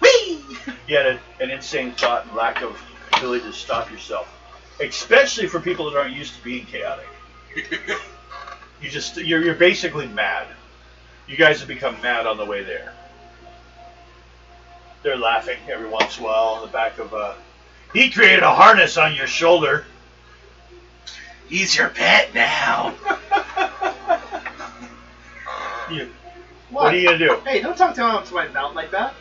Whee!
You had an insane thought and lack of ability to stop yourself, especially for people that aren't used to being chaotic. You're basically mad. You guys have become mad on the way there. They're laughing every once in a while on the back of he created a harness on your shoulder.
He's your pet now.
What are you gonna do?
Hey, don't talk to my mount like that.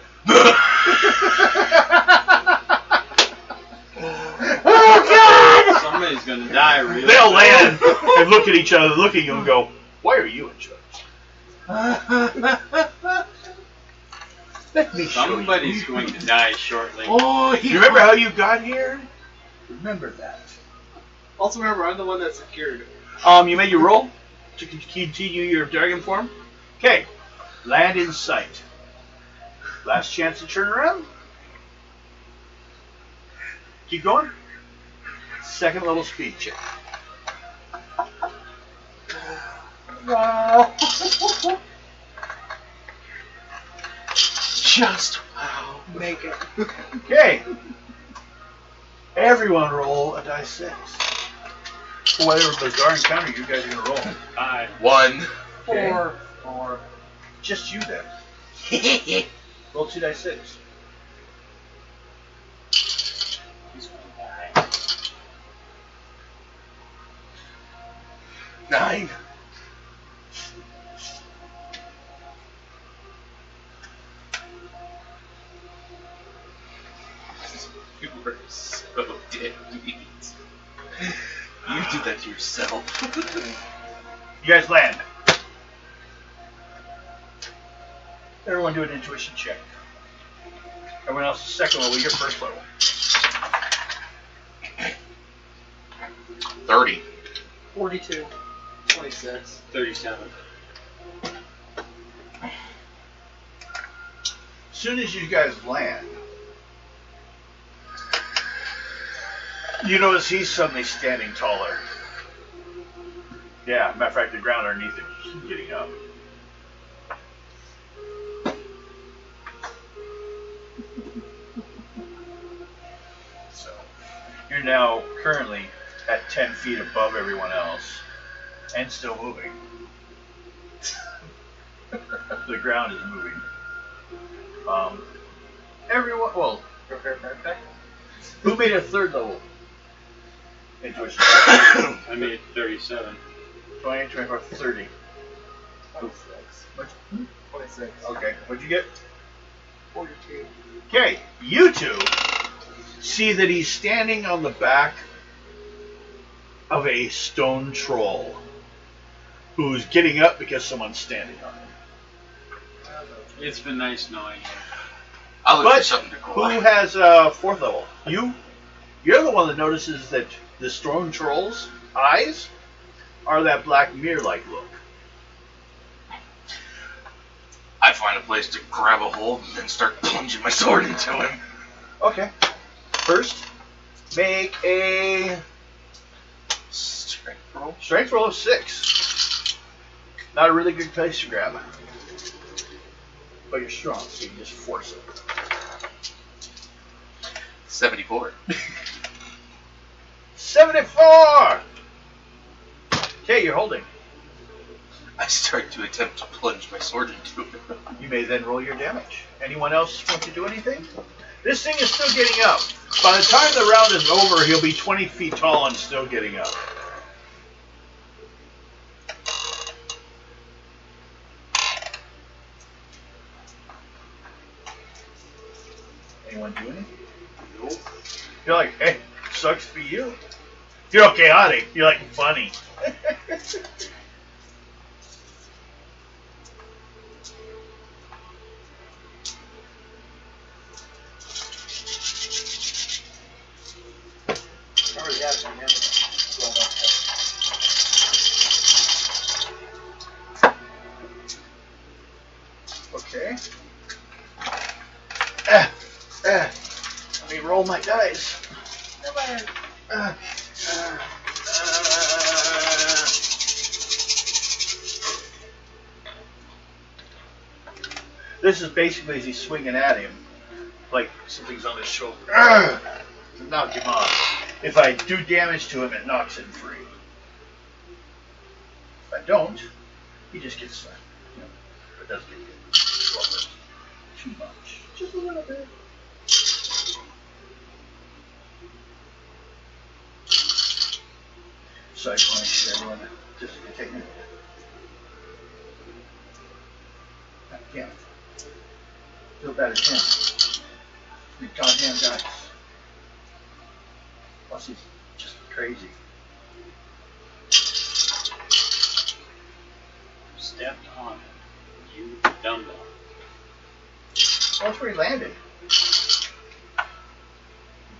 Oh God!
Somebody's gonna die real
They'll
fast.
land and look at each other, look at you and go, "Why are you in charge?" Let me show you.
Somebody's going to die shortly.
Oh,
You remember how you got here? Remember that.
Also remember, I'm the one that secured.
You made your roll to continue your dragon form. Okay, land in sight. Last chance to turn around. Keep going. Second level speed check.
Wow.
just wow.
Make it.
Okay. Everyone roll a die 6. For whatever bizarre encounter you guys are gonna roll.
1.
Okay.
4.
4. Just you then. Roll 2 die 6.
He's gonna die.
9. You were so dead meat. You did that to yourself.
You guys land. Everyone do an intuition check. Everyone else second level, your first level.
30.
42.
26.
37.
As soon as you guys land, you notice he's suddenly standing taller. Yeah, matter of fact, the ground underneath him is getting up. So, you're now currently at 10 feet above everyone else, and still moving. The ground is moving. Everyone, well, who made a third level? Intuition.
I made 37.
20, 24, 30.
26.
What?
26.
Okay, what'd you get?
42.
Okay, you two see that he's standing on the back of a stone troll who's getting up because someone's standing on him.
It's been nice knowing you.
I'll look for
But
something to
who
call.
has fourth level? You're the one that notices that the stone troll's eyes are that black mirror-like look.
I find a place to grab a hold and then start plunging my sword into him.
Okay. First, make a
Strength roll.
strength roll of 6. Not a really good place to grab it. But you're strong, so you can just force it.
74.
74! Okay, you're holding.
I start to attempt to plunge my sword into him.
You may then roll your damage. Anyone else want to do anything? This thing is still getting up. By the time the round is over, he'll be 20 feet tall and still getting up. Anyone do anything?
Nope.
You're like, hey, sucks for you. If you're chaotic, you're like funny.
I already have my damage.
Okay. Let me roll my dice. This is basically as he's swinging at him, like something's on his shoulder. To knock him off. If I do damage to him, it knocks him free. If I don't, he just gets slapped. You know, it doesn't get hit. Too much. Just a little bit. Side points, everyone. Just take it. Again. Feel bad as him. The goddamn dice. Plus he's just crazy.
Stepped on it. You dumb dog.
That's where he landed. He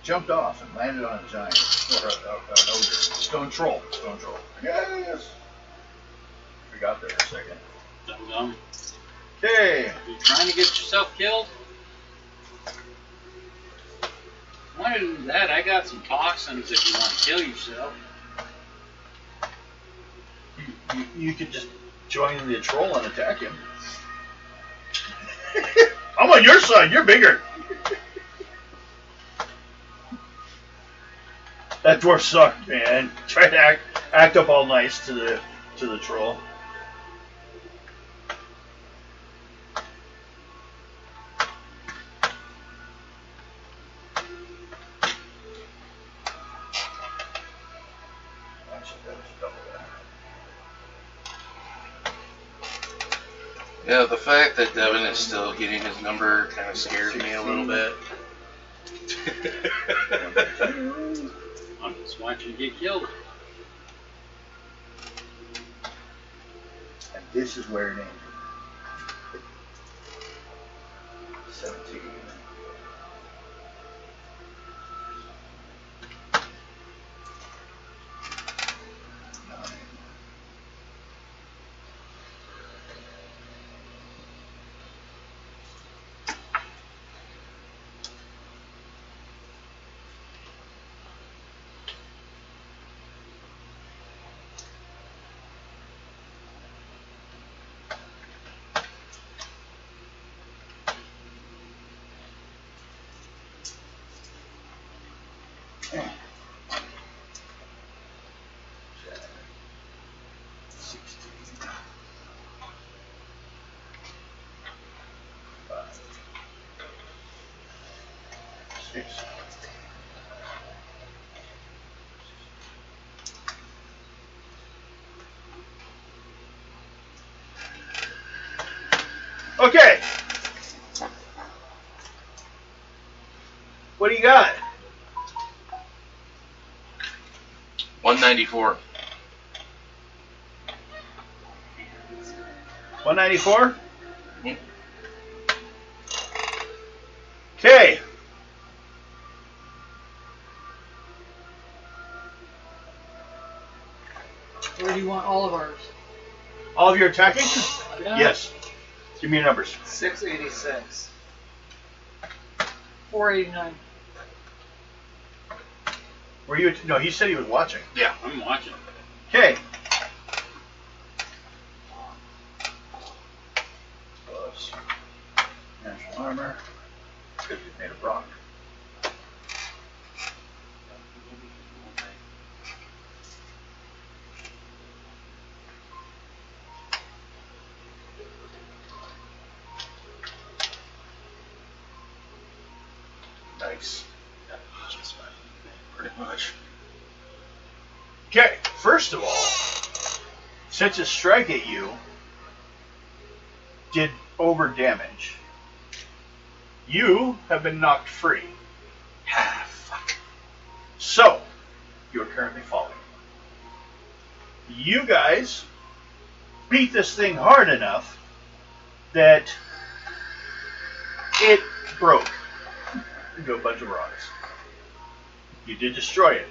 jumped off and landed on a giant. Or an ogre. Stone troll. Stone troll. Yes! Forgot there for a second.
Dumb dumb.
Okay.
You trying to get yourself killed? Want to do that? I got some toxins if you want to kill yourself.
You could just join the troll and attack him. I'm on your side. You're bigger. That dwarf sucked, man. Try to act up all nice to the troll.
Yeah, the fact that Devin is still getting his number kind of scares me a little bit.
I'm just watching you get killed.
And this is where it ended. 17. Okay. What do you got?
194.
194? Okay.
Where do you want all of ours?
All of your attacking?
Yeah.
Yes. Give me your numbers.
686.
489.
Were you? No, he said he was watching.
Yeah.
I'm watching.
Okay. Plus natural armor. Because he's made of rock. Nice.
Pretty much.
Okay, first of all, since a strike at you did over damage, you have been knocked free.
Ah, fuck.
So, you are currently falling. You guys beat this thing hard enough that it broke into a bunch of rocks. You did destroy it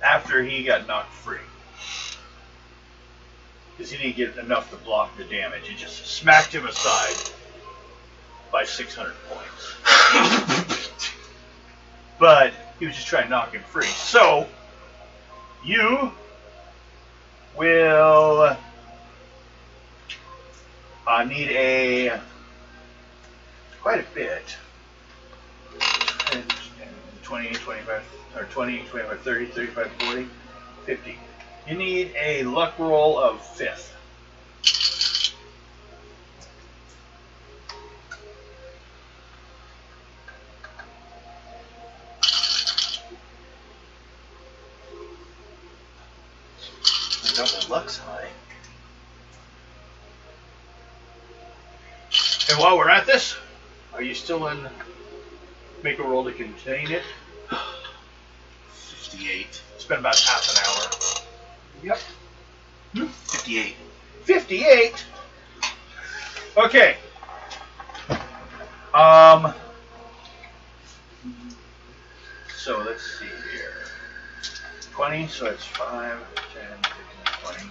after he got knocked free. Because he didn't get enough to block the damage. It just smacked him aside by 600 points. But he was just trying to knock him free. So, you will need quite a bit. 20, 25, or 20, 25, 30, 35, 40, 50. You need a luck roll of 5th.
I know my luck's high.
And while we're at this, are you still in? Make a roll to contain it.
58.
Spend about half an hour.
Yep.
58.
58. Okay. So let's see here. 20. So it's 5, 10, 15, 20.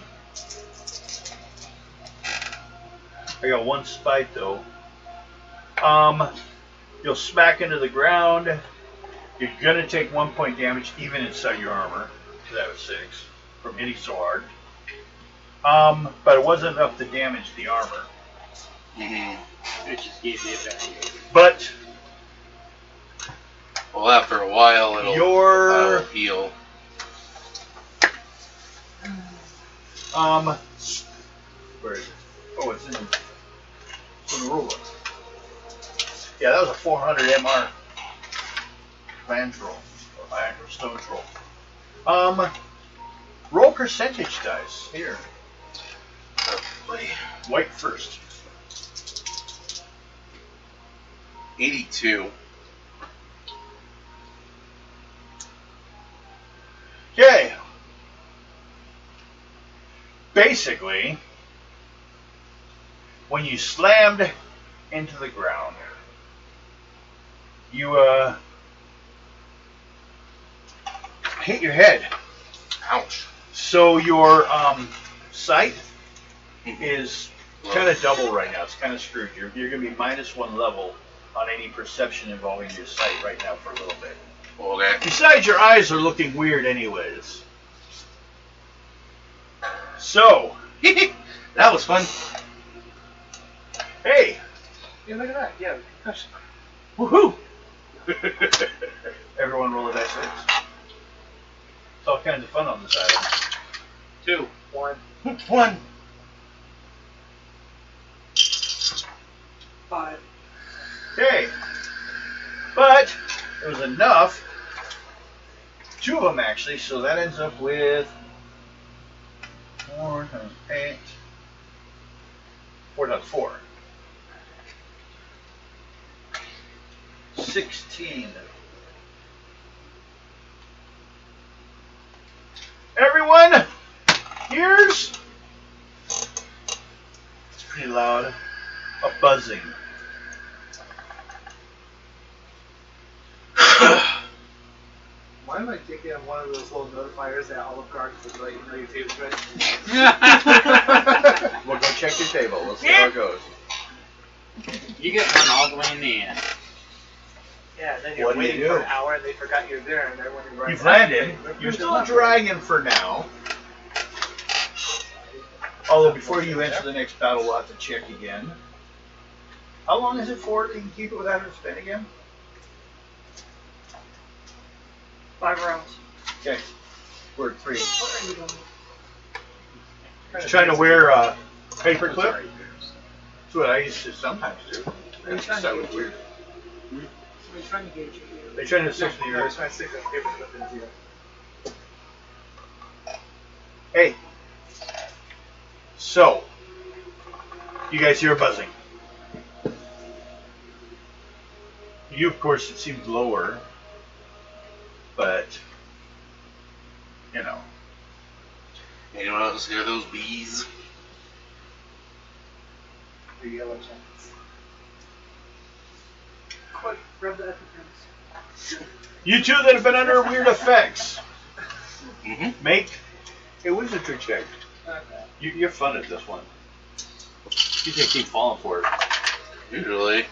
I got one spite though. You'll smack into the ground. You're gonna take 1 point damage even inside your armor, because that was 6 from hitting so hard. But it wasn't enough to damage the armor.
Mm-hmm.
It just gave you a value.
But
Well, after a while, it'll heal.
Where is it? Oh, it's in the ruler. Yeah, that was a 400 MR land roll, or iron or stone roll. Roll percentage dice here.
Probably.
White first.
82.
Okay. Basically, when you slammed into the ground, you hit your head.
Ouch.
So your sight is kind of double right now. It's kind of screwed. You're going to be -1 level on any perception involving your sight right now for a little bit.
Okay.
Besides, your eyes are looking weird anyways. So,
That was fun.
hey,
Yeah, look at that. Yeah, concussion.
woohoo! Everyone roll a dice 6. It's all kinds of fun on this island.
2.
1.
1.
5.
Okay. But it was enough. 2 of them actually, so that ends up with 4 times 8. 4 times 4. 16. Everyone, here's, it's pretty loud, a buzzing.
Why am I taking one of those little notifiers at Olive Garden to let you know your table's ready?
We'll go check your table. We'll see how it goes.
You get one all the way in the end.
Yeah, then you're
What do you
waiting
do?
for an hour and they forgot you're there and everyone runs
You've
out.
landed. You're still a dragon for now. Although before you enter the next battle, we'll have to check again. How long is it for that you can keep it without her spin again?
5 rounds.
Okay. We're at 3.
What are you doing?
Just trying to wear a paper clip. That's what I used to sometimes do. That was weird.
We're trying to gauge you.
They try to stick to
I
your.
was trying to stick a paper clip into you.
Hey. So, you guys hear a buzzing. You, of course, it seems lower, but you know.
Anyone else hear those bees?
The yellow chance.
Quick, grab the EpiPens.
You two that have been under weird effects,
Mm-hmm.
make a wisdom trick check.
Okay.
You're fun at this one. You just keep falling for it.
Usually.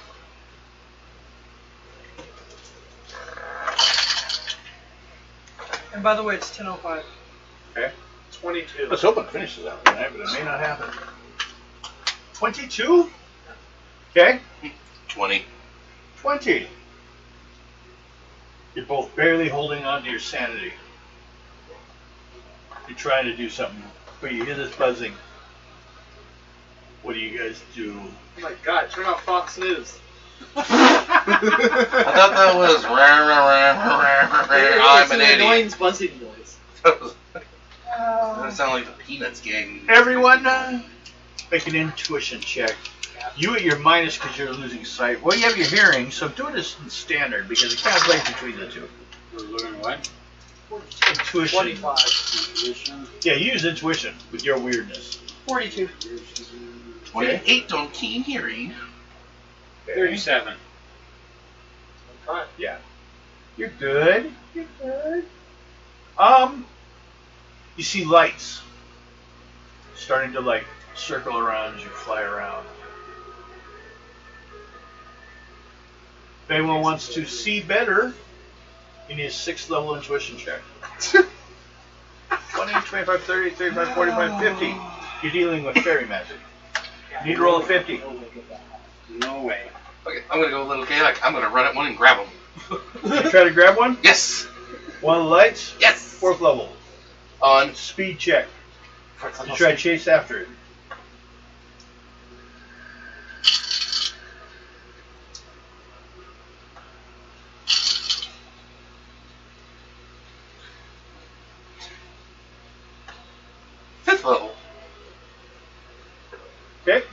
And by the way, it's 10:05.
Okay.
22.
Let's hope it finishes that tonight, but it may not happen. 22? Okay.
20.
20. You're both barely holding on to your sanity. You're trying to do something, but you hear this buzzing. What do you guys do?
Oh my god, turn off Fox News.
I thought that was I'm
It's
an
an
idiot.
annoying buzzing noise.
That sounded like the Peanuts gang.
Everyone, make an intuition check. You at your minus because you're losing sight. Well, you have your hearing, so do it as standard because it calculates between the two.
We're looking what?
Intuition.
25.
Intuition.
Yeah, you use intuition with your weirdness.
42.
28 on keen hearing.
37.
Fine.
Yeah. You're good. You're good. You see lights starting to like circle around as you fly around. If anyone wants to see better, you need a 6th level intuition check. 20, 25, 30, 35, 45, 50. You're dealing with fairy magic. You need to roll a 50.
No way.
Okay, I'm gonna go a little chaotic. I'm gonna run at one and grab him.
You try to grab one?
Yes!
One of the lights?
Yes!
4th level.
On.
Speed check. You try to chase after it.
Fifth level.
Okay.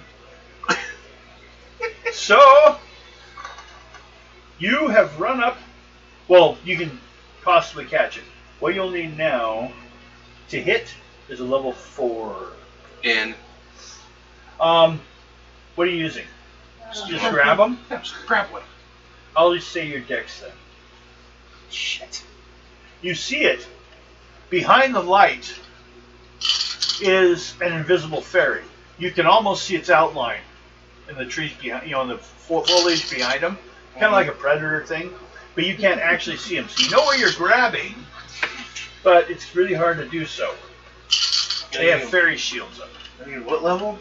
So, you have run up. Well, you can possibly catch it. What you'll need now to hit is a level 4.
In.
What are you using? Just grab them?
Yeah, just grab one.
I'll just say your dex then.
Shit.
You see it. Behind the light is an invisible fairy. You can almost see its outline in the trees behind, in the foliage behind them. Kind of like a predator thing. But you can't actually see them. So you know where you're grabbing, but it's really hard to do so. They have fairy shields up.
I mean, what level?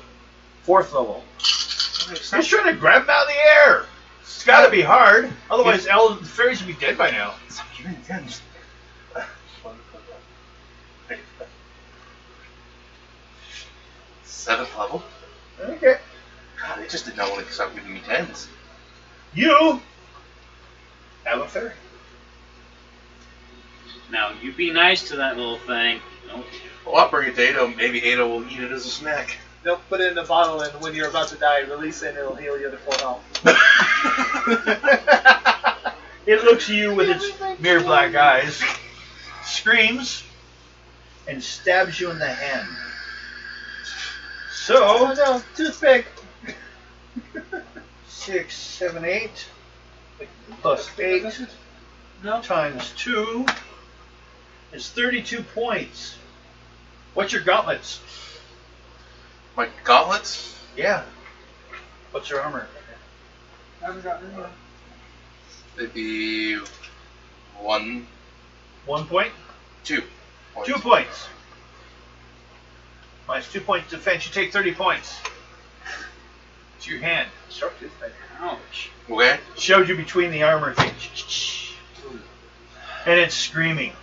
4th level. He's trying to grab them out of the air. It's got to be hard. Otherwise, the fairies would be dead by now.
You're intense.
Seventh level.
Okay.
God, they just did not want to stop giving me 10s.
You have a fairy.
Now, you be nice to that little thing. Don't
Well, I'll bring it to Ada. Maybe Ada will eat it as a snack.
They'll put it in a bottle, and when you're about to die, release it, and it'll heal you to full health.
It looks at you with its mere black eyes, screams, and stabs you in the hand.
Oh
So,
no, toothpick!
6, 7, 8, plus 8
No.
times 2 is 32 points. What's your gauntlets?
My gauntlets?
Yeah. What's your armor?
I haven't gotten any.
They'd be 1,
1 point?
2 points.
2 points. Minus 2 points defense, you take 30 points. It's your hand.
Sharp toothpick.
ouch.
Okay.
Showed you between the armor thing. And it's screaming.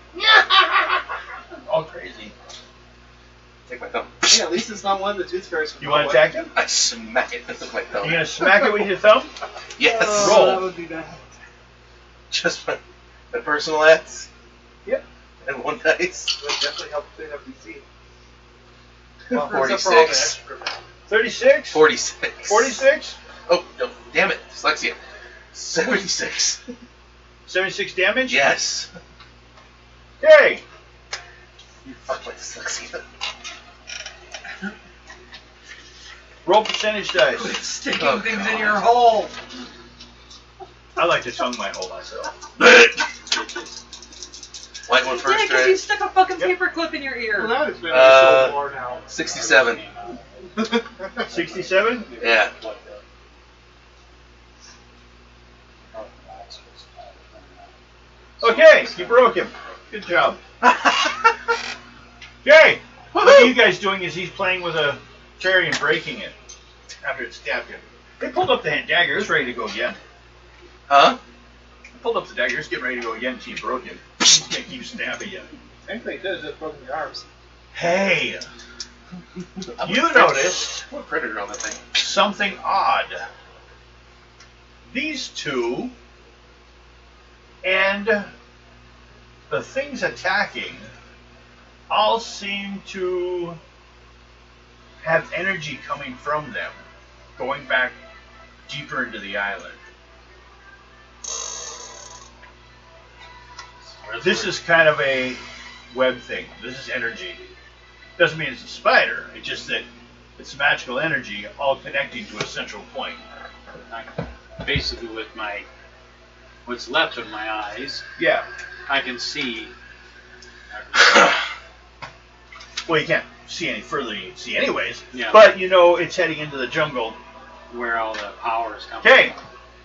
All crazy.
Take my thumb.
Yeah, at least it's not one of the tooth fairies from
You want to
Norway.
attack him?
I smack it with my thumb.
You're going to smack it with your thumb?
Yes.
Oh,
Roll.
that would be bad.
Just my personal ads.
Yep.
And 1 dice.
It would definitely help clean up DC.
Well,
46.
36?
46.
46?
Oh, no, damn it. Dyslexia. 76.
76 damage?
Yes.
Okay.
Fuck my dyslexia.
Roll percentage dice.
Sticking
Oh,
things
God.
in your hole.
I like to tongue my hole myself.
Light one
Yeah,
first,
because you
right?
stuck a fucking
Yep.
paper clip in your ear.
Well, that has been
Uh,
so far now.
67.
67?
Yeah.
Okay, you broke him. Good job. Okay. What are you guys doing as he's playing with a cherry and breaking it after it stabbed him? They pulled up the dagger. It was ready to go again.
Huh?
They pulled up the dagger. It's getting ready to go again until you broke it. He's going to keep stabbing you.
Thankfully, it could have just broken your arms.
Hey. You noticed
What predator on that thing?
something odd. These two and the things attacking all seem to have energy coming from them, going back deeper into the island. This is kind of a web thing. This is energy. Doesn't mean it's a spider. It's just that it's magical energy all connecting to a central point.
Basically, with what's left of my eyes,
Yeah.
I can see.
Well, you can't see any further than you can see anyways.
Yeah.
But you know it's heading into the jungle.
Where all the power is coming
Okay.
from.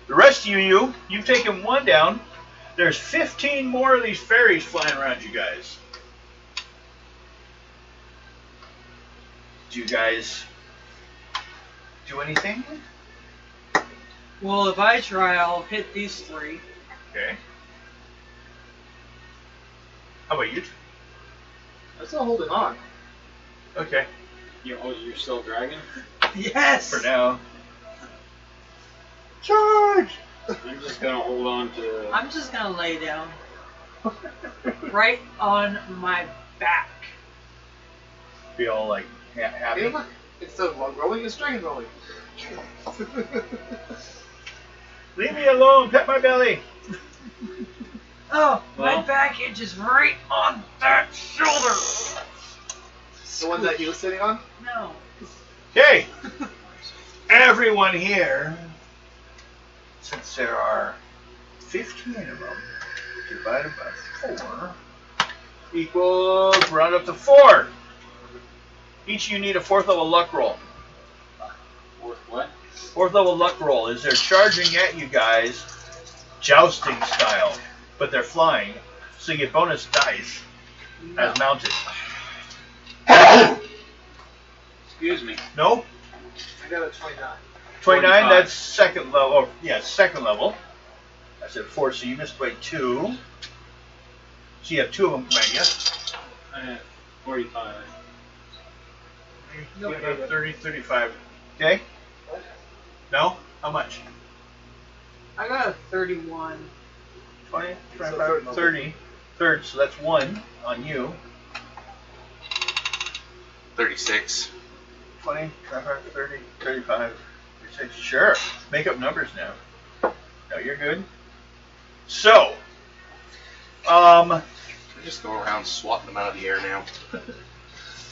The rest of you've taken one down. There's 15 more of these fairies flying around you guys. Do you guys do anything?
Well, if I try, I'll hit these three.
Okay. How about you?
I'm still holding on.
Okay.
You're still dragging?
Yes!
For now.
Charge!
I'm just gonna hold on to.
I'm just gonna lay down. Right on my back.
Be all like happy.
Hey, look. Instead of log rolling, it's dragon rolling.
Leave me alone. Pet my belly.
Oh, my
Well.
back itches right on that shoulder.
The one that he was sitting on?
No.
Okay. Everyone here, since there are 15 of them, divided by 4 equals, round up to 4. Each of you need a 4th level luck roll.
Fourth what?
4th level luck roll is they're charging at you guys, jousting style, but they're flying, so you get bonus dice as mounted.
Excuse me.
No?
I got a 29.
29,
45.
that's second level. Oh, yeah, second level. I said 4, so you missed by 2. So you have 2 of them coming at
I have 45.
you. You have 30, 35. Okay? No? How much?
I got a 31.
20,
So
25,
third level.
30. Third, so that's 1 on you.
36.
20, 25, 30, 35, 36. Sure. Make up numbers now. No, you're good. So,
I just go around swatting them out of the air now.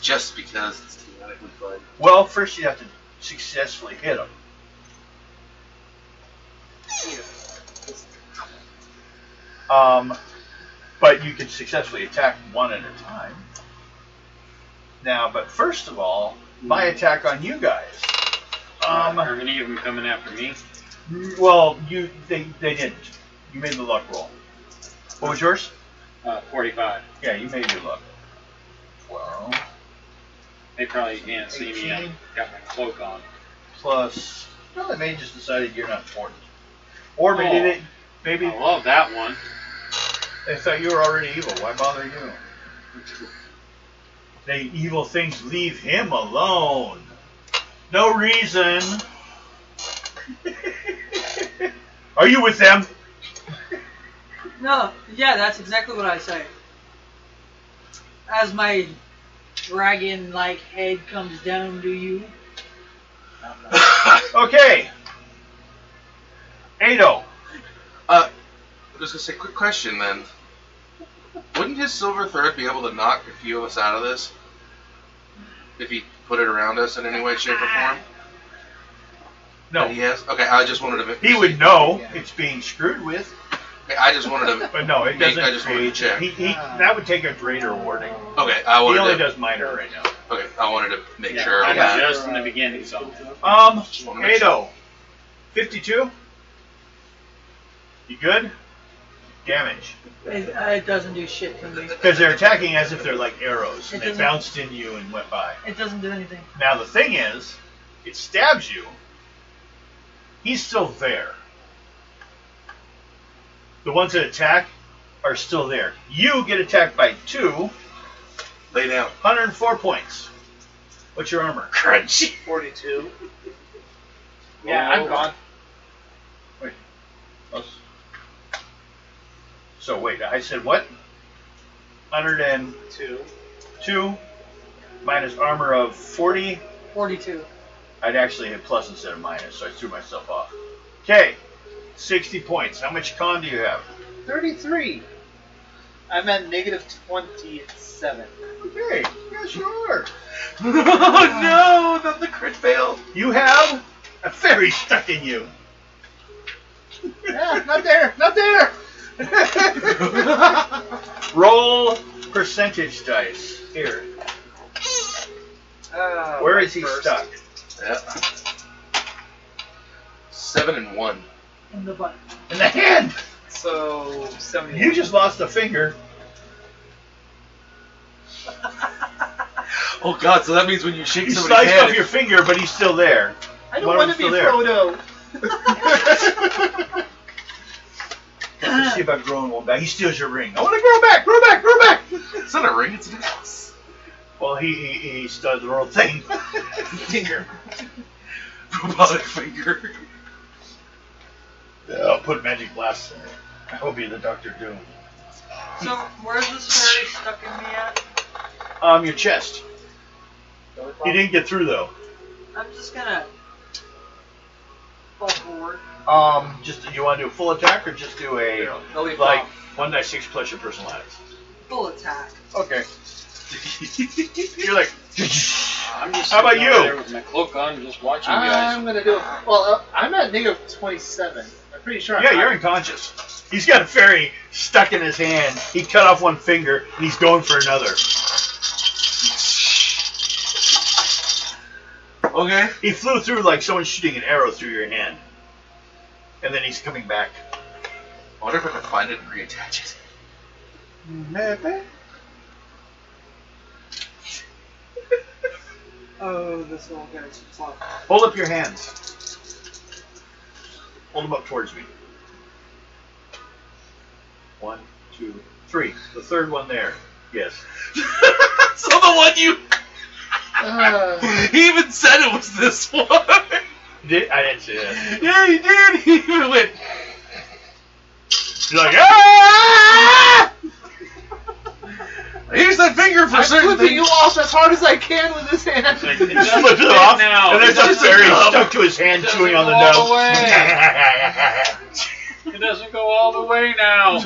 Just because it's thematically fun.
well, first you have to successfully hit them. But you can successfully attack one at a time. Now, but first of all, my attack on you guys.
Are any of them coming after me?
Well, they didn't. You made the luck roll. What was yours?
45.
Yeah, you made your luck. 12
They probably can't see me. I
18.
got my cloak on.
plus. Well, they may just decided you're not important, or maybe
Oh.
maybe
I love that one.
they thought you were already evil. Why bother you? They evil things leave him alone. No reason. Are you with them?
No, yeah, that's exactly what I say. As my dragon-like head comes down to you.
Okay. Ado.
I was gonna say, quick question then. Wouldn't his silver thread be able to knock a few of us out of this? If he put it around us in any way, shape, or form?
No.
That he has? Okay, I just wanted to...
He would know it's being screwed with,
Okay, I just wanted to...
but no, it
Make-
doesn't.
I just wanted to check.
That would take a greater warning.
Okay, I
He
wanted
only
to...
does minor right now.
Okay, I wanted to make
Yeah,
sure
I'm
of that.
just in the beginning, so.
Just wanna make
Ado. 52? You good? damage.
It doesn't do shit to me.
Because they're attacking as if they're like arrows, and
It
they
doesn't-
bounced into you and went by.
It doesn't do anything.
Now the thing is, it stabs you. He's still there. The ones that attack are still there. You get attacked by 2,
Lay down.
104 points. What's your armor?
Crunchy.
42. Yeah, I'm gone.
Wait. So wait, I said what? 102
2.
minus armor of 40.
42.
I'd actually hit plus instead of minus, so I threw myself off. Okay, 60 points. How much con do you have?
33. I'm at negative 27.
Okay, yeah, sure.
Oh no, not the crit fail.
You have a fairy stuck in you.
Yeah, not there. Not there.
Roll percentage dice. Here. Where is he
first.
stuck?
Yeah. 7 and 1.
In the butt.
In the hand!
So 70.
You just lost a finger.
Oh god, so that means when you shake
You
somebody's
sliced
hand,
off your finger, but he's still there.
I don't
One
want
of
to be
them's still
Frodo.
Let's see about growing one back. He steals your ring. I want to grow back, grow back, grow back!
it's not a ring, it's an axe.
Well, he started the wrong thing.
Finger.
Robotic finger.
I'll put magic blast in it. I hope you're the Doctor Doom.
So, where's this fairy stuck in me at?
Your chest. He didn't get through though.
I'm just gonna fall forward.
Just you want to do a full attack or just do a
Belly
like
flop.
1d6 plus your personal items?
Full attack.
Okay. You're like.
I'm just
How about
sitting over
you?
there with my cloak on, just watching you guys.
I'm gonna do it. Well, I'm at negative 27. I'm pretty sure.
Yeah, you're unconscious. He's got a fairy stuck in his hand. He cut off one finger and he's going for another.
Okay.
He flew through like someone shooting an arrow through your hand. And then he's coming back.
I wonder if I can find it and reattach it.
Maybe.
Oh, this little guy's flop.
Hold up your hands. Hold them up towards me. 1, 2, 3. The third one there. Yes.
So the one you...
Uh,
He even said it was this one.
I didn't say that.
Yeah, he did. He even went...
You're like, ah!
Here's that finger for
I'm
certain
flipping you
things.
off as hard as I can with this hand.
He flipped it off,
now.
and there's a
Just
fairy
enough.
stuck to his hand,
It
chewing on the
doesn't go all
nose.
It doesn't go all the way now.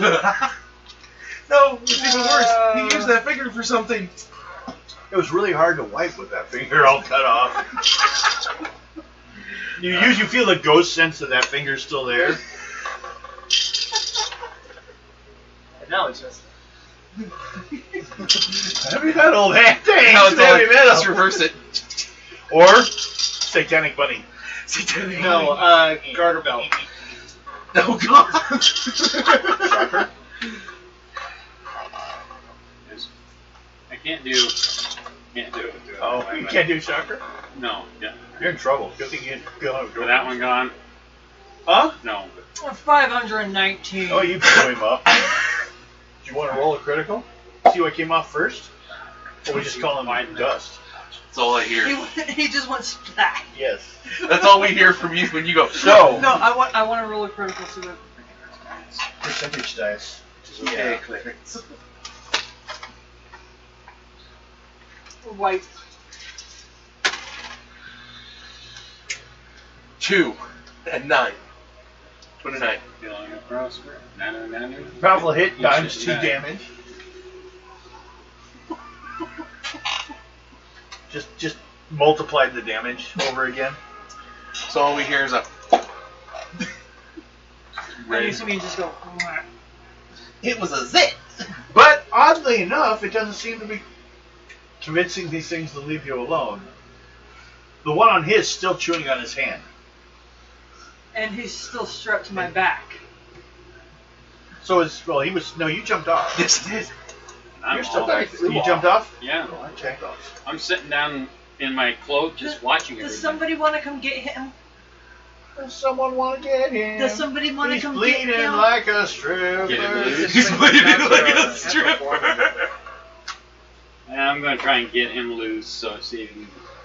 No, it's even worse. He used that finger for something.
It was really hard to wipe with that finger all cut off. You usually feel the ghost sense that that finger's still there.
And now it's just.
Have you got old hand? Thanks,
Now it's all
heavy
like,
metal.
let's reverse it.
Or Satanic Bunny.
No, garter belt.
Oh god.
Shocker.
I can't do it.
Oh, you can't do shocker?
No, yeah.
You're in trouble. Good thing you didn't go on a
For that one gone?
Huh?
No.
519.
Oh, you blew him up. Do you want to roll a critical? See what came off first? Or we just call him dust?
That's all I hear.
He just went splat.
Yes.
That's all we hear from you when you go.
So,
No, I want to roll a critical so that.
percentage dice.
Okay, Clarence.
White.
2 and 9. 29.
Feeling a prosper. Nanu.
Powerful hit
You
times
should
2
die.
damage. Just multiply the damage over again.
So all we hear is a.
I assume you just go. "Mwah."
It was a zit.
But oddly enough, it doesn't seem to be convincing these things to leave you alone. The one on his still chewing on his hand.
And he's still strapped to my back.
So he was, no, you jumped off.
Yes, it did.
I'm
You're still
all-
back. You jumped off?
Yeah.
Oh, I jumped off.
I'm sitting down in my cloak just watching
Does
everything.
somebody want to come get him?
Does someone want to get him?
Does somebody want to
He's
come
bleeding
get him?
like a stripper.
Get him loose.
He's bleeding like a stripper.
Yeah, I'm going to try and get him loose, so see if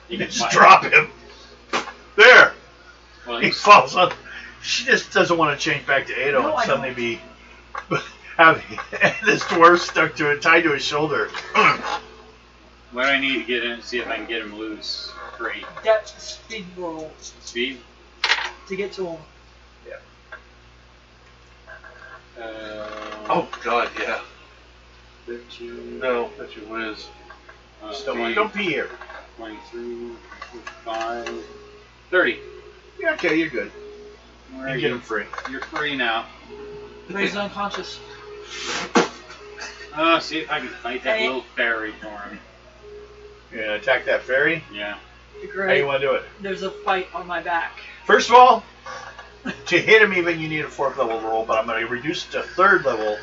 he can
Just
fight.
drop him. There.
Well,
He
he's,
falls on. She just doesn't want to change back to Ado
No,
and
I
suddenly
don't.
be have this dwarf stuck to it, tied to his shoulder.
what do I need to get him? See if I can get him loose. Great.
Depth speed roll
Speed.
to get to him.
Oh God, yeah.
13.
No, that's your whiz.
Don't pee here.
23, 25, 30.
Yeah, okay, you're good.
Where
You
are
get
you?
him free.
You're free now.
But he's unconscious.
See if I can fight that
Hey.
little fairy for him.
You're gonna attack that fairy.
Yeah.
How you
Great.
want to do it?
There's a fight on my back.
First of all, to hit him even, you need a 4th level roll, but I'm going to reduce it to 3rd level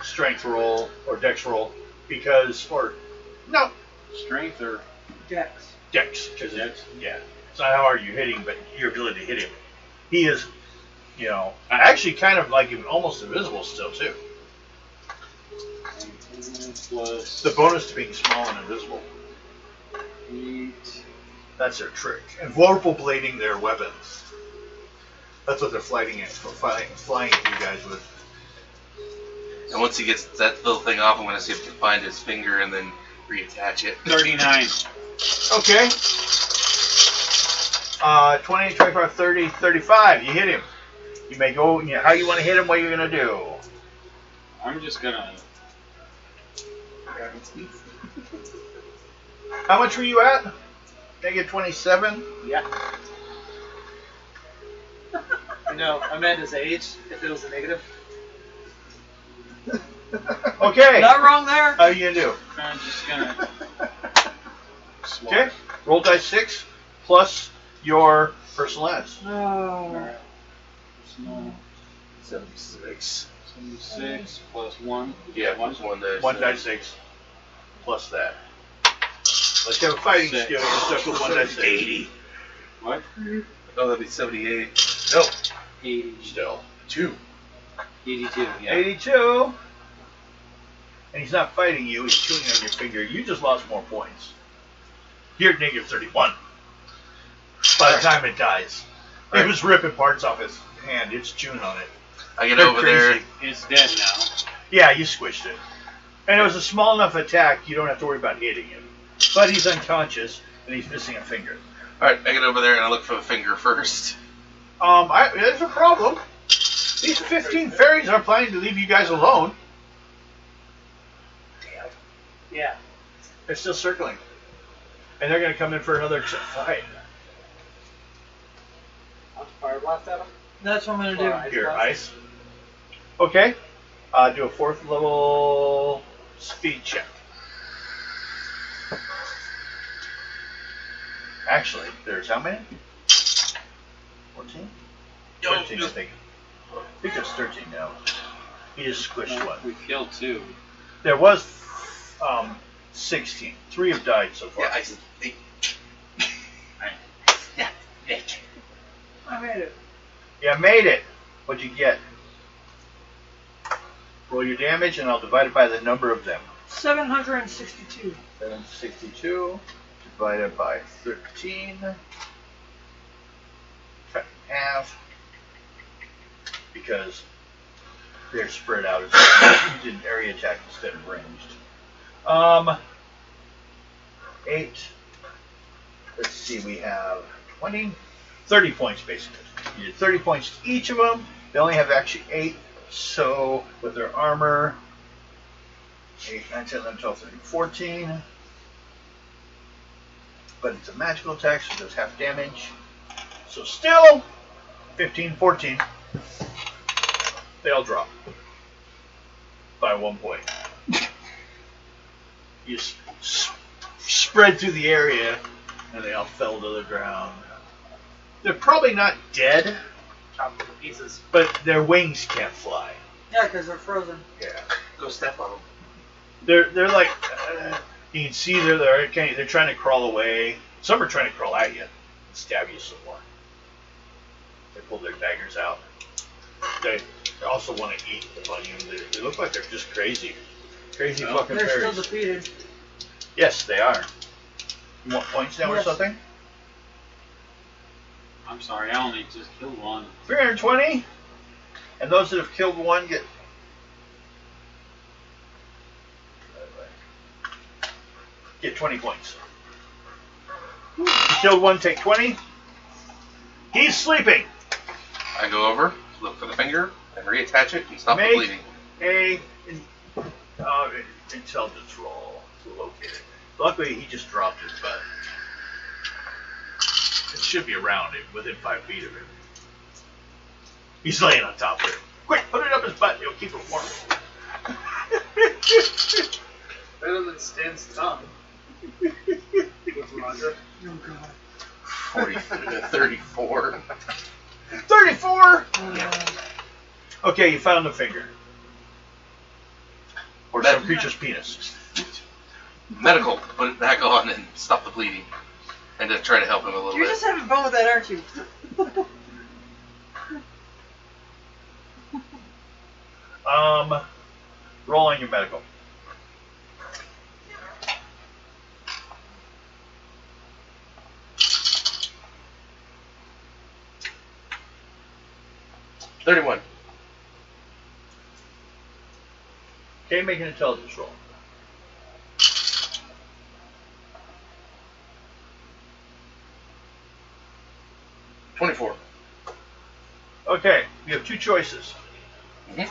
strength roll or dex roll no,
Strength or
Dex.
dex. Cause
Dex?
Yeah. It's not how hard you're hitting, but your ability to hit him. He is, actually kind of like almost invisible still, too.
plus
The bonus to being small and invisible.
8.
That's their trick. And vorpal blading their weapons. That's what they're flying at you guys with.
And once he gets that little thing off, I'm going to see if I can find his finger and then reattach it.
39.
Okay. 20, 25, 30, 35. You hit him. You may go, how you want to hit him, what you're going to do.
I'm just gonna.
How much were you at? Negative 27?
Yeah. No, I meant his age, if it was a negative.
Okay.
Not wrong there.
How you going to do?
I'm just gonna.
Okay. Roll dice 6 plus your personal S.
Oh.
Alright. Small.
76.
76 plus 1.
Yeah, plus 1 dice.
1 dice 6 plus that. Let's have a fighting
Six.
skill. You're stuck with 1 dice 6.
80.
What?
Oh, that'd be 78. No,
80.
Still.
2.
82. Yeah.
82. And he's not fighting you, he's chewing on your finger. You just lost more points. You're at negative 31. By the time it dies. It was ripping parts off his hand. It's chewing on it.
I get
They're
over
crazy.
there.
It's dead now.
Yeah, you squished it. And it was a small enough attack, you don't have to worry about hitting him. But he's unconscious, and he's missing a finger.
Alright, I get over there and I look for the finger first.
There's a problem. These 15 fairies are planning to leave you guys alone.
Damn. Yeah.
They're still circling. And they're going to come in for another fight.
I'll fire blast at him.
That's what I'm gonna do.
Alright.
Here, ice. Okay. Do a 4th level speed check. Actually, there's how many? 14? 13, I think. I think it's 13 now. He just squished one.
We killed 2.
There was 16. 3 have died so far.
Yeah, I said 8. Yeah, 8.
I made it.
You made it. What'd you get? Roll your damage, and I'll divide it by the number of them.
762.
762 divided by 13. Cut in half. Because they're spread out. You did an area attack instead of ranged. 8. Let's see, we have 20, 30 points basically. You did 30 points to each of them. They only have actually 8. So with their armor, 8, 9, 10, 11, 12, 13, 14. But it's a magical attack, so it does half damage. So still 15, 14. They all drop by 1 point. You spread through the area, and they all fell to the ground. They're probably not dead,
Chop them to pieces.
but their wings can't fly.
Yeah, because they're frozen.
Yeah.
Go step on them.
They're like, you can see they're trying to crawl away. Some are trying to crawl at you and stab you some more. They pull their daggers out. They also want to eat the bunny. They look like they're just crazy. Crazy fucking
They're
fairies.
still defeated.
Yes, they are. You want points now or
Yes.
something?
I'm sorry, I only just killed one.
320. And those that have killed one get 20 points. You killed one, take 20. He's sleeping.
I go over, look for the finger, and reattach it and stop the
Make
bleeding.
a intelligence roll to locate it. Luckily, he just dropped it, but it should be around him, within 5 feet of him. He's laying on top of it. Quick, put it up his butt. It'll keep it warm.
Better than Stan's tongue. With Roger.
Oh god.
34.
34.
Uh,
Okay, you found the finger. Or
That-
some creature's penis.
Medical, put it back on and stop the bleeding. And just try to help him a little
You're
bit.
just having fun with that, aren't you?
Roll on your medical.
$31.
Okay, make an intelligence roll.
$24.
Okay, you have two choices.
Mhm.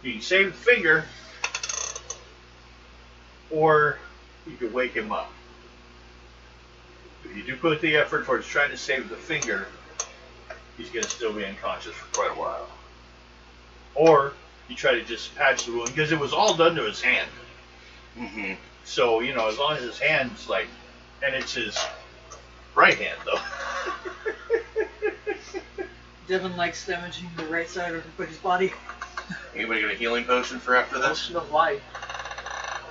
You can save the finger, or you can wake him up. If you do put the effort towards trying to save the finger, he's going to still be unconscious for quite a while. Or you try to just patch the wound, because it was all done to his hand.
Mm-hmm.
So, you know, as long as his hand's like, and it's his right hand though.
Devin likes damaging the right side of everybody's body.
Anybody got a healing potion for after this?
Potion of life.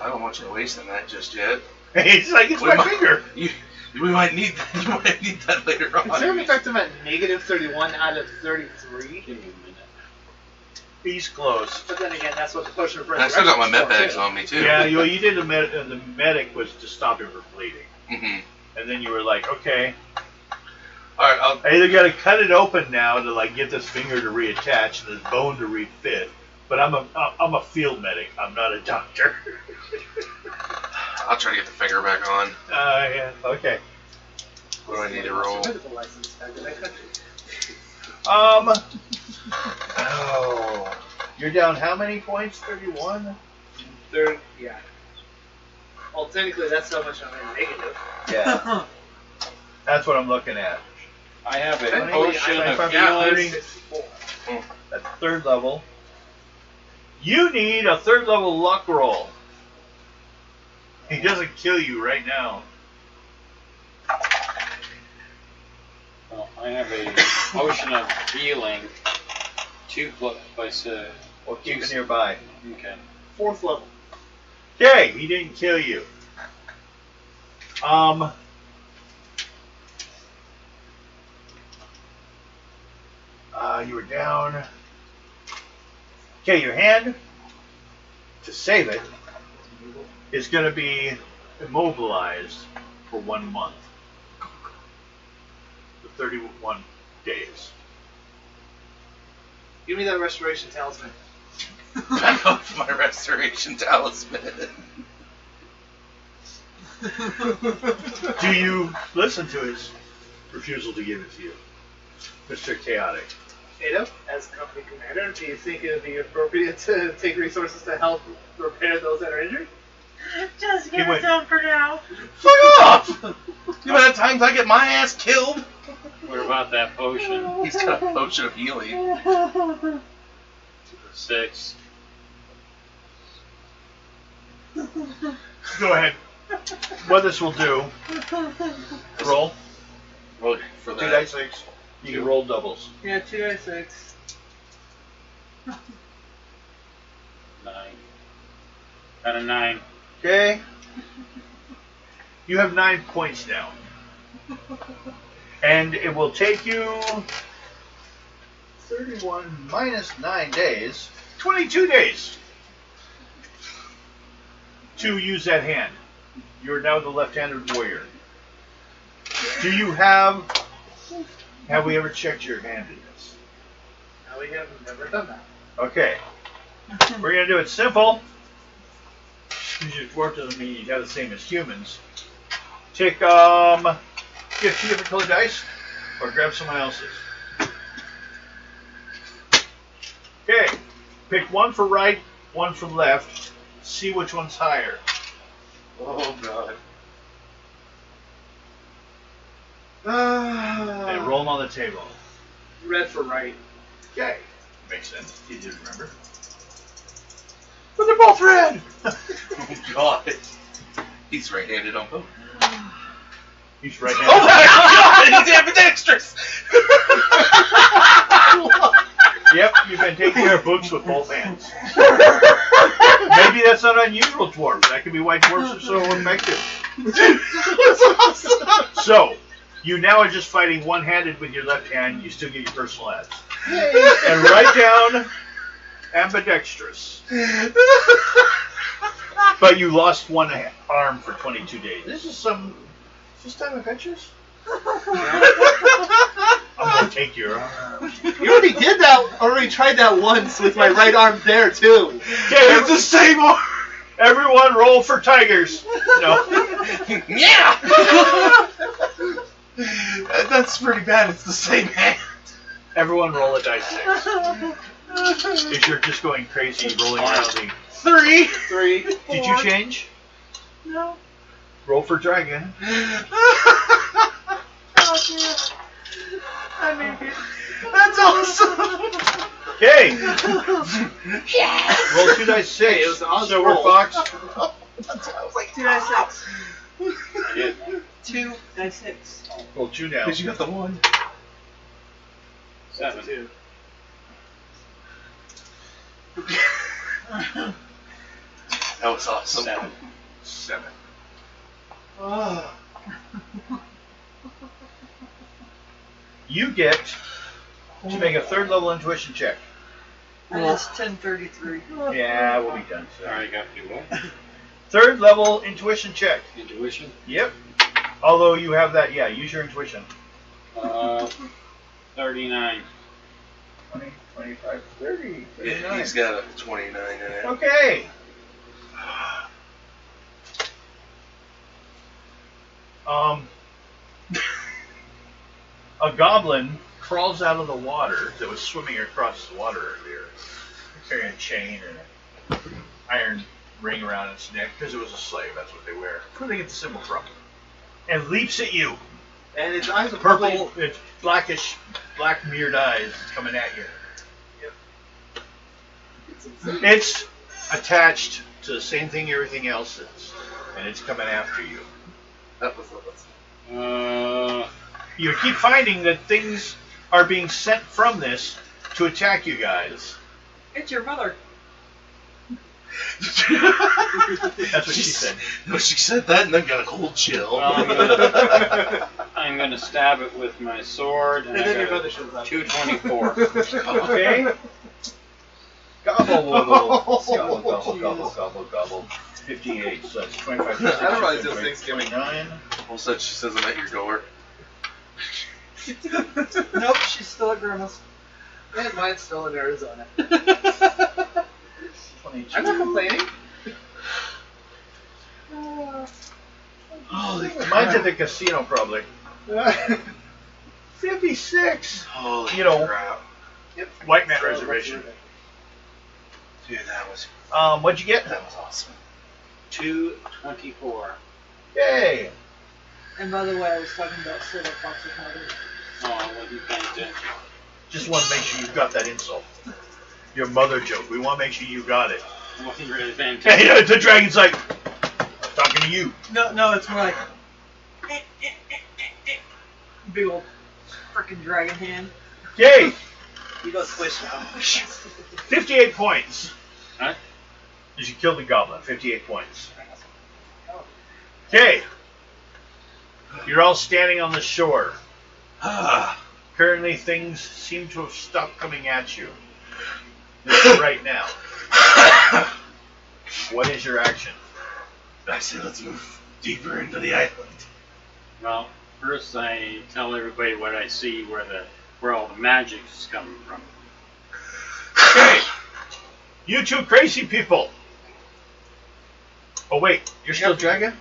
I don't want you wasting that just yet.
It's like, it's
We
my
might-
finger.
We might need that. You might need that later
Considering the
on.
fact I'm at negative 31 out of 33.
Give me a minute.
He's close.
But then again, that's what the potion of
I still got my med
resurrection
bags on me too.
Yeah, you did the medic was to stop him from bleeding.
Mm-hmm.
And then you were like, okay,
All right. I'll,
I either got to cut it open now to like get this finger to reattach and this bone to refit. But I'm a field medic. I'm not a doctor.
I'll try to get the finger back on.
Yeah. Okay.
What do I need to roll?
Medical license back in that country.
Oh, you're down how many points? 31.
Third, yeah. Well, technically, that's how much I'm in negative.
Yeah. That's what I'm looking at.
I have a
Technically,
potion
I'm
of
at
down
healing.
64.
That's third level. You need a third level luck roll. He doesn't kill you right now.
Well, I have a potion of healing. 2 plus.
Or keep it nearby.
Okay.
Fourth level.
Okay, he didn't kill you. You were down. Okay, your hand, to save it, is going to be immobilized for 1 month. For 31 days.
Give me that restoration talisman.
Back up to my restoration talisman.
Do you listen to his refusal to give it to you, Mr. Chaotic?
Ada, as company commander, do you think it would be appropriate to take resources to help repair those that are injured?
Just
He
get
went-
it done for now.
Fuck off! You know how many times I get my ass killed?
What about that potion?
He's got a potion of healing.
6.
Go ahead. What this will do, roll.
Well, for
2
that.
dice 6. You can roll doubles.
Yeah, 2 out of 6.
9. Got a 9.
Okay. You have 9 points now. And it will take you 31 minus 9 days, 22 days to use that hand. You're now the left-handed warrior. Do you have we ever checked your handedness?
No, we have never done that.
Okay. We're going to do it simple. Because your dwarf doesn't mean you got the same as humans. Take, you have 2 different colored dice, or grab someone else's. Okay. Pick one for right, one for left. See which one's higher.
Oh god.
And roll them on the table.
Red for right.
Okay. Makes sense. Easy to remember. But they're both red!
Oh god. He's right-handed on both.
He's right-handed.
Oh my god! He's ambidextrous!
Yep, you can take care of books with both hands. Maybe that's not unusual, dwarf. That could be why dwarves are so effective.
That's awesome!
So, you now are just fighting one-handed with your left hand. You still get your personal ads. And write down ambidextrous. But you lost one arm for 22 days. Is this time adventures? I'm gonna take your arm.
You already did that. Already tried that once with my right arm there too.
Okay, it's the same arm. Everyone roll for tigers. No.
Yeah! That's pretty bad. It's the same hand.
Everyone roll a dice 6. If you're just going crazy rolling wildly.
3.
3.
Did you change?
No.
Roll for dragon.
I made it.
That's awesome.
Okay.
Yeah.
Roll 2 dice 6.
Hey, it was an honest
Silver
roll.
Fox.
That's what I was like.
2 dice 6.
Yeah.
2 dice 6.
Roll 2 now.
Because you got the 1.
7.
2.
That was awesome.
7.
7. You get to make a 3rd level intuition check.
And it's 1033.
Yeah, we'll be done. So.
Alright, got you what?
3rd level intuition check.
Intuition?
Yep. Although you have that, yeah, use your intuition.
39.
20, 25, 30,
Yeah,
39.
he's got a 29 in it.
Okay. A goblin crawls out of the water that was swimming across the water earlier, carrying a chain and an iron ring around its neck because it was a slave. That's what they wear. Where do they get the symbol from? And leaps at you.
And its eyes are
Purple, it's blackish, black mirrored eyes coming at you. It's attached to the same thing everything else is, and it's coming after you.
That was awesome.
You keep finding that things are being sent from this to attack you guys.
It's your mother.
That's what she said.
No, she said that and then got a cold chill.
Well, I'm gonna stab it with my sword, and
And then
I
your
got
mother
a
shows up.
224.
Okay? Gobble, wobble. Gobble, gobble, gobble, gobble, gobble. 58, so that's 25.
I don't realize it was Thanksgiving.
29.
All of a sudden she says I'm at your door.
Nope, she's still at Grandma's.
And mine's still in Arizona.
22.
I'm not complaining.
Holy
Mine's at the casino, probably. 56.
Holy
You know.
crap.
White man reservation.
Dude, that was
What'd you get?
that was awesome.
224.
Yay.
And by the way, I was talking about Silver Fox's mother.
Oh, I wasn't paying attention.
Just want to make sure you got that insult. Your mother joke. We want to make sure you got it.
I wasn't really paying
Hey,
attention.
the dragon's like, I'm talking to you.
No, it's more like big old freaking dragon hand.
Okay.
You go squish now.
58 points.
Huh?
Did you kill the goblin? 58 points. Okay. You're all standing on the shore. Currently, things seem to have stopped coming at you. This is right now. What is your action?
I say let's move deeper into the island.
Well, first I tell everybody what I see, where all the magic is coming from.
Okay. You two crazy people. Oh wait, you're still dragon?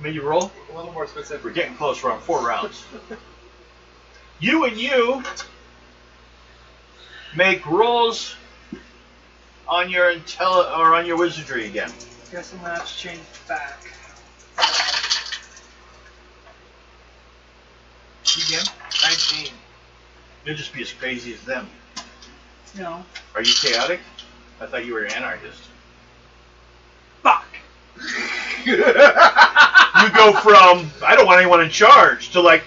May you roll?
A little more specific.
We're getting close. We're on 4 rounds. You and you make rolls on your on your wizardry again.
Guess I'm gonna have to change back.
Again?
19.
You'll just be as crazy as them.
No.
Are you chaotic? I thought you were an anarchist.
Fuck.
You go from I don't want anyone in charge to like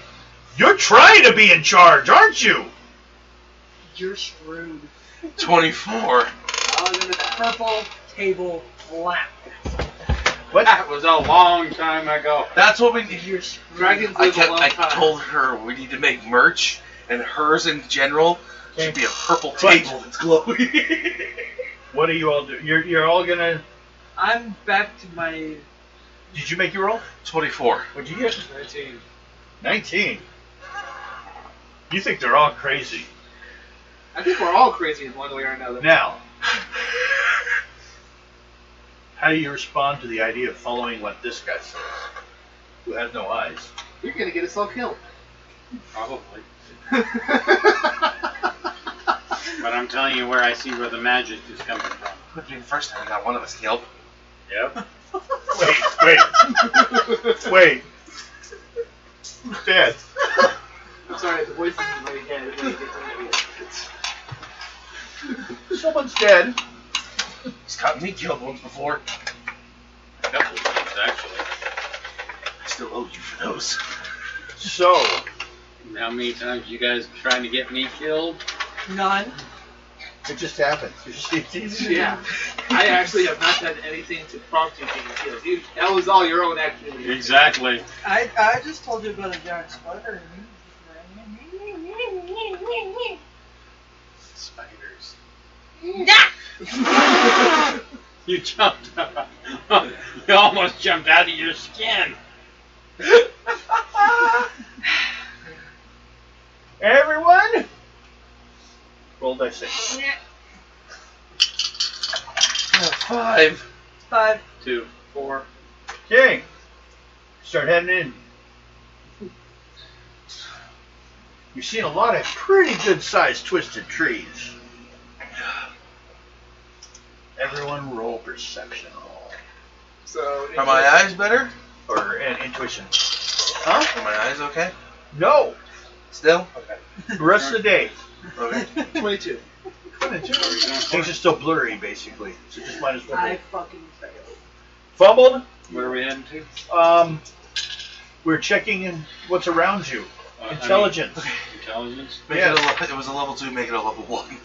you're trying to be in charge, aren't you?
You're screwed.
24.
Purple table lamp.
What?
That was a long time ago.
That's what we need.
You're screwed.
Dragons live a long
I
time.
told her we need to make merch, and hers in general should be a purple
But-
table that's glowing.
What do you all do? You're all gonna.
I'm back to my.
Did you make your roll?
24.
What'd you get?
19.
19. You think they're all crazy.
I think we're all crazy in one way or another.
Now, how do you respond to the idea of following what this guy says, who has no eyes?
You're gonna get us all killed.
Probably. But I'm telling you where I see where the magic is coming from.
Could be the first time I got one of us killed.
Yep.
Wait. Who's dead?
I'm sorry, the voice is in my head when it gets into
Someone's dead.
He's gotten me killed once before.
A couple of times, actually.
I still owe you for those.
So,
How many times you guys trying to get me killed?
None.
it just happens.
Yeah. I actually have not done anything to prompt you being killed. That was all your own activity.
Exactly.
I just told you about a giant spider.
Spiders.
You jumped. You almost jumped out of your skin.
Everyone, roll dice 6.
5.
5.
2, 4.
Okay, start heading in. You're seeing a lot of pretty good-sized twisted trees. Everyone roll perception roll.
So,
Are my eyes better?
Or an intuition.
Are my eyes okay?
No!
Still? Okay.
The rest of the day.
Okay.
22.
Things are still blurry, basically. So just might as well
I
roll.
fucking failed.
Fumbled.
Where are we heading to?
We're checking in what's around you. Intelligence.
Intelligence?
Make
Yes.
it was a level 2, make it a level 1.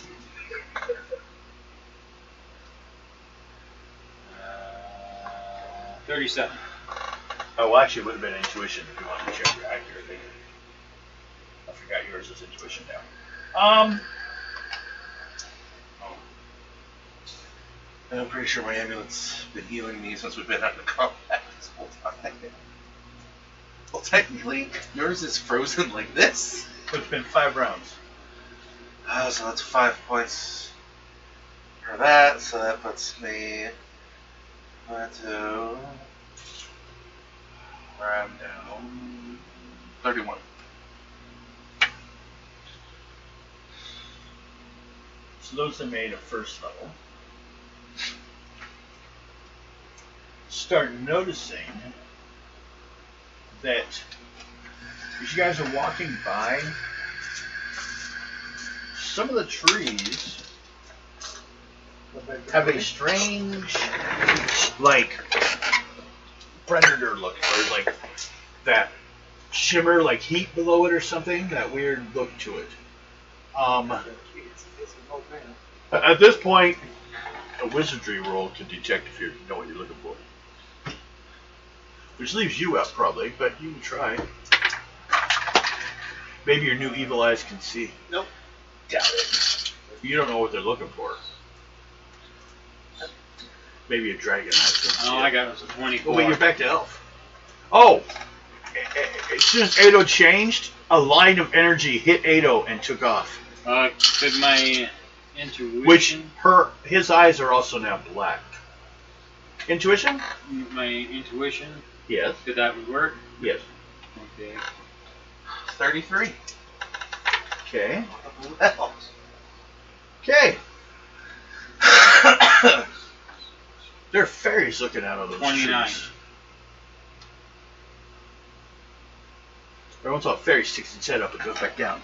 37.
Oh, well, actually, it would have been intuition if you wanted to check your accuracy. I forgot yours is intuition now.
I'm pretty sure my amulet's been healing me since we've been out of combat this whole time. Well, technically, yours is frozen like this.
It's been 5 rounds.
So that's 5 points for that, so that puts me to where I'm down 31.
So those that made a first level start noticing that as you guys are walking by, some of the trees have a strange, like, predator look, or like that shimmer, like heat below it or something, that weird look to it. At this point, a wizardry roll can detect if you know what you're looking for. Which leaves you out probably, but you can try. Maybe your new evil eyes can see.
Nope.
Doubt it. You don't know what they're looking for. Maybe a dragon eyes can see.
Oh, I got it. 24.
Oh, wait, you're back to elf. Oh! As soon as Ado changed, a line of energy hit Ado and took off.
Could my intuition...
Which, his eyes are also now black. Intuition?
My intuition,
Yes.
could that work?
Yes.
Okay.
33.
Okay.
Well,
Okay. There are fairies looking out of those
29.
trees. Every once in a while, a fairy sticks its head up and goes back down.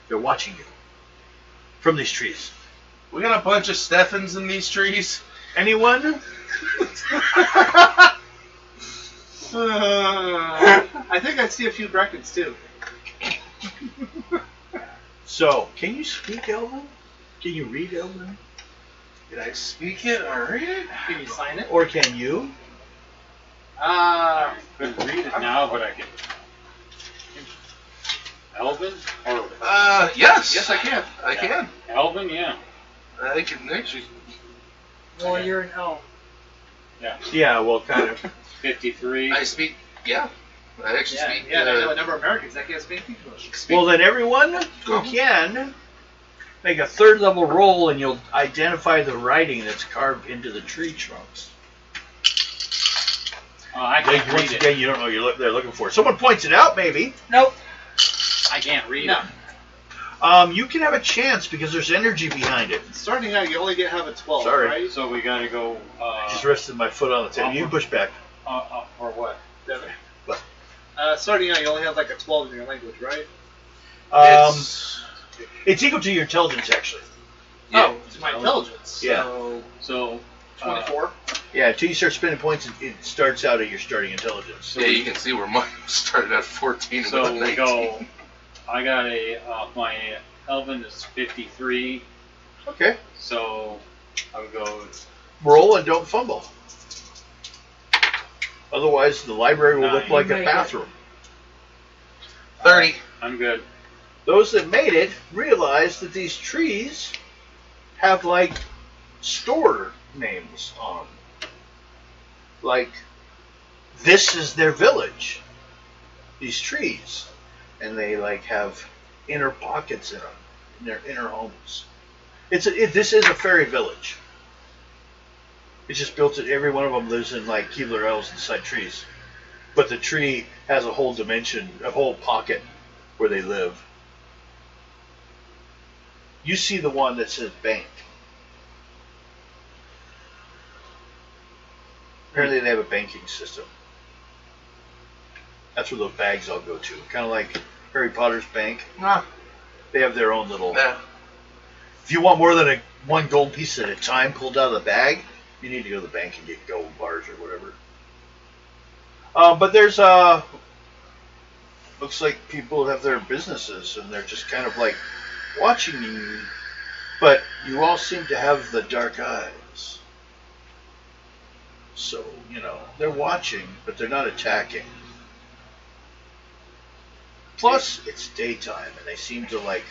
They're watching you from these trees.
We got a bunch of Steffens in these trees.
Anyone?
I think I see a few brackets too.
So, can you speak Elven? Can you read Elven?
Did I speak it or read it?
Can you sign it?
Or can you?
Couldn't read it now, but I can. Elvin? Or
Yes.
Yes, I can.
I can.
Elvin, yeah.
I can actually.
Well, you're an elf.
Yeah, well, kind of.
53.
I speak. Yeah. I actually
Yeah,
speak.
yeah, I know a number of Americans that can't speak English.
Well, then everyone who can make a third level roll, and you'll identify the writing that's carved into the tree trunks.
I
Then,
can't
once
read
again,
it.
you don't know what they're looking for. Someone points it out, maybe.
Nope.
I can't read
No.
it.
You can have a chance because there's energy behind it.
Starting out, you only have a 12,
Sorry.
right?
So we gotta go.
I just rested my foot on the table. You can push back.
Or what?
Starting out, you only have like a 12 in your language, right?
It's equal to your intelligence, actually.
Yeah.
Oh, it's my intelligence.
Yeah.
So,
So
24.
Yeah, until you start spending points, it starts out at your starting intelligence.
Yeah, you can see where mine started at 14 and
So
went
we
19.
go. I got my Elvin is 53.
Okay.
So I would go.
Roll and don't fumble. Otherwise, the library will look like a
Make it.
bathroom.
30.
I'm good.
Those that made it realize that these trees have, like, store names on them. Like, this is their village. These trees. And they, like, have inner pockets in them. In their inner homes. This is a fairy village. It's just built that every one of them lives in, like, Keebler elves inside trees. But the tree has a whole dimension, a whole pocket where they live. You see the one that says bank. Apparently they have a banking system. That's where those bags all go to. Kind of like Harry Potter's bank.
Ah.
They have their own little...
Yeah.
If you want more than one gold piece at a time pulled out of the bag, you need to go to the bank and get gold bars or whatever. But there's looks like people have their businesses and they're just kind of like watching you. But you all seem to have the dark eyes. So, they're watching, but they're not attacking. Plus, it's daytime and they seem to like,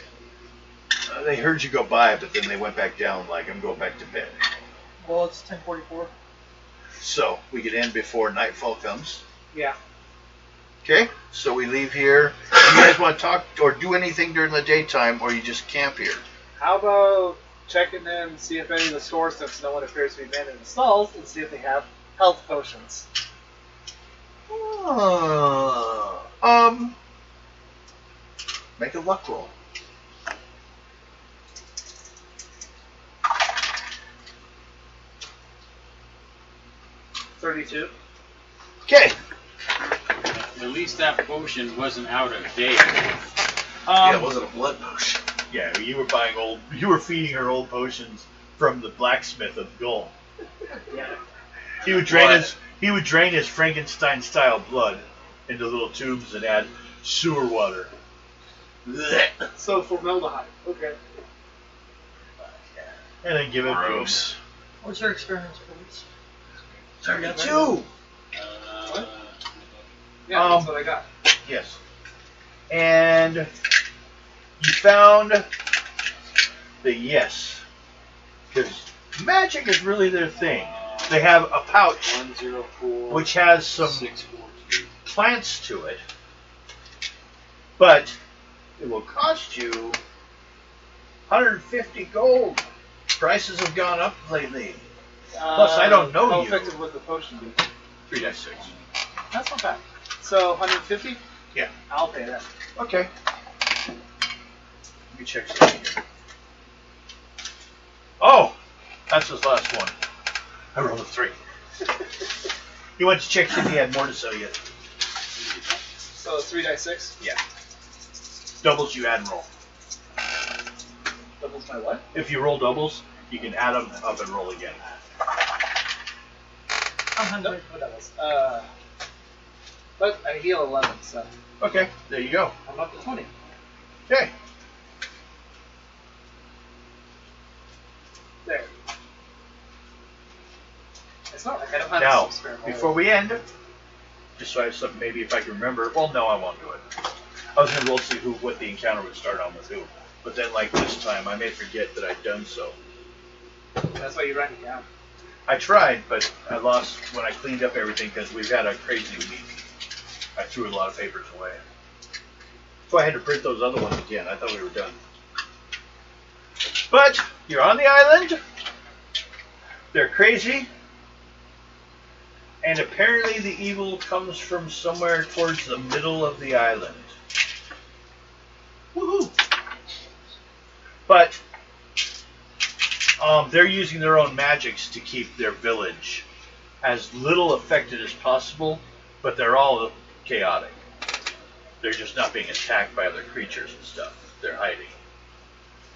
they heard you go by, but then they went back down like, I'm going back to bed.
Well, it's 10:44.
So, we could end before nightfall comes.
Yeah.
Okay, so we leave here. You guys want to talk or do anything during the daytime, or you just camp here?
How about checking in, see if any of the stores, since no one appears to be manned in the stalls, and see if they have health potions.
Make a luck roll.
$32.
Okay.
At least that potion wasn't out of date.
Yeah, it wasn't a blood potion.
Yeah, you were feeding her old potions from the blacksmith of Gull.
Yeah.
He would drain his Frankenstein style blood into little tubes and add sewer water. Blech.
So formaldehyde. Okay.
And then give it
Gross.
What's your experience points?
32.
What? Yeah, that's what I got.
Yes. And you found the yes. Because magic is really their thing. They have a pouch
104.
which has some
642.
plants to it, but it will cost you 150 gold. Prices have gone up lately. Plus, I don't know
how
you.
effective would the potion be?
3 dice 6.
That's not bad. So 150?
Yeah.
I'll pay that.
Okay. Let me check something here. Oh! That's his last one. I rolled a 3. He went to check if he had more to sell yet.
So 3 dice 6?
Yeah. Doubles you add and roll.
Doubles my what?
If you roll doubles, you can add them up and roll again.
100.
What doubles? But I heal 11, so
Okay, there you go.
I'm up to 20.
Okay.
There. It's not like I don't have
Now,
some spare gold.
before we end, just so I have something, maybe if I can remember. Well, no, I won't do it. I was going to roll to see what the encounter would start on with who. But then, like this time, I may forget that I'd done so.
That's why you write it down.
I tried, but I lost when I cleaned up everything because we've had a crazy week. I threw a lot of papers away. So I had to print those other ones again. I thought we were done. But you're on the island. They're crazy. And apparently the evil comes from somewhere towards the middle of the island. Woohoo! But they're using their own magics to keep their village as little affected as possible, but they're all chaotic. They're just not being attacked by other creatures and stuff. They're hiding.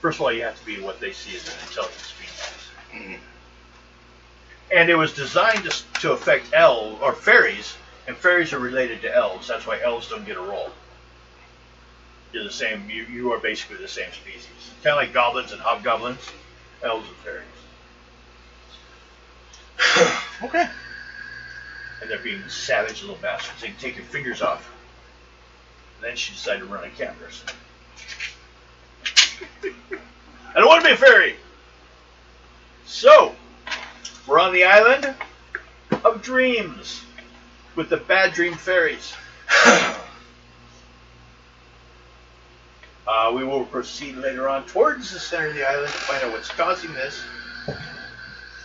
First of all, you have to be what they see as an intelligent species.
Mhm.
And it was designed to affect elves or fairies, and fairies are related to elves. That's why elves don't get a roll. You're the same. You are basically the same species. Kind of like goblins and hobgoblins, elves and fairies. Okay. And they're being savage little bastards. They can take your fingers off. And then she decided to run a cat person. I don't want to be a fairy. So, we're on the island of dreams with the bad dream fairies. We will proceed later on towards the center of the island to find out what's causing this.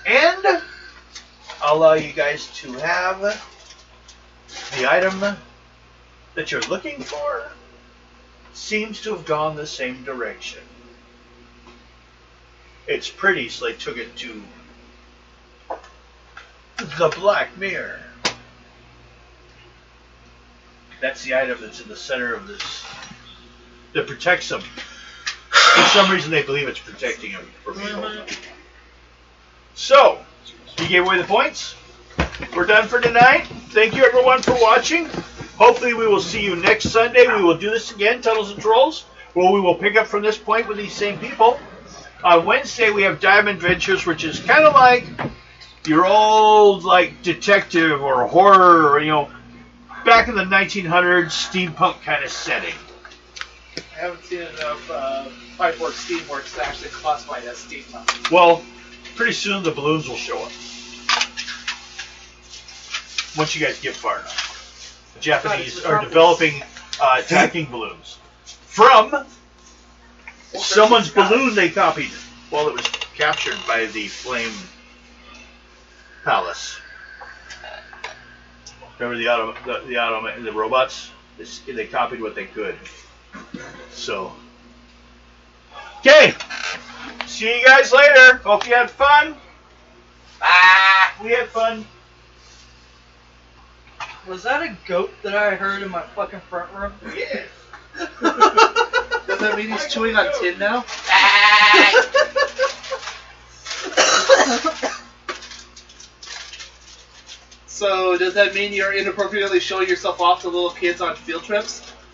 And I'll allow you guys to have the item that you're looking for. Seems to have gone the same direction. It's pretty, so they took it to the Black Mirror. That's the item that's in the center of this that protects them. For some reason they believe it's protecting them from evil. So, you gave away the points. We're done for tonight. Thank you everyone for watching. Hopefully we will see you next Sunday. We will do this again, Tunnels and Trolls, where we will pick up from this point with these same people. On Wednesday we have Diamond Adventures, which is kind of like your old like detective or horror, or, you know, back in the 1900s steampunk kind of setting.
I haven't seen enough Pipeworks Steamworks to actually classify it as steampunk.
Well, pretty soon the balloons will show up. Once you guys get far enough. The Japanese are developing attacking balloons from someone's balloon they copied while it was captured by the Flame Palace. Remember the robots? They copied what they could. So, okay. See you guys later. Hope you had fun. We had fun.
Was that a goat that I heard in my fucking front room?
Yes.
Does that mean he's chewing on tin now? So, does that mean you're inappropriately showing yourself off to little kids on field trips?